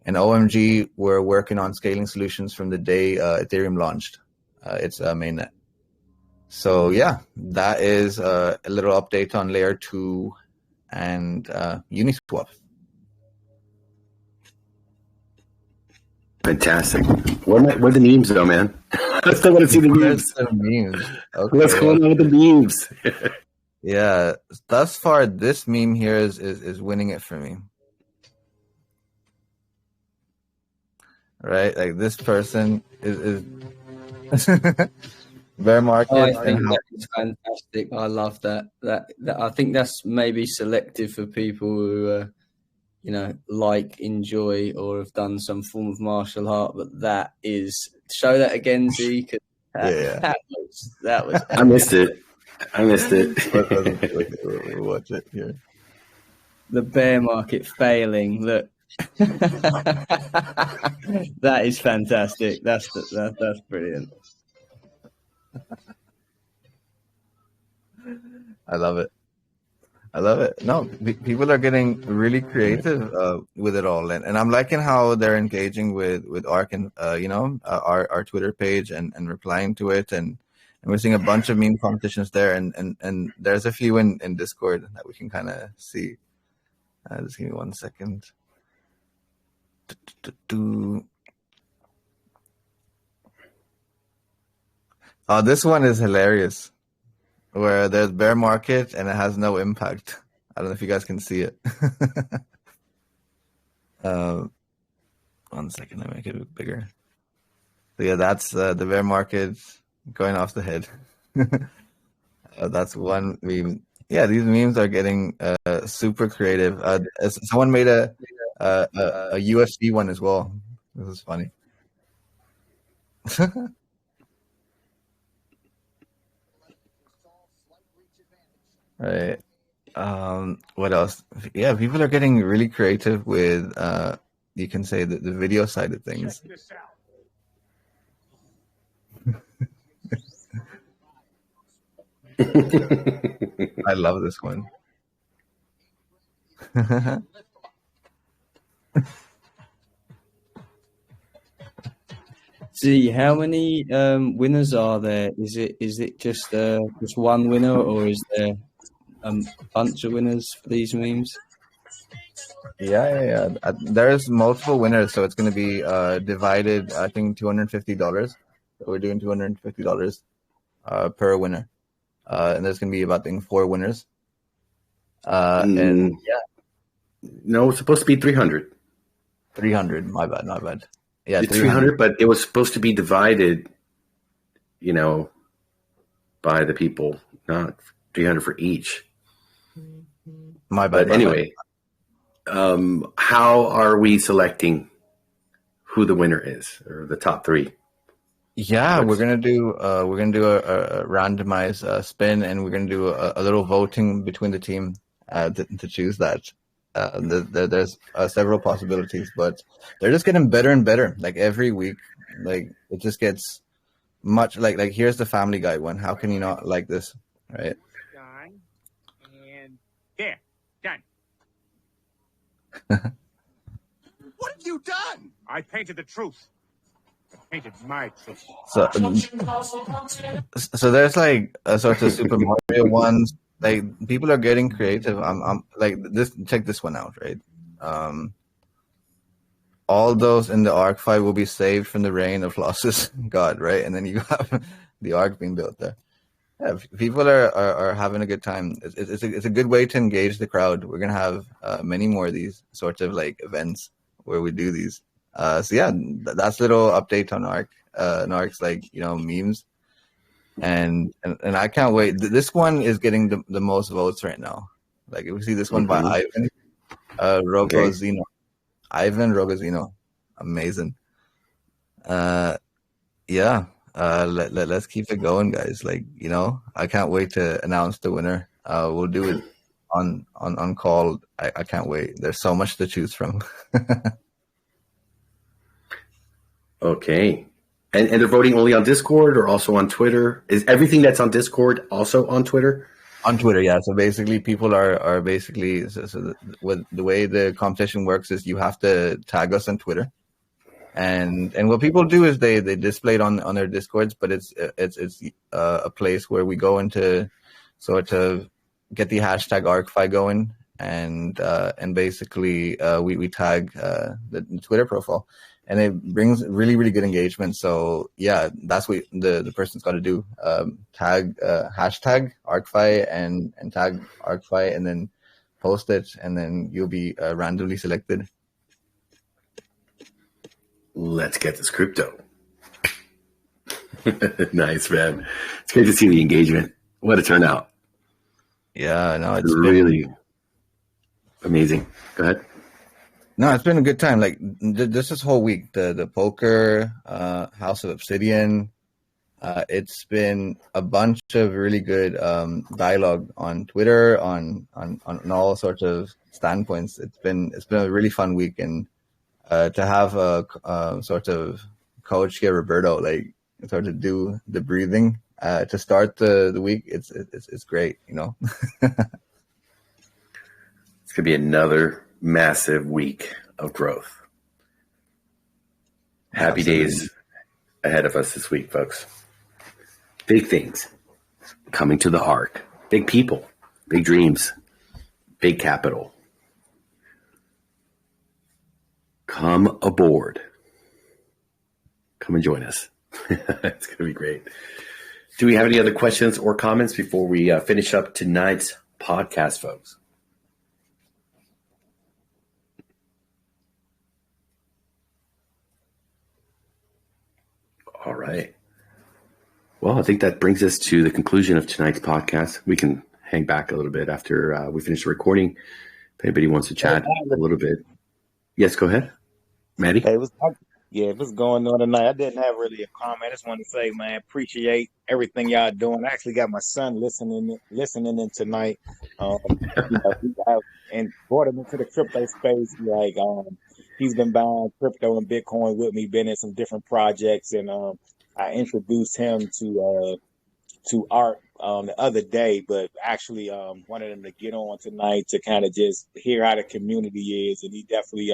And OMG were working on scaling solutions from the day Ethereum launched its mainnet. So yeah, that is a little update on Layer 2 and Uniswap. Fantastic. What are the memes though, man? I still want to see the memes. Okay. What's going on with the memes? Yeah, thus far, this meme here is winning it for me. Right? Like this person is bear market. I think that is fantastic. I love that. That I think that's maybe selective for people who, like, enjoy, or have done some form of martial art. But that is, show that again, Z. That was. I missed it. We'll watch it here. The bear market failing. Look. That is fantastic. That's brilliant. I love it. No, people are getting really creative with it all, and I'm liking how they're engaging with ARK and our Twitter page and replying to it, and we're seeing a bunch of meme competitions there, and there's a few in Discord that we can kind of see. Just give me 1 second. Oh, this one is hilarious. where there's bear market and it has no impact. I don't know if you guys can see it. 1 second, let me make it a bit bigger. So yeah, that's the bear market going off the head. That's one meme. Yeah, these memes are getting super creative. Someone made a UFC one as well. This is funny. Right. What else? Yeah, people are getting really creative with you can say the video side of things. I love this one. See, how many winners are there? Is it just one winner, or is there a bunch of winners for these memes? Yeah. There's multiple winners, so it's going to be divided. I think $250. We're doing $250 per winner, and there's going to be about 4 winners. And yeah, no, it's supposed to be 300. 300. My bad. Yeah, it's 300, but it was supposed to be divided, by the people, not 300 for each. My bad. But anyway, how are we selecting who the winner is, or the top 3? Yeah, we're gonna do a randomized spin, and we're gonna do a little voting between the team to choose that. There's several possibilities, but they're just getting better and better. Like every week, like it just gets much like here's the Family Guy one. How can you not like this, right? Done. And there, done. What have you done? I painted the truth. I painted my truth. So there's like a sort of Super Mario ones. Like people are getting creative. I'm like this. Check this one out, right? All those in the ARK fight will be saved from the rain of losses. God, right? And then you have the ARK being built there. Yeah, people are having a good time. It's a good way to engage the crowd. We're gonna have many more of these sorts of like events where we do these. So yeah, that's a little update on ARK. ARK's like memes. And I can't wait. This one is getting the most votes right now. Like if we see this one by Ivan Rogozino. Ivan Rogozino. Amazing. Yeah. Let's keep it going, guys. Like, I can't wait to announce the winner. We'll do it on call. I can't wait. There's so much to choose from. Okay. And they're voting only on Discord or also on Twitter? Is everything that's on Discord also on Twitter? On Twitter, yeah. So basically, people are basically with the way the competition works is you have to tag us on Twitter, and what people do is they display it on their Discords, but it's a place where we go into sort of get the hashtag ARKfi going, and basically we tag the Twitter profile. And it brings really, really good engagement. So yeah, that's what the person's got to do. Tag hashtag ARKfi and tag ARKfi, and then post it, and then you'll be randomly selected. Let's get this crypto. Nice, man. It's great to see the engagement. What a turnout. Yeah, no, it's really amazing. Go ahead. No, it's been a good time. Like this whole week, the poker, House of Obsidian. It's been a bunch of really good dialogue on Twitter, on all sorts of standpoints. It's been a really fun week, and to have a sort of coach here, Roberto, like sort of do the breathing to start the week. It's great, It's gonna be another massive week of growth. Happy days ahead of us this week, folks. Big things coming to the ARK. Big people, big dreams, big capital. Come aboard. Come and join us. It's going to be great. Do we have any other questions or comments before we finish up tonight's podcast, folks? All right. Well, I think that brings us to the conclusion of tonight's podcast. We can hang back a little bit after we finish the recording. If anybody wants to chat a little bit. Yes, go ahead. Maddie? Hey, what's going on tonight? I didn't have really a comment. I just wanted to say, man, appreciate everything y'all doing. I actually got my son listening in tonight. And brought him into the crypto space. Like, he's been buying crypto and Bitcoin with me, been in some different projects, and I introduced him to ARK the other day, but actually wanted him to get on tonight to kind of just hear how the community is, and he definitely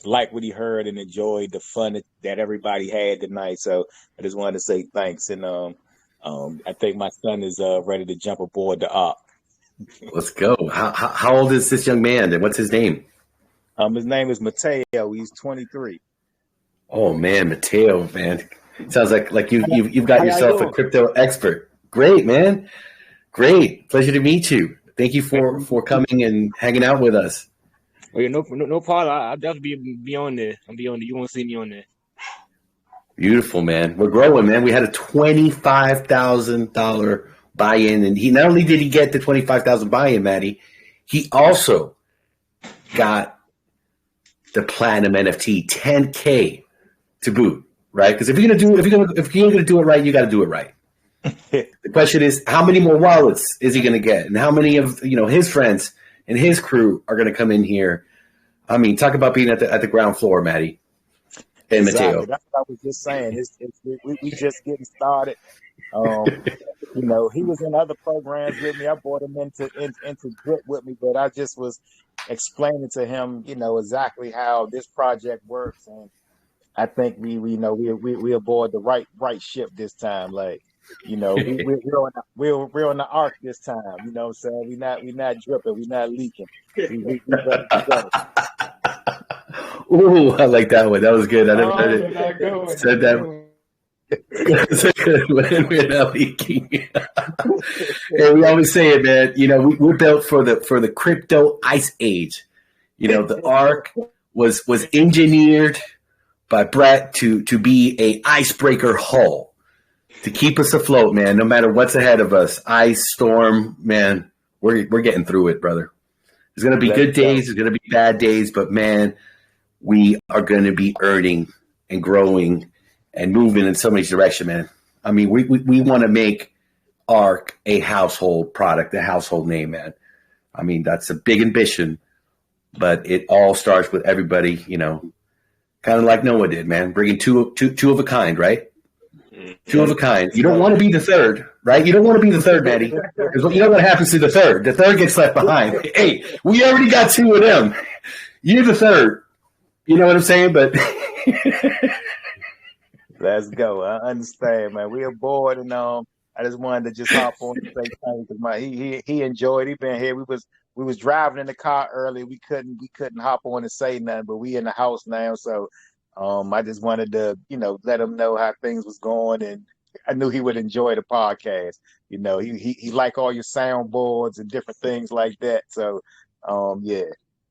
liked what he heard and enjoyed the fun that everybody had tonight. So I just wanted to say thanks, and I think my son is ready to jump aboard the ARK. Let's go. How old is this young man, and what's his name? His name is Mateo. He's 23. Oh man, Mateo, man. Sounds like you've got yourself a crypto expert. Great, man. Great. Pleasure to meet you. Thank you for coming and hanging out with us. Oh, yeah, no problem. I'll definitely be on there. I'll be on there. You won't see me on there. Beautiful, man. We're growing, man. We had a $25,000 buy-in, and he not only did he get the $25,000 buy-in, Maddie, he also got the platinum NFT, 10K to boot, right? Because if you're gonna do it right, you got to do it right. The question is, how many more wallets is he gonna get, and how many of his friends and his crew are gonna come in here? I mean, talk about being at the ground floor, Maddie and Mateo. That's what I was just saying. We just getting started. He was in other programs with me. I brought him into Drip with me, but I just was explaining to him, exactly how this project works, and I think we aboard the right ship this time. Like, we're on the ARK this time. You know what I'm saying? We not dripping, we not leaking. We ready to go. Ooh, I like that one. That was good. I never said that. We're not leaking. And we always say it, man. We're built for the crypto ice age. The ARK was engineered by Brett to be a icebreaker hull to keep us afloat, man. No matter what's ahead of us, ice, storm, man, we're getting through it, brother. There's gonna be good days, there's gonna be bad days, but man, we are gonna be earning and growing and moving in somebody's direction, man. I mean, we want to make ARK a household product, a household name, man. I mean, that's a big ambition, but it all starts with everybody, kind of like Noah did, man. Bringing two of a kind, right? Two of a kind. You don't want to be the third, right? You don't want to be the third, Maddie. Because you know what happens to the third? The third gets left behind. Hey, we already got two of them. You're the third. You know what I'm saying? But let's go. I understand, man. We aboard, and I just wanted to just hop on and say thanks because he enjoyed. He been here. We was driving in the car early. We couldn't hop on and say nothing, but we in the house now, so I just wanted to let him know how things was going, and I knew he would enjoy the podcast. He like all your soundboards and different things like that. So yeah.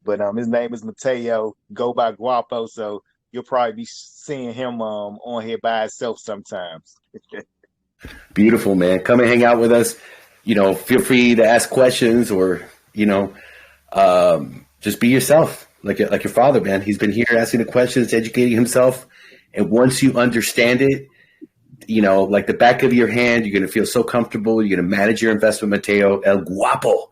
But his name is Mateo, go by Guapo, so you'll probably be seeing him on here by himself sometimes. Beautiful, man. Come and hang out with us. Feel free to ask questions or, just be yourself, like your father, man. He's been here asking the questions, educating himself. And once you understand it, like the back of your hand, you're going to feel so comfortable. You're going to manage your investment, Mateo, El Guapo.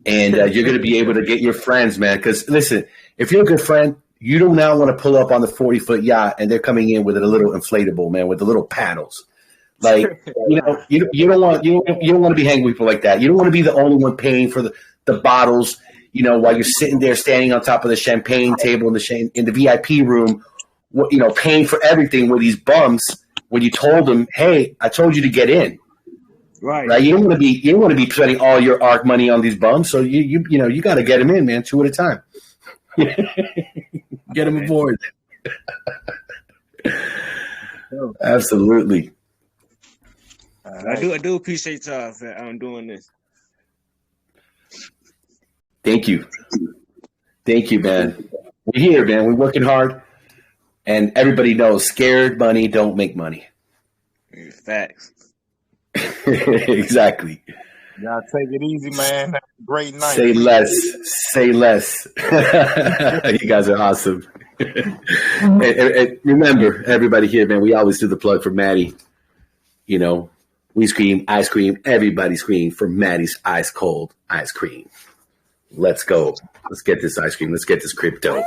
And you're going to be able to get your friends, man. Because, listen, if you're a good friend, you do not want to pull up on the 40-foot yacht and they're coming in with a little inflatable, man, with the little paddles. Like, you don't want to be hanging with people like that. You don't want to be the only one paying for the bottles, while you're sitting there standing on top of the champagne table in the VIP room, paying for everything with these bums when you told them, hey, I told you to get in. Right. You don't want to be spending all your ARK money on these bums. So you got to get them in, man, two at a time. Get them aboard. Absolutely. I do appreciate y'all for doing this. Thank you, man. We're here, man. We're working hard, and everybody knows scared money don't make money. Facts. Exactly. Y'all take it easy, man. Have a great night. Say less. You guys are awesome. and remember, everybody here, man, we always do the plug for Maddie. You know, we scream, ice cream. Everybody scream for Maddie's ice cold ice cream. Let's go. Let's get this ice cream. Let's get this crypto.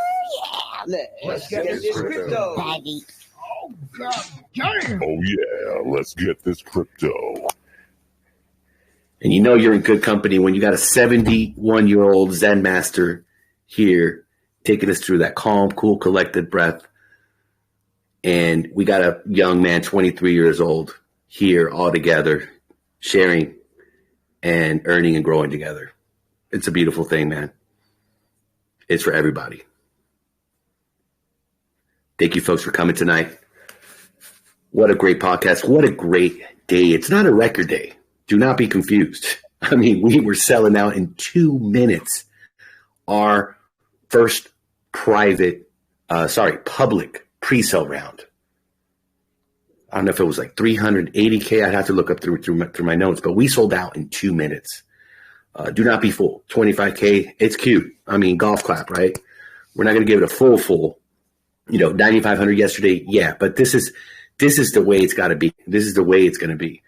Let's get this crypto. Oh, God damn. Oh, yeah. Let's get this crypto. And you know you're in good company when you got a 71-year-old Zen master here taking us through that calm, cool, collected breath. And we got a young man, 23 years old, here all together, sharing and earning and growing together. It's a beautiful thing, man. It's for everybody. Thank you, folks, for coming tonight. What a great podcast. What a great day. It's not a record day. Do not be confused. I mean, we were selling out in 2 minutes. Our first public pre-sale round. I don't know if it was like 380K. I'd have to look up through my notes, but we sold out in 2 minutes. Do not be fooled. 25K, it's cute. I mean, golf clap, right? We're not going to give it a full. 9,500 yesterday. Yeah, but this is the way it's got to be. This is the way it's going to be.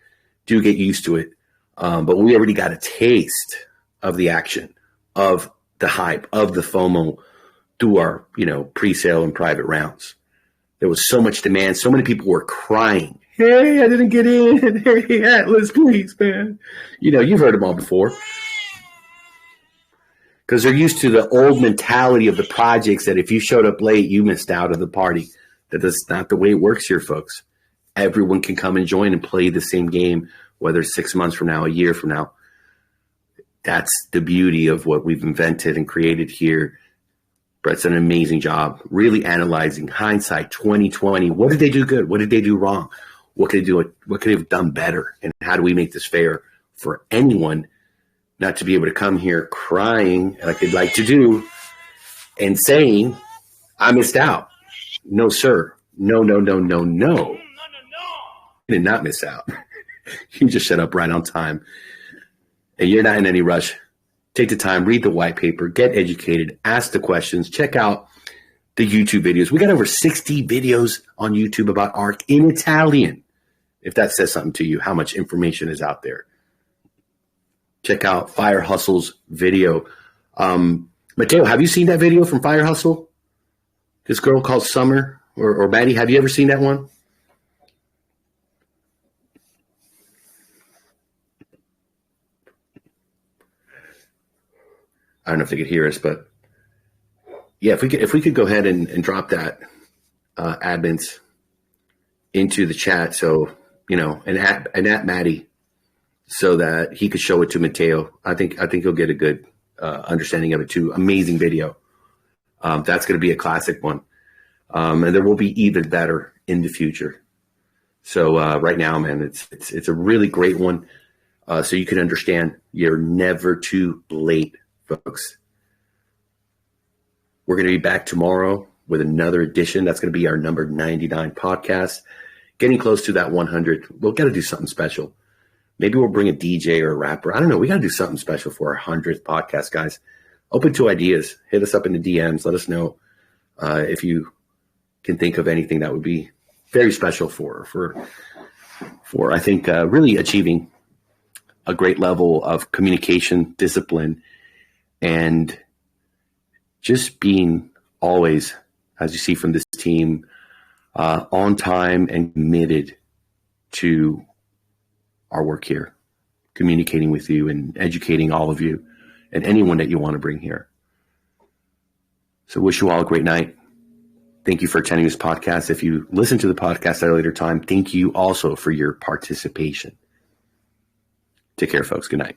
Do get used to it. But we already got a taste of the action, of the hype, of the FOMO through our, pre-sale and private rounds. There was so much demand. So many people were crying. Hey, I didn't get in. Hey, Atlas, please, man. You've heard them all before. Because they're used to the old mentality of the projects that if you showed up late, you missed out of the party. That's not the way it works here, folks. Everyone can come and join and play the same game, whether it's 6 months from now, a year from now. That's the beauty of what we've invented and created here. Brett's done an amazing job really analyzing hindsight 2020. What did they do good? What did they do wrong? What could they do? What could they have done better? And how do we make this fair for anyone not to be able to come here crying like they'd like to do and saying, I missed out. No, sir. No. You did not miss out. You just shut up right on time. And you're not in any rush. Take the time, read the white paper, get educated, ask the questions, check out the YouTube videos. We got over 60 videos on YouTube about ARK in Italian. If that says something to you, how much information is out there. Check out Fire Hustle's video. Mateo, have you seen that video from Fire Hustle? This girl called Summer or Maddie, have you ever seen that one? I don't know if they could hear us, but yeah, if we could go ahead and drop that admins into the chat, so and at Maddie, so that he could show it to Mateo. I think he'll get a good understanding of it too. Amazing video. That's going to be a classic one, and there will be even better in the future. So right now, man, it's a really great one. So you can understand you're never too late, folks. We're going to be back tomorrow with another edition. That's going to be our number 99 podcast. Getting close to that 100. We'll got to do something special. Maybe we'll bring a DJ or a rapper. I don't know. We got to do something special for our 100th podcast, guys. Open to ideas. Hit us up in the DMs. Let us know if you can think of anything that would be very special for I think, really achieving a great level of communication, discipline, and just being always, as you see from this team, on time and committed to our work here, communicating with you and educating all of you and anyone that you want to bring here. So wish you all a great night. Thank you for attending this podcast. If you listen to the podcast at a later time, thank you also for your participation. Take care, folks. Good night.